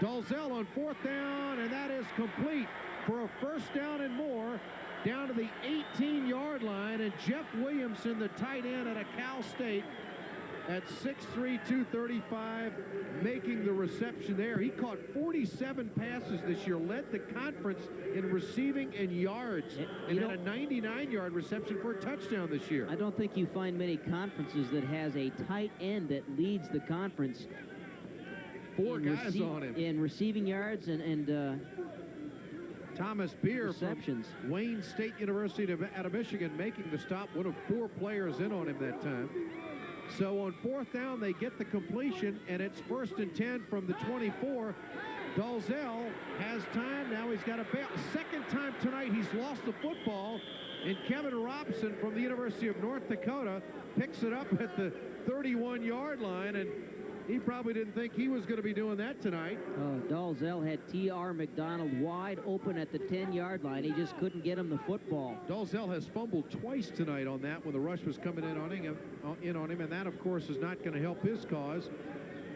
Dolzell on 4th down, and that is complete for a first down and more down to the 18-yard line, and Jeff Williamson, the tight end at Cal State, at 6'3", 235, making the reception there. He caught 47 passes this year, led the conference in receiving and yards, and had a 99-yard reception for a touchdown this year. I don't think you find many conferences that has a tight end that leads the conference. 4 guys on him. In receiving yards and Thomas Beer receptions. From Wayne State University out of Michigan making the stop, one of 4 players in on him that time. So on 4th down, they get the completion, and it's 1st and 10 from the 24. Dalzell has time. Now he's got a bail. Second time tonight he's lost the football, and Kevin Robson from the University of North Dakota picks it up at the 31-yard line, and he probably didn't think he was going to be doing that tonight. Dalzell had T.R. McDonald wide open at the 10-yard line. He just couldn't get him the football. Dalzell has fumbled twice tonight on that when the rush was coming in on him, and that, of course, is not going to help his cause.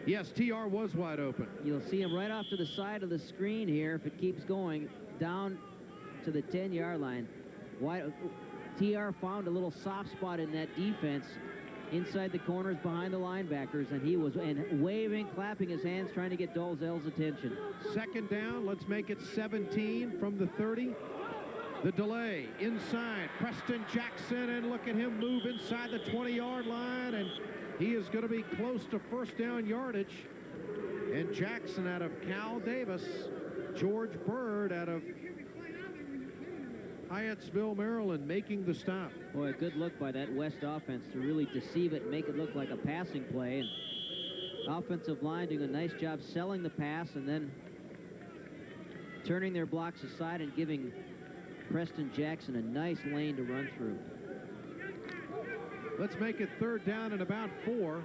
Yes, T.R. was wide open. You'll see him right off to the side of the screen here if it keeps going down to the 10-yard line. T.R. found a little soft spot in that defense inside the corners behind the linebackers, and he was waving, clapping his hands, trying to get Dalzell's attention. 2nd down, let's make it 17 from the 30. The delay inside, Preston Jackson, and look at him move inside the 20-yard line, and he is going to be close to 1st down yardage. And Jackson out of Cal Davis, George Bird out of Hyattsville, Maryland, making the stop. Boy, a good look by that West offense to really deceive it and make it look like a passing play. And offensive line doing a nice job selling the pass and then turning their blocks aside and giving Preston Jackson a nice lane to run through. Let's make it 3rd down and about 4.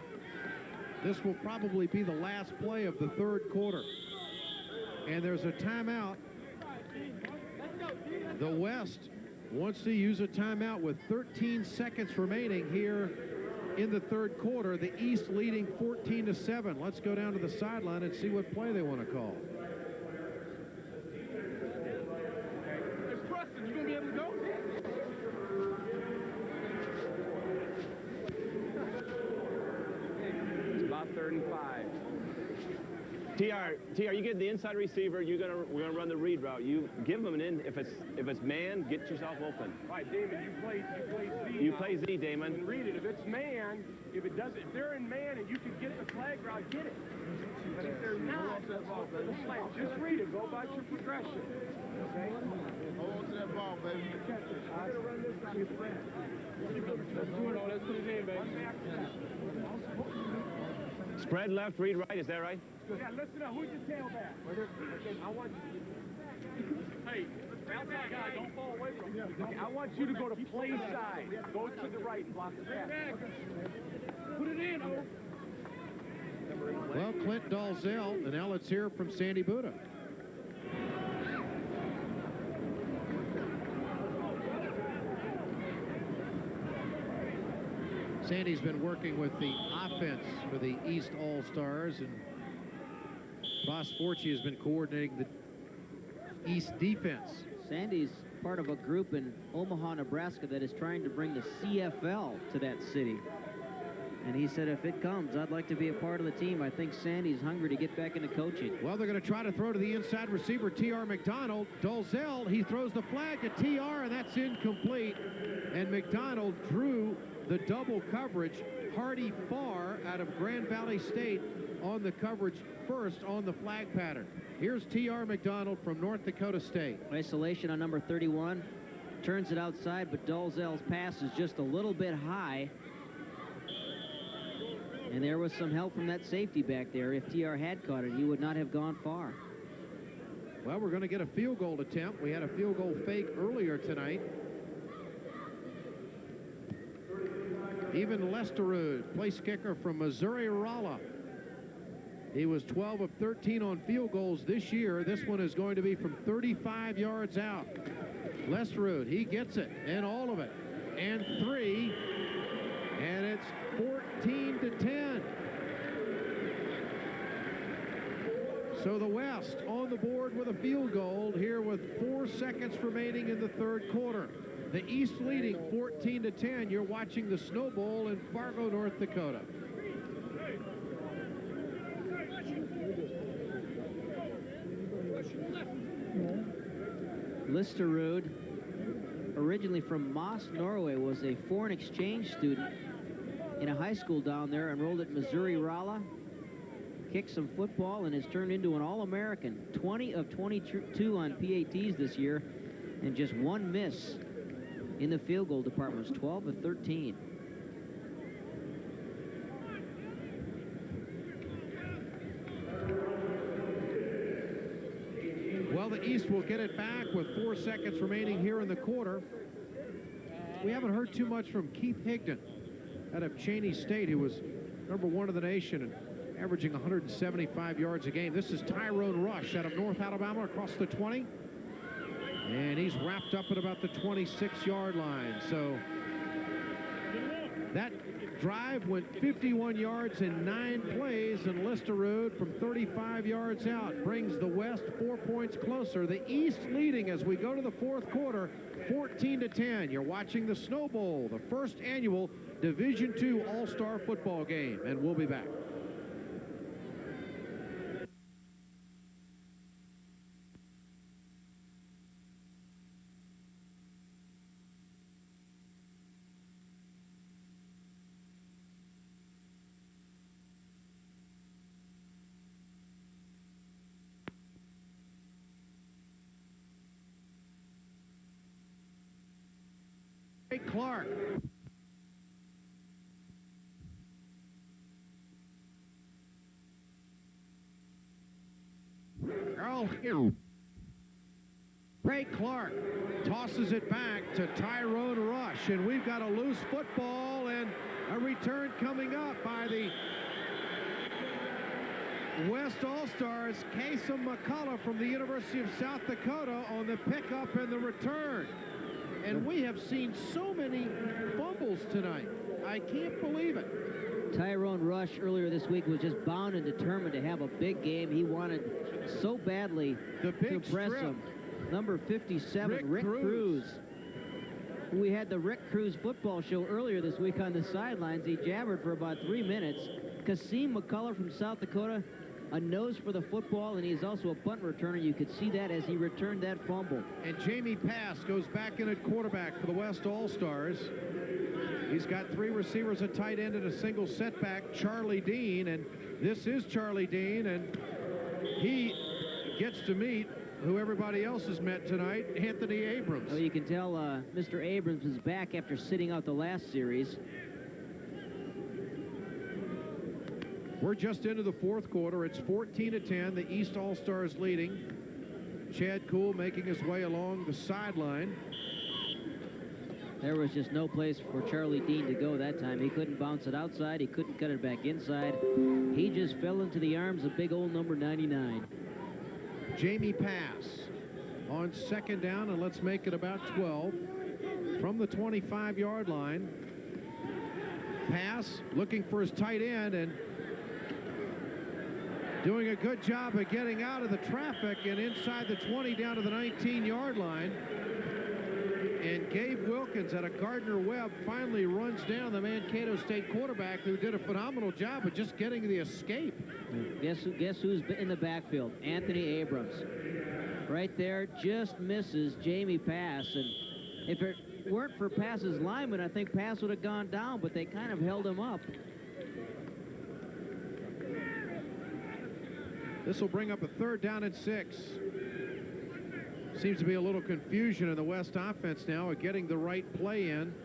This will probably be the last play of the 3rd quarter. And there's a timeout. The West wants to use a timeout with 13 seconds remaining here in the 3rd quarter. The East leading 14-7. Let's go down to the sideline and see what play they want to call. It's Preston. You gonna be able to go? It's about 3rd and 5. TR, you get the inside receiver. We're gonna run the read route. You give them an in. If it's man, get yourself open. Right, Damon. You play Z. You play Z, Damon. And read it. If it's man, if they're in man and you can get the flag route, get it. But if they're not, go for the flag. Just read it. Go about your progression. Okay. Hold on to that ball, baby. Catch it. I'm gonna run this on your friend. Let's put it in, baby. Spread left, read right. Is that right? Yeah, listen up. Who's your tailback? Okay, I want you. Hey, outside guy, don't fall away from him. Okay, I want you to go to play side. Go to the right and block the pass. Put it in, O. Well, Clint Dalzell, and now let's hear from Sandy Buddha. Sandy's been working with the offense for the East All-Stars, and Ross Forchie has been coordinating the East defense. Sandy's part of a group in Omaha, Nebraska that is trying to bring the CFL to that city. And he said, if it comes, I'd like to be a part of the team. I think Sandy's hungry to get back into coaching. Well, they're going to try to throw to the inside receiver, T.R. McDonald. Dalzell, he throws the flag to T.R., and that's incomplete. And McDonald drew the double coverage. Hardy Farr out of Grand Valley State on the coverage first on the flag pattern. Here's T.R. McDonald from North Dakota State. Isolation on number 31. Turns it outside, but Dalzell's pass is just a little bit high. And there was some help from that safety back there. If T.R. had caught it, he would not have gone far. Well, we're going to get a field goal attempt. We had a field goal fake earlier tonight. Even Lesterud, place kicker from Missouri Rolla. He was 12 of 13 on field goals this year. This one is going to be from 35 yards out. Lesterud, he gets it, and all of it. And 3, and it's 14-10. So the West on the the board with a field goal here with 4 seconds remaining in the third quarter. The East leading 14-10. You're watching the Snow Bowl in Fargo, North Dakota. Listerud, originally from Moss, Norway, was a foreign exchange student in a high school down there, enrolled at Missouri Rolla, kicked some football, and has turned into an All-American. 20 of 22 on PATs this year, and just one miss in the field goal department. Was 12 of 13. Well, the East will get it back with 4 seconds remaining here in the quarter. We haven't heard too much from Keith Higdon out of Cheney State, who was #1 of the nation and averaging 175 yards a game. This is Tyrone Rush out of North Alabama across the 20. And he's wrapped up at about the 26-yard line. So that drive went 51 yards in 9 plays, and Listerud from 35 yards out brings the West 4 points closer. The East leading as we go to the fourth quarter, 14-10. You're watching the Snow Bowl, the first annual Division II All-Star football game, and we'll be back. Clark. Earl Hill. Ray Clark tosses it back to Tyrone Rush, and we've got a loose football and a return coming up by the West All-Stars, Kasem McCullough from the University of South Dakota on the pickup and the return. And we have seen so many fumbles tonight. I can't believe it. Tyrone Rush earlier this week was just bound and determined to have a big game. He wanted so badly to impress him. Number 57, Rick Cruz. We had the Rick Cruz football show earlier this week on the sidelines. He jabbered for about 3 minutes. Kasem McCullough from South Dakota, a nose for the football, and he's also a punt returner. You could see that as he returned that fumble. And Jamie Pass goes back in at quarterback for the West All-Stars. He's got 3 receivers, a tight end, and a single setback, Charlie Dean. And this is Charlie Dean, and he gets to meet who everybody else has met tonight, Anthony Abrams. Well, you can tell Mr. Abrams is back after sitting out the last series. We're just into the fourth quarter. It's 14-10. The East All-Stars leading. Chad Kuhl making his way along the sideline. There was just no place for Charlie Dean to go that time. He couldn't bounce it outside. He couldn't cut it back inside. He just fell into the arms of big old number 99. Jamie Pass on second down, and let's make it about 12 from the 25-yard line. Pass looking for his tight end and doing a good job of getting out of the traffic and inside the 20 down to the 19-yard line. And Gabe Wilkins out of Gardner-Webb finally runs down the Mankato State quarterback, who did a phenomenal job of just getting the escape. Guess who's in the backfield? Anthony Abrams. Right there, just misses Jamie Pass. And if it weren't for Pass's lineman, I think Pass would have gone down, but they kind of held him up. This will bring up a 3rd down and 6. Seems to be a little confusion in the West offense now of getting the right play in.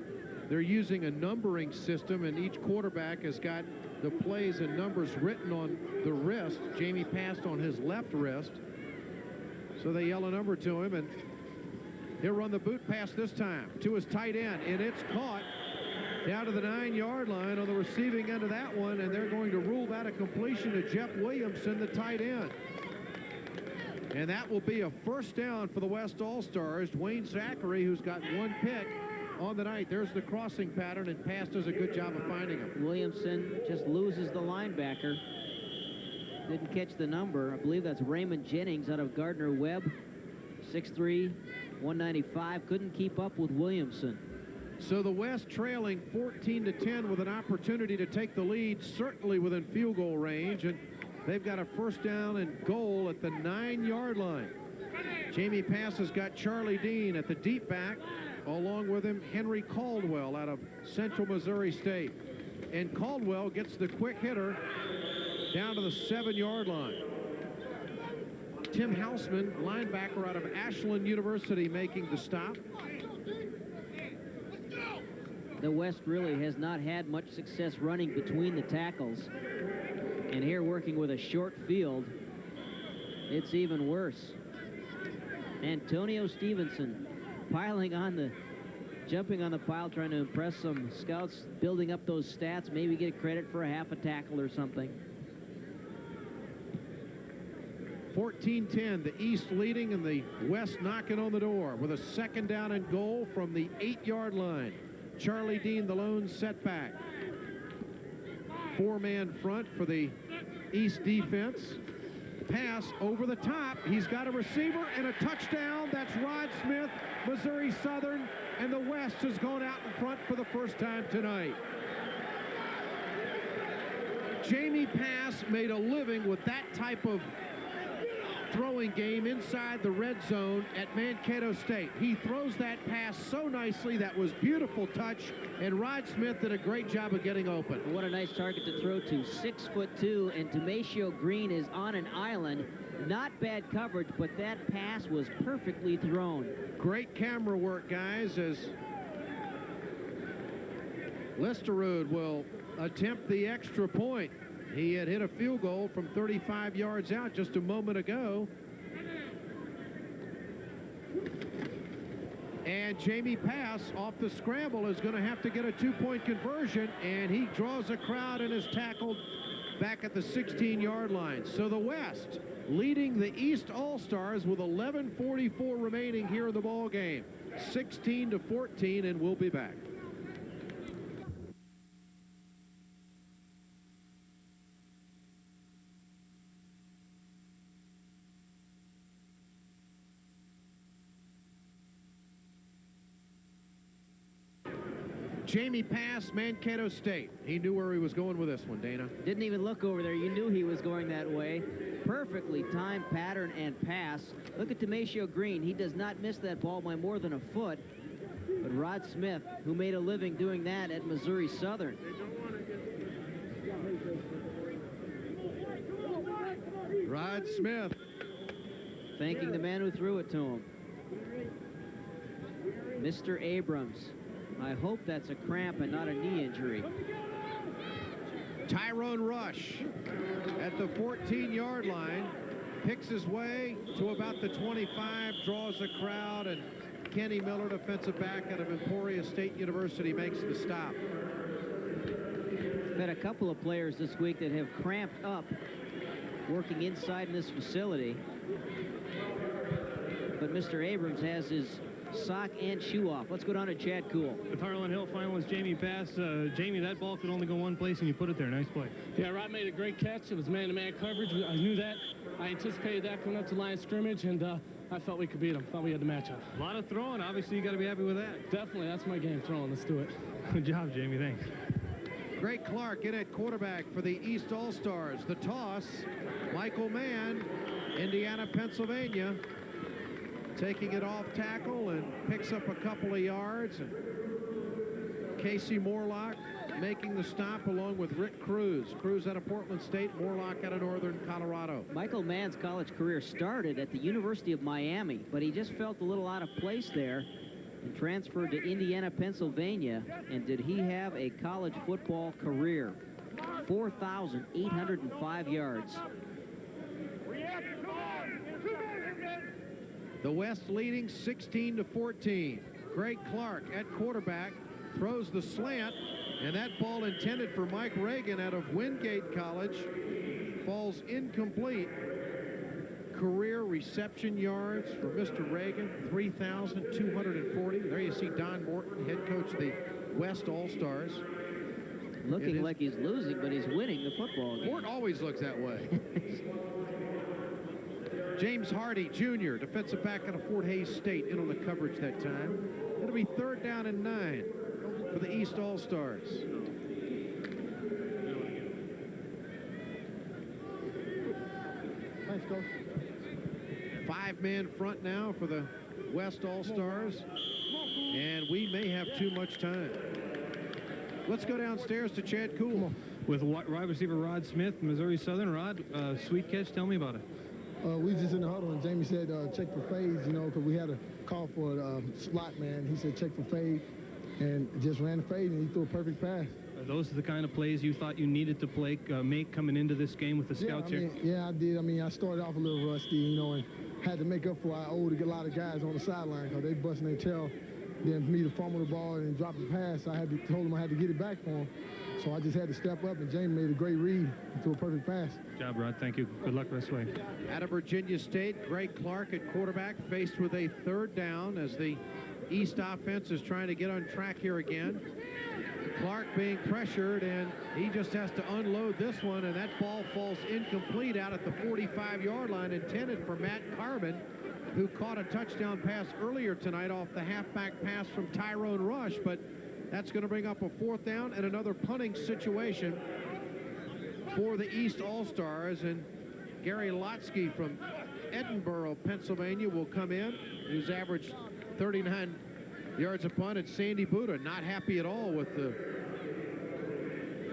They're using a numbering system, and each quarterback has got the plays and numbers written on the wrist. Jamie passed on his left wrist. So they yell a number to him, and he'll run the boot pass this time to his tight end, and it's caught down to the 9-yard line on the receiving end of that one, and they're going to rule that a completion to Jeff Williamson, the tight end. And that will be a 1st down for the West All-Stars. Dwayne Zachary, who's got 1 pick on the night. There's the crossing pattern, and Pass does a good job of finding him. Williamson just loses the linebacker. Didn't catch the number. I believe that's Raymond Jennings out of Gardner-Webb. 6'3", 195. Couldn't keep up with Williamson. So the West trailing 14-10 with an opportunity to take the lead, certainly within field goal range, and they've got a first down and goal at the 9-yard line. Jamie Pass has got Charlie Dean at the deep back, along with him Henry Caldwell out of Central Missouri State. And Caldwell gets the quick hitter down to the 7-yard line. Tim Hausman, linebacker out of Ashland University, making the stop. The West really has not had much success running between the tackles. And here, working with a short field, it's even worse. Antonio Stevenson jumping on the pile, trying to impress some scouts, building up those stats, maybe get credit for a half a tackle or something. 14-10, the East leading and the West knocking on the door with a second down and goal from the 8-yard line. Charlie Dean, the lone setback. 4-man front for the East defense. Pass over the top. He's got a receiver and a touchdown. That's Rod Smith, Missouri Southern, and the West has gone out in front for the first time tonight. Jamie Pass made a living with that type of throwing game inside the red zone at Mankato State. He throws that pass so nicely. That was beautiful touch, and Rod Smith did a great job of getting open. What a nice target to throw to. 6'2", and Demetrio Green is on an island. Not bad coverage, but that pass was perfectly thrown. Great camera work, guys, as Listerud will attempt the extra point. He had hit a field goal from 35 yards out just a moment ago. And Jamie Pass off the scramble is going to have to get a 2-point conversion, and he draws a crowd and is tackled back at the 16-yard line. So the West leading the East All-Stars with 11:44 remaining here in the ball game. 16-14, and we'll be back. Jamie Pass, Mankato State. He knew where he was going with this one, Dana. Didn't even look over there. You knew he was going that way. Perfectly timed pattern and pass. Look at Demetrio Green. He does not miss that ball by more than a foot. But Rod Smith, who made a living doing that at Missouri Southern. Rod Smith thanking the man who threw it to him. Mr. Abrams. I hope that's a cramp and not a knee injury. Tyrone Rush at the 14-yard line picks his way to about the 25, draws a crowd, and Kenny Miller, defensive back out of Emporia State University, makes the stop. We've had a couple of players this week that have cramped up working inside in this facility. But Mr. Abrams has his sock and shoe off. Let's go down to Chad Kuhl. With Harlan Hill finalist Jamie Pass. Jamie, that ball could only go one place, and you put it there. Nice play. Yeah, Rod made a great catch. It was man-to-man coverage. I knew that. I anticipated that coming up to line of scrimmage, and I felt we could beat him. Thought we had the matchup. A lot of throwing. Obviously, you got to be happy with that. Definitely. That's my game, throwing. Let's do it. Good job, Jamie. Thanks. Greg Clark in at quarterback for the East All-Stars. The toss, Michael Mann, Indiana, Pennsylvania, taking it off tackle and picks up a couple of yards. And Casey Morlock making the stop along with Rick Cruz. Cruz out of Portland State, Morlock out of Northern Colorado. Michael Mann's college career started at the University of Miami, but he just felt a little out of place there and transferred to Indiana, Pennsylvania. And did he have a college football career? 4,805 yards. The West leading 16-14. Greg Clark at quarterback throws the slant, and that ball intended for Mike Reagan out of Wingate College falls incomplete. Career reception yards for Mr. Reagan, 3,240. There you see Don Morton, head coach of the West All-Stars. Looking like he's losing, but he's winning the football game. Mort always looks that way. James Hardy, Jr., defensive back out of Fort Hays State, in on the coverage that time. It'll be 3rd down and 9 for the East All-Stars. Thanks, Coach. 5-man front now for the West All-Stars, and we may have too much time. Let's go downstairs to Chad Cool. With wide receiver Rod Smith, Missouri Southern. Rod, sweet catch. Tell me about it. We was just in the huddle, and Jamie said, check for fades, you know, because we had a call for a slot man. He said, check for fade, and just ran the fade, and he threw a perfect pass. Are those the kind of plays you thought you needed to make coming into this game with the scouts here? Yeah, I did. I mean, I started off a little rusty, you know, and had to make up for I owed a lot of guys on the sideline because they busting their tail. Then for me to fumble the ball and drop the pass, I had to told them I had to get it back for him. So I just had to step up, and Jamie made a great read to a perfect pass. Good job, Rod. Thank you. Good luck this way. Out of Virginia State, Greg Clark at quarterback, faced with a 3rd down as the East offense is trying to get on track here again. Clark being pressured, and he just has to unload this one, and that ball falls incomplete out at the 45-yard line, intended for Matt Carbon, who caught a touchdown pass earlier tonight off the halfback pass from Tyrone Rush, but that's going to bring up a 4th down and another punting situation for the East All-Stars, and Gary Lotsky from Edinburgh, Pennsylvania will come in, who's averaged 39 yards a punt. It's Sandy Buddha, not happy at all with the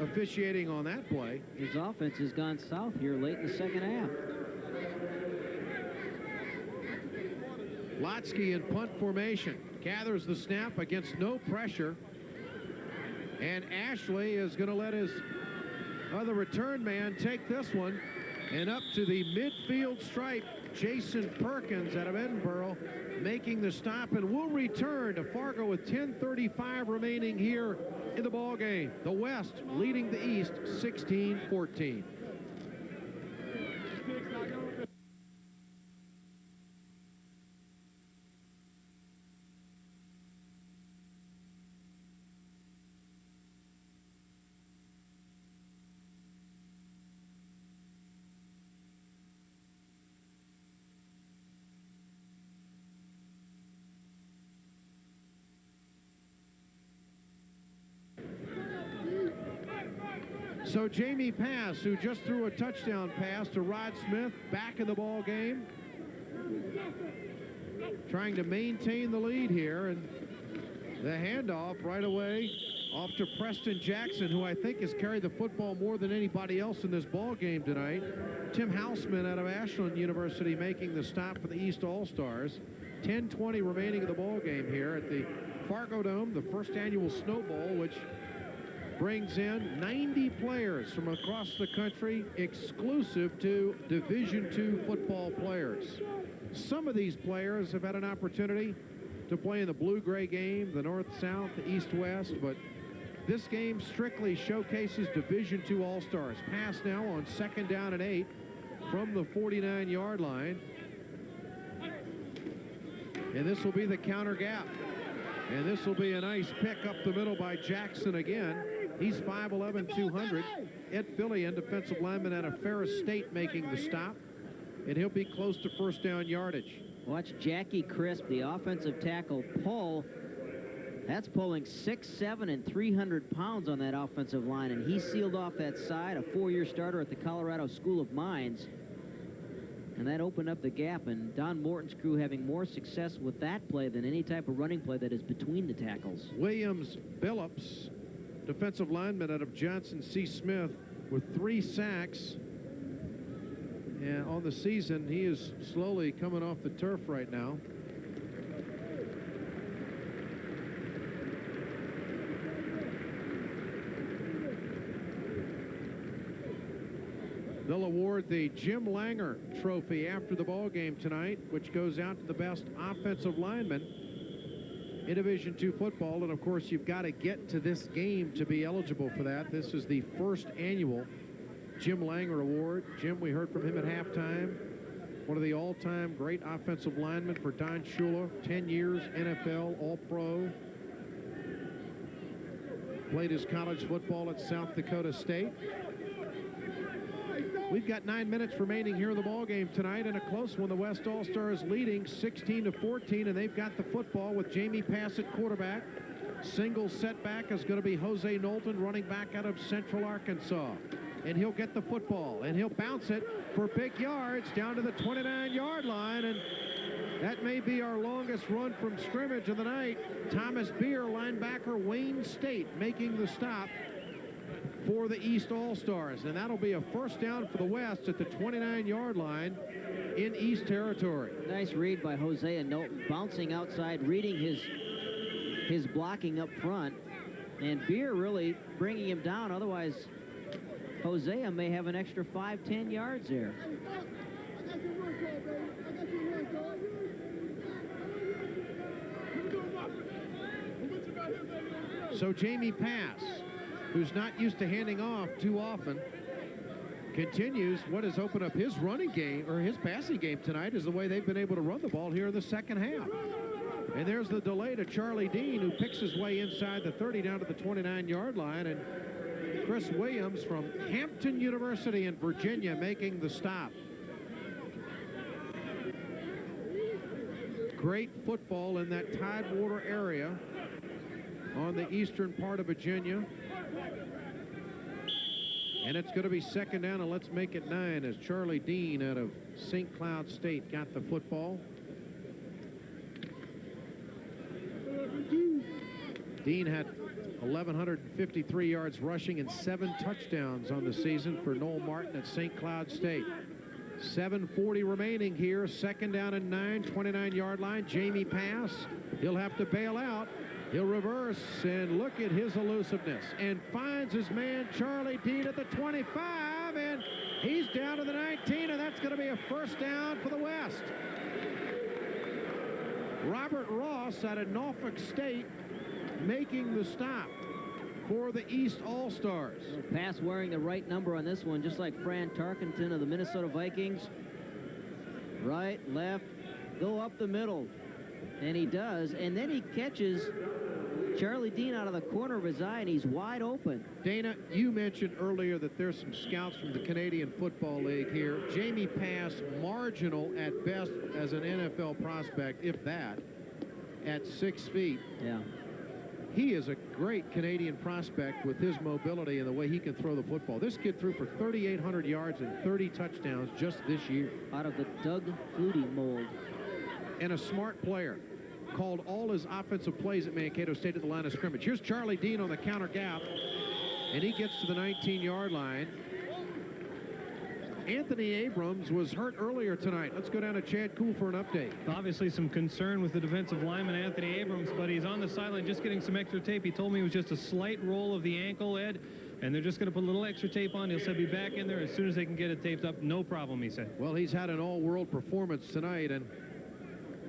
officiating on that play. His offense has gone south here late in the second half. Lotsky in punt formation, gathers the snap against no pressure, and Ashley is going to let his other return man take this one, and up to the midfield stripe, Jason Perkins out of Edinburgh making the stop, and will return to Fargo with 10:35 remaining here in the ball game. The West leading the East 16-14. So Jamie Pass, who just threw a touchdown pass to Rod Smith, back in the ball game, trying to maintain the lead here, and the handoff right away off to Preston Jackson, who I think has carried the football more than anybody else in this ball game tonight. Tim Houseman out of Ashland University making the stop for the East All-Stars. 10:20 remaining in the ball game here at the Fargodome, the first annual Snow Bowl, which brings in 90 players from across the country, exclusive to Division II football players. Some of these players have had an opportunity to play in the blue-gray game, the north-south, the east-west, but this game strictly showcases Division II All-Stars. Pass now on 2nd down and 8 from the 49-yard line. And this will be the counter gap. And this will be a nice pick up the middle by Jackson again. He's 5'11", 200. Ed Fillion, defensive lineman out of Ferris State, making the stop. And he'll be close to 1st down yardage. Watch Jackie Crisp, the offensive tackle, pull. That's pulling 6'7" and 300 pounds on that offensive line, and he sealed off that side, a 4-year starter at the Colorado School of Mines. And that opened up the gap, and Don Morton's crew having more success with that play than any type of running play that is between the tackles. Williams Billups, defensive lineman out of Johnson C. Smith, with 3 sacks. And on the season, he is slowly coming off the turf right now. They'll award the Jim Langer Trophy after the ball game tonight, which goes out to the best offensive lineman in Division II football. And of course, you've got to get to this game to be eligible for that. This is the first annual Jim Langer Award. Jim, we heard from him at halftime. One of the all-time great offensive linemen for Don Shula. 10 years NFL All-Pro. Played his college football at South Dakota State. We've got 9 minutes remaining here in the ball game tonight, and a close one. The West All-Stars leading 16-14, and they've got the football with Jamie Pass at quarterback. Single setback is going to be Jose Knowlton, running back out of Central Arkansas. And he'll get the football, and he'll bounce it for big yards down to the 29-yard line, and that may be our longest run from scrimmage of the night. Thomas Beer, linebacker, Wayne State, making the stop for the East All-Stars, and that'll be a first down for the West at the 29-yard line in East territory. Nice read by Hosea Knowlton, bouncing outside, reading his blocking up front, and Beer really bringing him down. Otherwise, Hosea may have an extra 5-10 yards there. So Jamie Pass, who's not used to handing off too often, continues what has opened up his running game, or his passing game tonight, is the way they've been able to run the ball here in the second half. And there's the delay to Charlie Dean, who picks his way inside the 30 down to the 29-yard line, and Chris Williams from Hampton University in Virginia making the stop. Great football in that Tidewater area on the eastern part of Virginia. And it's going to be second down, and let's make it 9 as Charlie Dean out of St. Cloud State got the football. Dean had 1,153 yards rushing and 7 touchdowns on the season for Noel Martin at St. Cloud State. 7:40 remaining here. Second down and 9, 29-yard line. Jamie Pass. He'll have to bail out. He'll reverse, and look at his elusiveness, and finds his man Charlie Dean at the 25, and he's down to the 19, and that's going to be a first down for the West. Robert Ross out of Norfolk State making the stop for the East All-Stars. Pass wearing the right number on this one, just like Fran Tarkenton of the Minnesota Vikings. Right, left, go up the middle. And he does, and then he catches Charlie Dean out of the corner of his eye, and he's wide open. Dana, you mentioned earlier that there's some scouts from the Canadian Football League here. Jamie Pass, marginal at best as an NFL prospect, if that, at 6 feet. Yeah. He is a great Canadian prospect with his mobility and the way he can throw the football. This kid threw for 3,800 yards and 30 touchdowns just this year. Out of the Doug Flutie mold. And a smart player. Called all his offensive plays at Mankato State at the line of scrimmage. Here's Charlie Dean on the counter gap, and he gets to the 19-yard line. Anthony Abrams was hurt earlier tonight. Let's go down to Chad Kuhl for an update. Obviously some concern with the defensive lineman Anthony Abrams, but he's on the sideline just getting some extra tape. He told me it was just a slight roll of the ankle, Ed, and they're just going to put a little extra tape on. He'll be back in there as soon as they can get it taped up. No problem, he said. Well, he's had an all-world performance tonight, and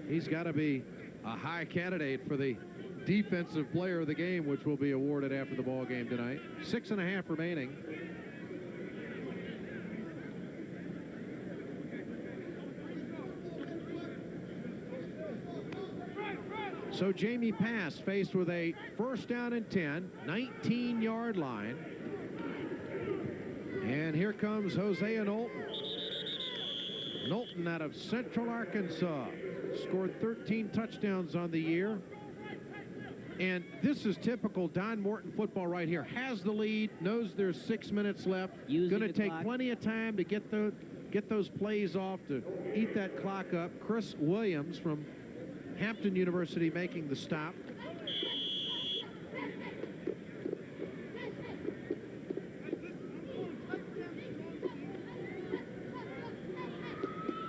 he's got to be a high candidate for the defensive player of the game, which will be awarded after the ball game tonight. 6.5 remaining. So Jamie Pass faced with a first down and 10, 19-yard line. And here comes Hosea Knowlton. Knowlton out of Central Arkansas. Scored 13 touchdowns on the year. And this is typical Don Morton football right here. Has the lead, knows there's 6 minutes left. Going to take plenty of time to get those plays off, to eat that clock up. Chris Williams from Hampton University making the stop.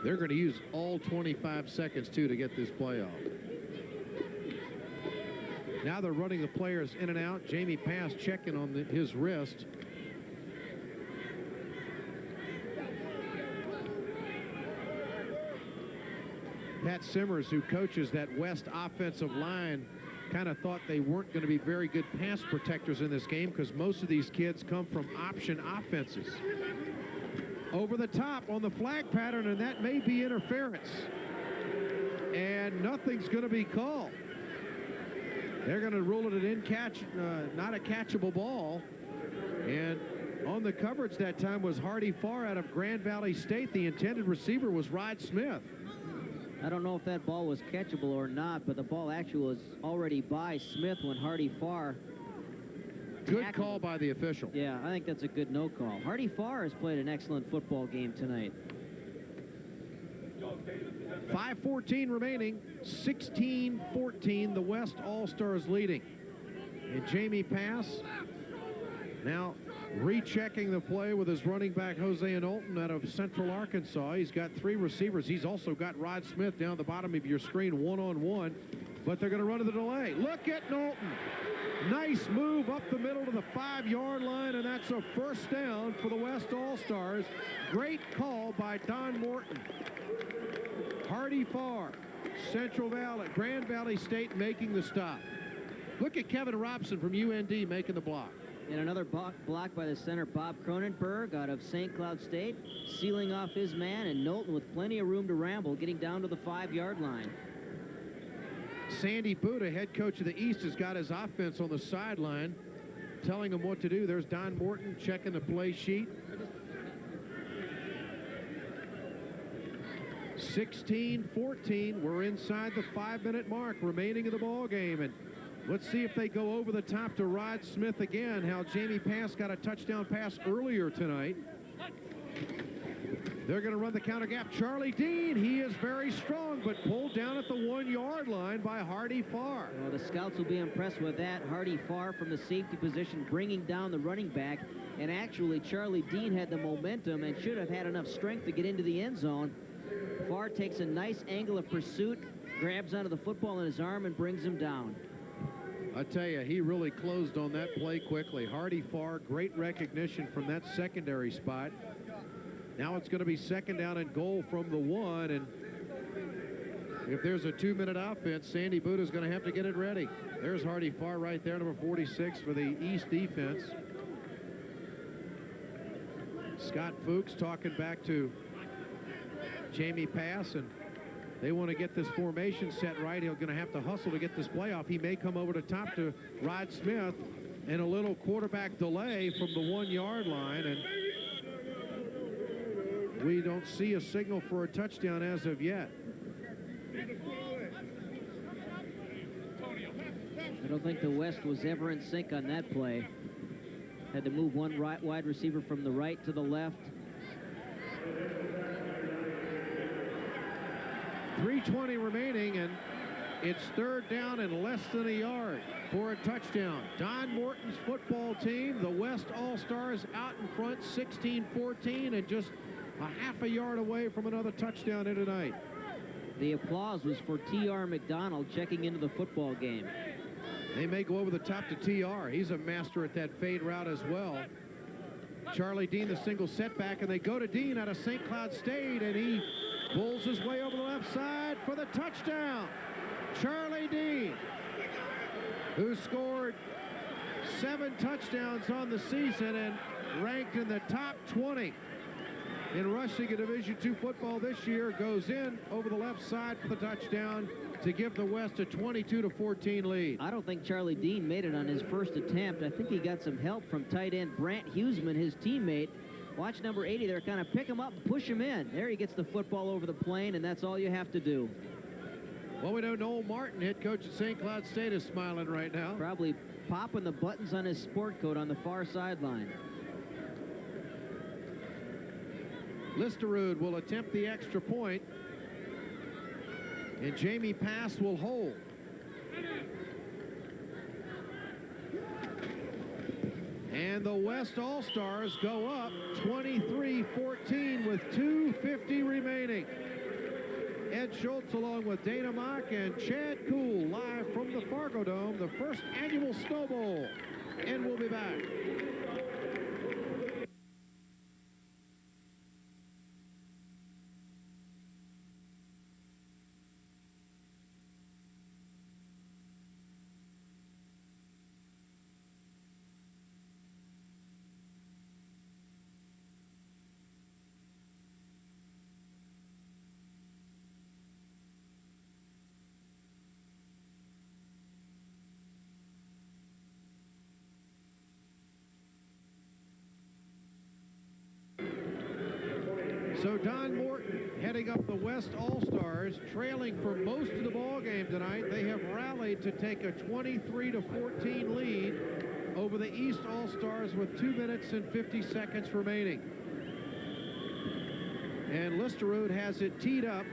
They're going to use all 25 seconds, too, to get this play off. Now they're running the players in and out. Jamie Pass checking on his wrist. Pat Simmers, who coaches that West offensive line, kind of thought they weren't going to be very good pass protectors in this game because most of these kids come from option offenses. Over the top on the flag pattern, and that may be interference. And nothing's going to be called. They're going to rule it an not a catchable ball. And on the coverage that time was Hardy Farr out of Grand Valley State. The intended receiver was Rod Smith. I don't know if that ball was catchable or not, but the ball actually was already by Smith when Hardy Farr. Good call by the official. Yeah, I think that's a good no call. Hardy Farr has played an excellent football game tonight. 5:14 remaining, 16-14, the West All-Stars leading. And Jamie Pass now rechecking the play with his running back Jose Knowlton out of Central Arkansas. He's got 3 receivers. He's also got Rod Smith down the bottom of your screen one-on-one, but they're going to run to the delay. Look at Knowlton. Nice move up the middle to the 5-yard line, and that's a first down for the West All-Stars. Great call by Don Morton. Hardy Farr, Grand Valley State making the stop. Look at Kevin Robson from UND making the block. And another block by the center, Bob Cronenberg out of St. Cloud State, sealing off his man, and Knowlton with plenty of room to ramble, getting down to the 5-yard line. Sandy Buddha, head coach of the East, has got his offense on the sideline, telling him what to do. There's Don Morton checking the play sheet. 16-14. We're inside the 5-minute mark remaining in the ball game, and let's see if they go over the top to Rod Smith again. How Jamie Pass got a touchdown pass earlier tonight. They're going to run the counter gap. Charlie Dean, he is very strong, but pulled down at the 1-yard line by Hardy Farr. Well, the scouts will be impressed with that. Hardy Farr from the safety position bringing down the running back. And actually, Charlie Dean had the momentum and should have had enough strength to get into the end zone. Farr takes a nice angle of pursuit, grabs onto the football in his arm, and brings him down. I tell you, he really closed on that play quickly. Hardy Farr, great recognition from that secondary spot. Now it's going to be second down and goal from the 1, and if there's a 2-minute offense, Sandy Buddha's going to have to get it ready. There's Hardy Farr right there, number 46 for the East defense. Scott Fuchs talking back to Jamie Pass, and they want to get this formation set right. He's going to have to hustle to get this play off. He may come over the top to Rod Smith, and a little quarterback delay from the 1-yard line, and we don't see a signal for a touchdown as of yet. I don't think the West was ever in sync on that play. Had to move one wide receiver from the right to the left. 3:20 remaining, and it's third down and less than a yard for a touchdown. Don Morton's football team, the West All-Stars, out in front, 16-14, and just a half a yard away from another touchdown here tonight. The applause was for T.R. McDonald checking into the football game. They may go over the top to T.R. He's a master at that fade route as well. Charlie Dean, the single setback, and they go to Dean out of St. Cloud State, and he pulls his way over the left side for the touchdown. Charlie Dean, who scored 7 touchdowns on the season and ranked in the top 20 in rushing a Division II football this year, goes in over the left side for the touchdown to give the West a 22-14 lead. I don't think Charlie Dean made it on his first attempt. I think he got some help from tight end Brant Huseman, his teammate. Watch number 80 there, kind of pick him up and push him in. There he gets the football over the plane, and that's all you have to do. Well, we know Noel Martin, head coach at St. Cloud State, is smiling right now. Probably popping the buttons on his sport coat on the far sideline. Listerud will attempt the extra point, and Jamie Pass will hold. And the West All-Stars go up 23-14 with 2:50 remaining. Ed Schultz along with Dana Mock and Chad Kuhl live from the Fargodome, the first annual Snow Bowl. And we'll be back. So Don Morton heading up the West All-Stars, trailing for most of the ball game tonight. They have rallied to take a 23-14 lead over the East All-Stars with 2 minutes and 50 seconds remaining. And Listerud has it teed up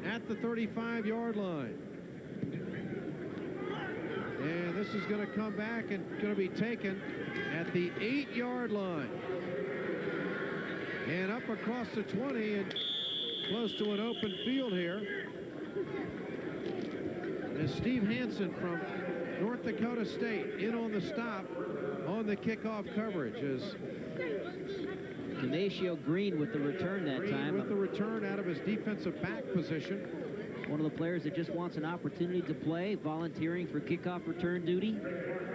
at the 35-yard line. And this is going to come back and going to be taken at the 8-yard line. And up across the 20 and close to an open field here. And Steve Hansen from North Dakota State in on the stop on the kickoff coverage as Ignacio Green with the return that time. With the return out of his defensive back position. One of the players that just wants an opportunity to play, volunteering for kickoff return duty.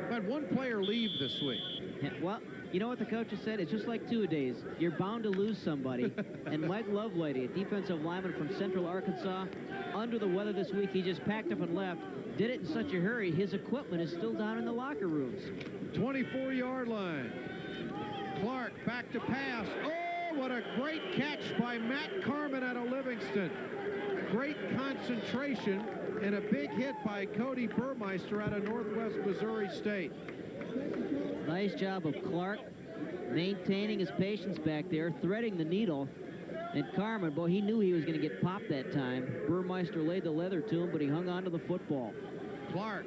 But one player leave this week. Yeah, well, you know what the coach has said? It's just like two-a-days. You're bound to lose somebody. And Mike Lovelady, a defensive lineman from Central Arkansas, under the weather this week, he just packed up and left. Did it in such a hurry, his equipment is still down in the locker rooms. 24-yard line. Clark back to pass. Oh, what a great catch by Matt Carmen out of Livingston. Great concentration and a big hit by Cody Burmeister out of Northwest Missouri State. Nice job of Clark maintaining his patience back there, threading the needle. And Carmen, boy, he knew he was going to get popped that time. Burmeister laid the leather to him, but he hung on to the football. Clark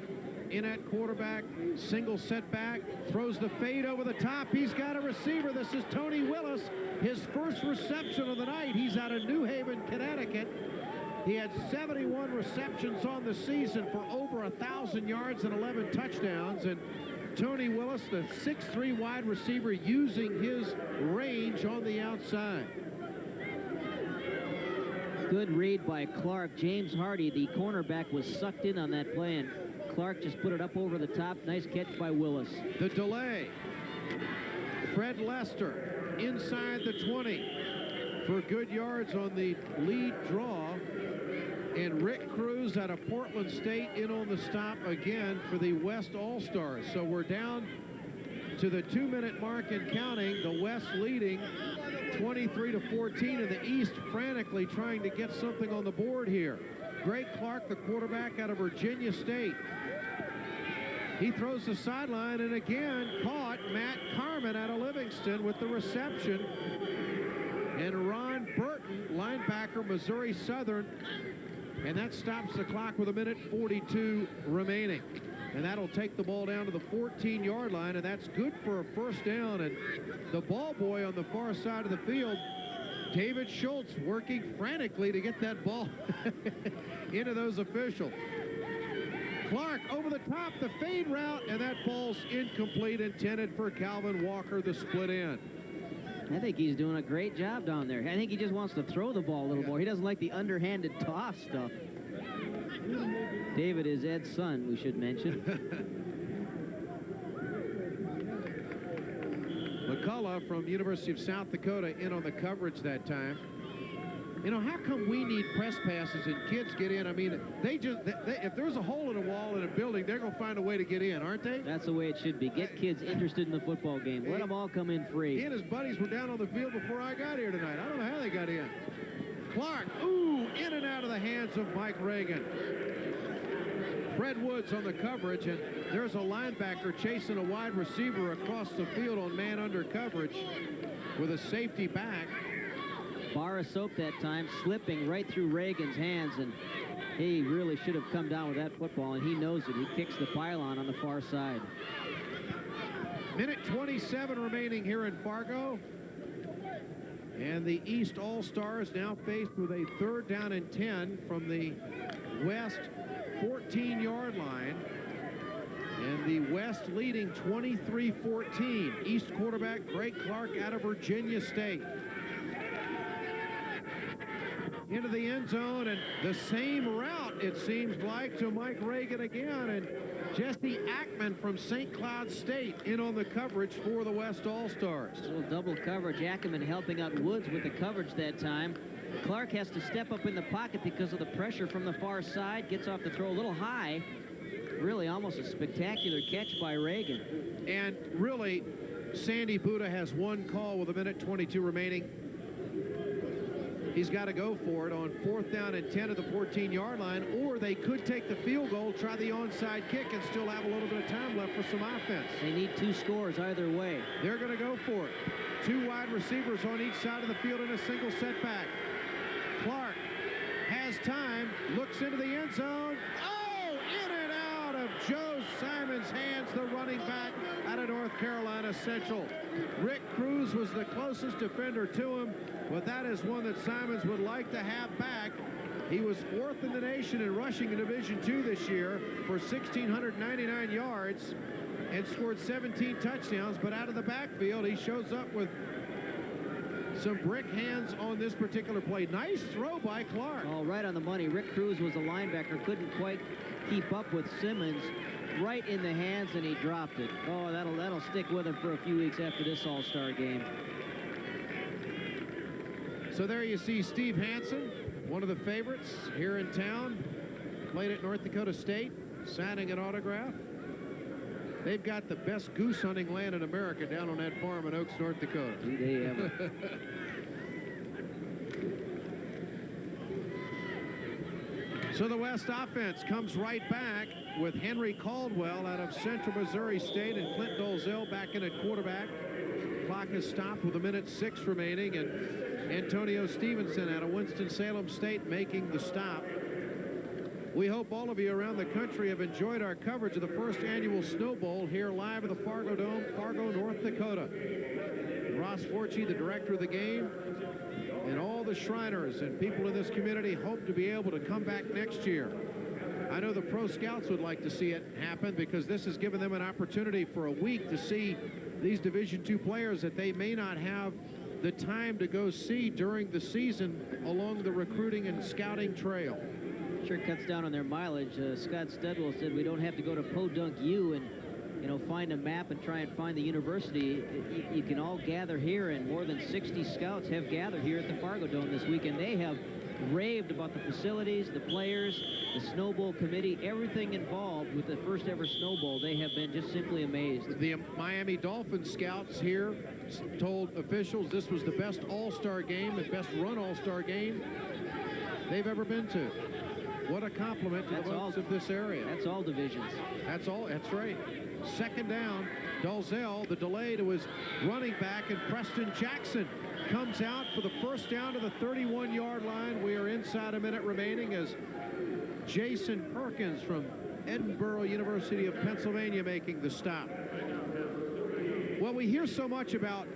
in at quarterback, single setback, throws the fade over the top. He's got a receiver. This is Tony Willis, his first reception of the night. He's out of New Haven, Connecticut. He had 71 receptions on the season for over 1,000 yards and 11 touchdowns. And Tony Willis, the 6'3" wide receiver, using his range on the outside. Good read by Clark. James Hardy, the cornerback, was sucked in on that play, and Clark just put it up over the top. Nice catch by Willis. The delay. Fred Lester inside the 20 for good yards on the lead draw. And Rick Cruz out of Portland State in on the stop again for the West All-Stars. So we're down to the 2-minute mark and counting. The West leading 23-14, and the East frantically trying to get something on the board here. Greg Clark, the quarterback out of Virginia State. He throws the sideline and again caught Matt Carmen out of Livingston with the reception. And Ron Burton, linebacker, Missouri Southern. And that stops the clock with 1:42 remaining. And that'll take the ball down to the 14-yard line, and that's good for a first down. And the ball boy on the far side of the field, David Schultz, working frantically to get that ball into those officials. Clark over the top, the fade route, and that ball's incomplete, intended for Calvin Walker, the split end. I think he's doing a great job down there. I think he just wants to throw the ball a little more. He doesn't like the underhanded toss stuff. David is Ed's son, we should mention. McCullough from University of South Dakota in on the coverage that time. You know, how come we need press passes and kids get in? I mean, if there's a hole in a wall in a building, they're going to find a way to get in, aren't they? That's the way it should be. Get kids interested in the football game. Let them all come in free. He and his buddies were down on the field before I got here tonight. I don't know how they got in. Clark, ooh, in and out of the hands of Mike Reagan. Fred Woods on the coverage, and there's a linebacker chasing a wide receiver across the field on man under coverage with a safety back. Bar of soap that time, slipping right through Reagan's hands, and he really should have come down with that football, and he knows it. He kicks the pylon on the far side. 1:27 remaining here in Fargo. And the East All-Stars now faced with a 3rd down and 10 from the West 14-yard line. And the West leading 23-14. East quarterback Greg Clark out of Virginia State. Into the end zone, and the same route, it seems like, to Mike Reagan again. And Jesse Ackman from St. Cloud State in on the coverage for the West All-Stars. A little double coverage. Ackerman helping out Woods with the coverage that time. Clark has to step up in the pocket because of the pressure from the far side. Gets off the throw a little high. Really almost a spectacular catch by Reagan. And really, Sandy Buddha has one call with 1:22 remaining. he's got to go for it on 4th down and 10 at the 14-yard line, or they could take the field goal, try the onside kick, and still have a little bit of time left for some offense. They need 2 scores either way. They're going to go for it. 2 wide receivers on each side of the field in a single setback. Clark has time, looks into the end zone. Oh, in and out of Joe Simon's hands, the running back out of North Carolina Central. Rick Cruz was the closest defender to him, but that is one that Simons would like to have back. He was 4th in the nation in rushing in Division II this year for 1,699 yards and scored 17 touchdowns, but out of the backfield, he shows up with some brick hands on this particular play. Nice throw by Clark. All right on the money. Rick Cruz was the linebacker, couldn't quite keep up with Simmons. Right in the hands, and he dropped it. Oh, that'll stick with him for a few weeks after this All-Star game. So there you see Steve Hansen, one of the favorites here in town, played at North Dakota State, signing an autograph. They've got the best goose hunting land in America down on that farm in Oaks, North Dakota. They have it. So the West offense comes right back with Henry Caldwell out of Central Missouri State and Clint Dolezal back in at quarterback. Clock is stopped with 1:06 remaining, and Antonio Stevenson out of Winston-Salem State making the stop. We hope all of you around the country have enjoyed our coverage of the first annual Snow Bowl here live at the Fargodome, Fargo, North Dakota. Ross Forchey, the director of the game, and all the Shriners and people in this community hope to be able to come back next year. I know the Pro Scouts would like to see it happen because this has given them an opportunity for a week to see these Division II players that they may not have the time to go see during the season along the recruiting and scouting trail. Sure cuts down on their mileage. Scott Steadwell said we don't have to go to Podunk U and, you know, find a map and try and find the university. You can all gather here, and more than 60 scouts have gathered here at the Fargodome this weekend. They have raved about the facilities, the players, the Snow Bowl committee, everything involved with the first ever Snow Bowl. They have been just simply amazed. The Miami Dolphins scouts here told officials this was the best all-star game and best run all-star game they've ever been to. What a compliment to the folks of this area. That's all divisions. That's all. That's right. 2nd down. Dolezal, the delay to his running back, and Preston Jackson comes out for the first down to the 31-yard line. We are inside a minute remaining as Jason Perkins from Edinburgh University of Pennsylvania making the stop. Well, we hear so much about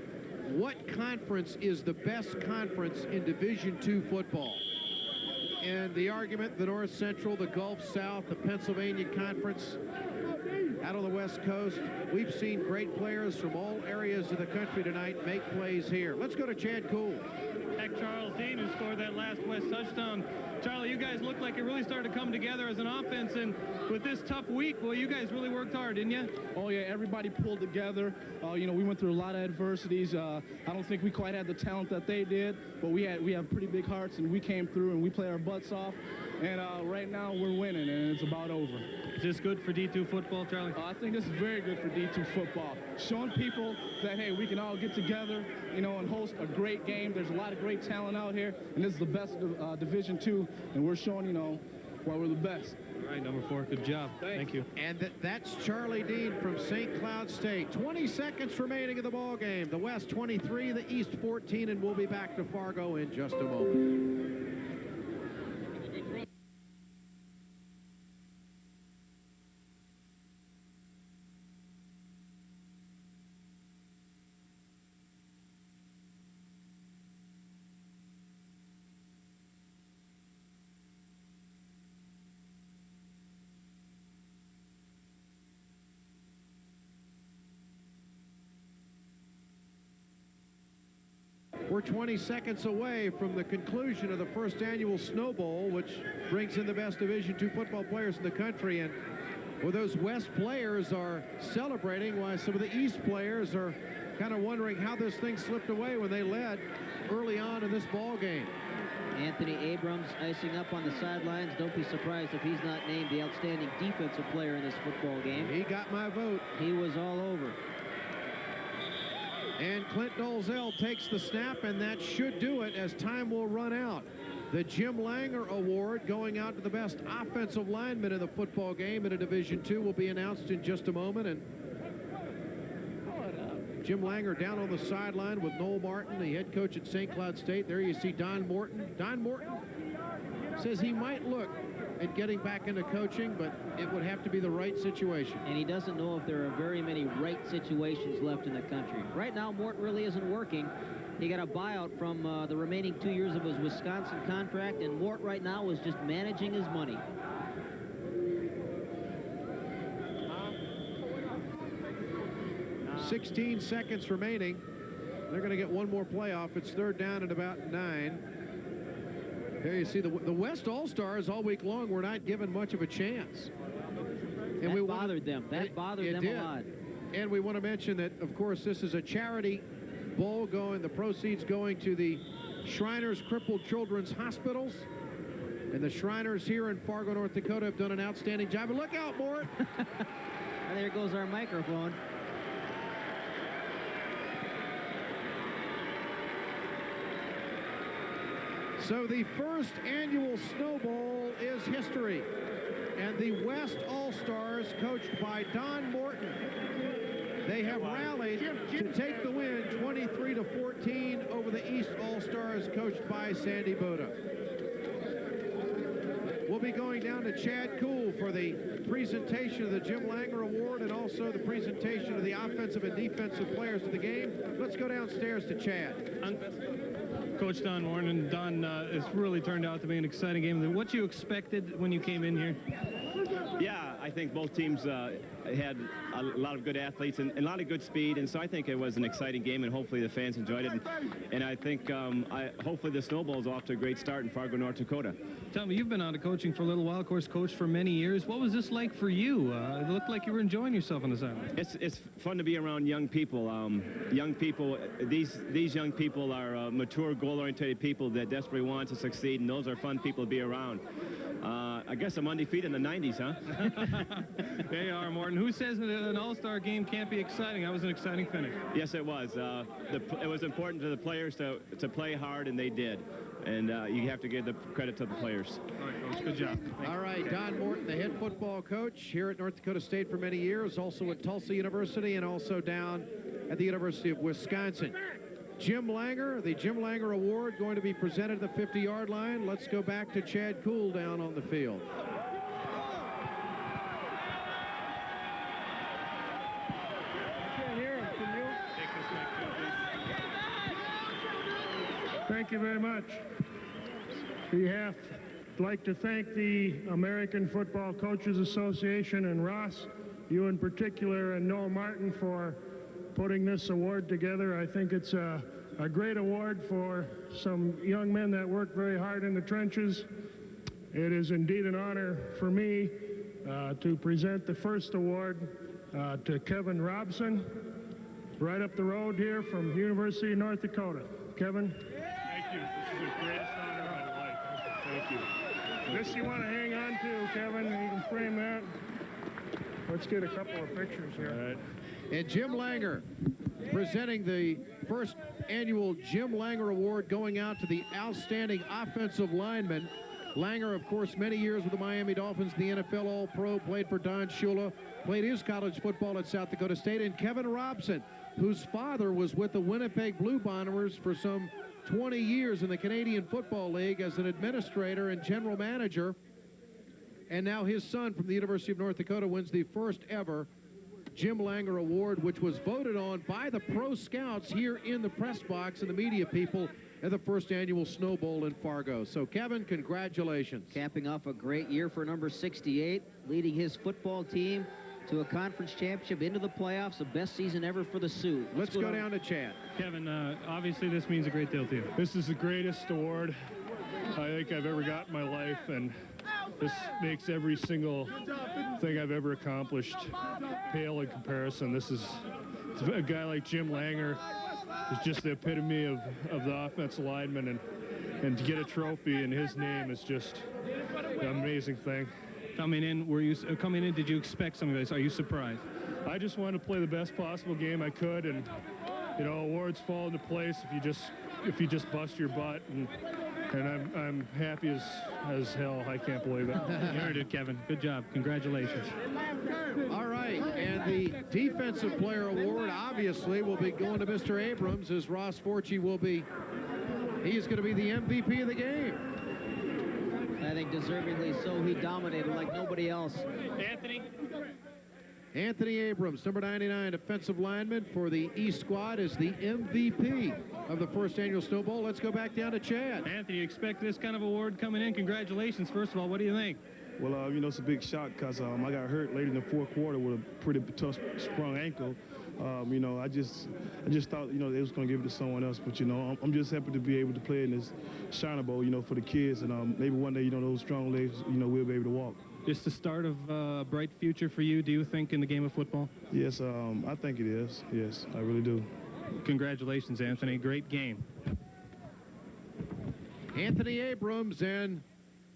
what conference is the best conference in Division II football. And the argument, the North Central, the Gulf South, the Pennsylvania Conference, out on the West Coast. We've seen great players from all areas of the country tonight make plays here. Let's go to Chad Cool. Heck, Charles Dean, who scored that last West touchdown. Charlie, you guys looked like it really started to come together as an offense, and with this tough week, well, you guys really worked hard, didn't you? Oh, yeah, everybody pulled together. You know, we went through a lot of adversities. I don't think we quite had the talent that they did, but we have pretty big hearts, and we came through, and we played our butts off. And right now, we're winning, and it's about over. Is this good for D2 football, Charlie? I think this is very good for D2 football. Showing people that, hey, we can all get together, you know, and host a great game. There's a lot of great talent out here, and this is the best Division II, and we're showing, you know, why we're the best. All right, number 4, good job. Thank you. And that's Charlie Dean from St. Cloud State. 20 seconds remaining in the ball game. The West 23, the East 14, and we'll be back to Fargo in just a moment. We're 20 seconds away from the conclusion of the first annual Snow Bowl, which brings in the best Division II football players in the country. And well, those West players are celebrating while some of the East players are kind of wondering how this thing slipped away when they led early on in this ball game. Anthony Abrams icing up on the sidelines. Don't be surprised if he's not named the outstanding defensive player in this football game. He got my vote. He was all over. And Clint Dolzell takes the snap, and that should do it as time will run out. The Jim Langer Award going out to the best offensive lineman in the football game in a Division II will be announced in just a moment. And Jim Langer down on the sideline with Noel Martin, the head coach at St. Cloud State. There you see Don Morton. Don Morton says he might look at getting back into coaching, but it would have to be the right situation. And he doesn't know if there are very many right situations left in the country. Right now, Morton really isn't working. He got a buyout from the remaining 2 years of his Wisconsin contract, and Mort right now is just managing his money. "16 seconds remaining. They're going to get one more playoff. It's third down at about 9. There you see the West All-Stars all week long were not given much of a chance. And that bothered them. That bothered them a lot. And we want to mention that, of course, this is a charity bowl going, the proceeds going to the Shriners Crippled Children's Hospitals. And the Shriners here in Fargo, North Dakota have done an outstanding job. And look out, Mort! There goes our microphone. So the first annual Snow Bowl is history. And the West All-Stars, coached by Don Morton, they have rallied to take the win 23-14 over the East All-Stars, coached by Sandy Buda. We'll be going down to Chad Cool for the presentation of the Jim Langer Award and also the presentation of the offensive and defensive players of the game. Let's go downstairs to Chad. Coach Don Morton. Don, it's really turned out to be an exciting game. What you expected when you came in here? Yeah, I think both teams had a lot of good athletes and a lot of good speed, and so I think it was an exciting game, and hopefully the fans enjoyed it. And I think hopefully the Snow Bowl is off to a great start in Fargo, North Dakota. Tell me, you've been out of coaching for a little while, of course, coached for many years. What was this like for you? It looked like you were enjoying yourself on the sideline. It's fun to be around young people. These young people are mature, goal-oriented people that desperately want to succeed, and those are fun people to be around. I guess I'm undefeated in the 90s, huh? They are, Morton. Who says that an all-star game can't be exciting? That was an exciting finish. Yes, it was. It was important to the players to play hard, and they did. And you have to give the credit to the players. All right, Coach. Good job. All right, Don Morton, the head football coach here at North Dakota State for many years, also at Tulsa University and also down at the University of Wisconsin. Jim Langer, the Jim Langer Award going to be presented at the 50-yard line. Let's go back to Chad Cool down on the field. Thank you very much. I'd like to thank the American Football Coaches Association and Ross, you in particular, and Noel Martin for putting this award together. I think it's a great award for some young men that work very hard in the trenches. It is indeed an honor for me to present the first award to Kevin Robson, right up the road here from University of North Dakota. Kevin? Thank you. This is the greatest honor of my life. Thank you. This you want to hang on to, Kevin. You can frame that. Let's get a couple of pictures here. All right. And Jim Langer presenting the first annual Jim Langer Award going out to the outstanding offensive lineman. Langer, of course, many years with the Miami Dolphins, the NFL All-Pro, played for Don Shula, played his college football at South Dakota State. And Kevin Robson, whose father was with the Winnipeg Blue Bombers for some 20 years in the Canadian Football League as an administrator and general manager. And now his son from the University of North Dakota wins the first ever Jim Langer Award, which was voted on by the pro scouts here in the press box and the media people at the first annual Snow Bowl in Fargo. So, Kevin, congratulations. Capping off a great year for number 68, leading his football team to a conference championship, into the playoffs, the best season ever for the Sioux. Let's go down to Chad. Kevin, obviously this means a great deal to you. This is the greatest award I think I've ever got in my life, and this makes every single thing I've ever accomplished pale in comparison. This is a guy like Jim Langer is just the epitome of the offensive lineman, and to get a trophy in his name is just an amazing thing. Coming in, did you expect some of this? Are you surprised? I just wanted to play the best possible game I could, and you know, awards fall into place if you just bust your butt, and I'm happy as hell. I can't believe it. You earned it, Kevin. Good job. Congratulations. All right, and the Defensive Player Award obviously will be going to Mr. Abrams, as Ross Forchie he's going to be the MVP of the game. I think deservingly so. He dominated like nobody else. Anthony Abrams, number 99, defensive lineman for the East squad, is the MVP of the first annual Snow Bowl. Let's go back down to Chad. Anthony, you expect this kind of award coming in? Congratulations. First of all, what do you think? Well, you know, it's a big shock because I got hurt late in the fourth quarter with a pretty tough sprung ankle. You know, I just thought, you know, they was going to give it to someone else. But, you know, I'm just happy to be able to play in this Shiner Bowl, you know, for the kids. And maybe one day, you know, those strong legs, you know, we'll be able to walk. Just the start of a bright future for you, do you think, in the game of football? Yes, I think it is. Yes, I really do. Congratulations, Anthony. Great game. Anthony Abrams, and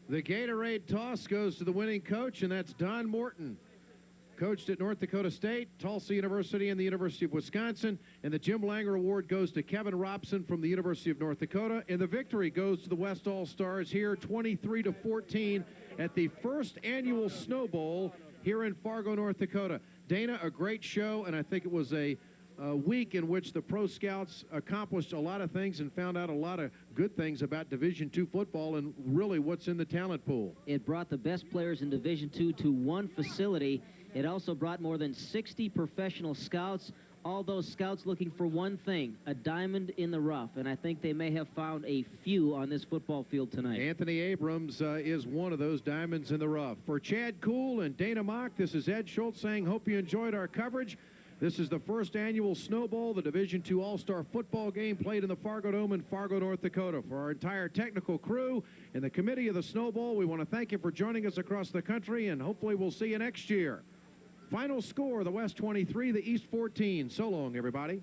the Gatorade toss goes to the winning coach, and that's Don Morton. Coached at North Dakota State, Tulsa University, and the University of Wisconsin. And the Jim Langer Award goes to Kevin Robson from the University of North Dakota. And the victory goes to the West All-Stars here, 23-14, at the first annual Snow Bowl here in Fargo, North Dakota. Dana, a great show, and I think it was a week in which the Pro Scouts accomplished a lot of things and found out a lot of good things about Division II football and really what's in the talent pool. It brought the best players in Division II to one facility. It also brought more than 60 professional scouts, all those scouts looking for one thing, a diamond in the rough. And I think they may have found a few on this football field tonight. Anthony Abrams is one of those diamonds in the rough. For Chad Kuhl and Dana Mock, this is Ed Schultz saying, hope you enjoyed our coverage. This is the first annual Snow Bowl, the Division II All-Star football game played in the Fargodome in Fargo, North Dakota. For our entire technical crew and the committee of the Snow Bowl, we want to thank you for joining us across the country, and hopefully we'll see you next year. Final score, the West 23, the East 14. So long, everybody.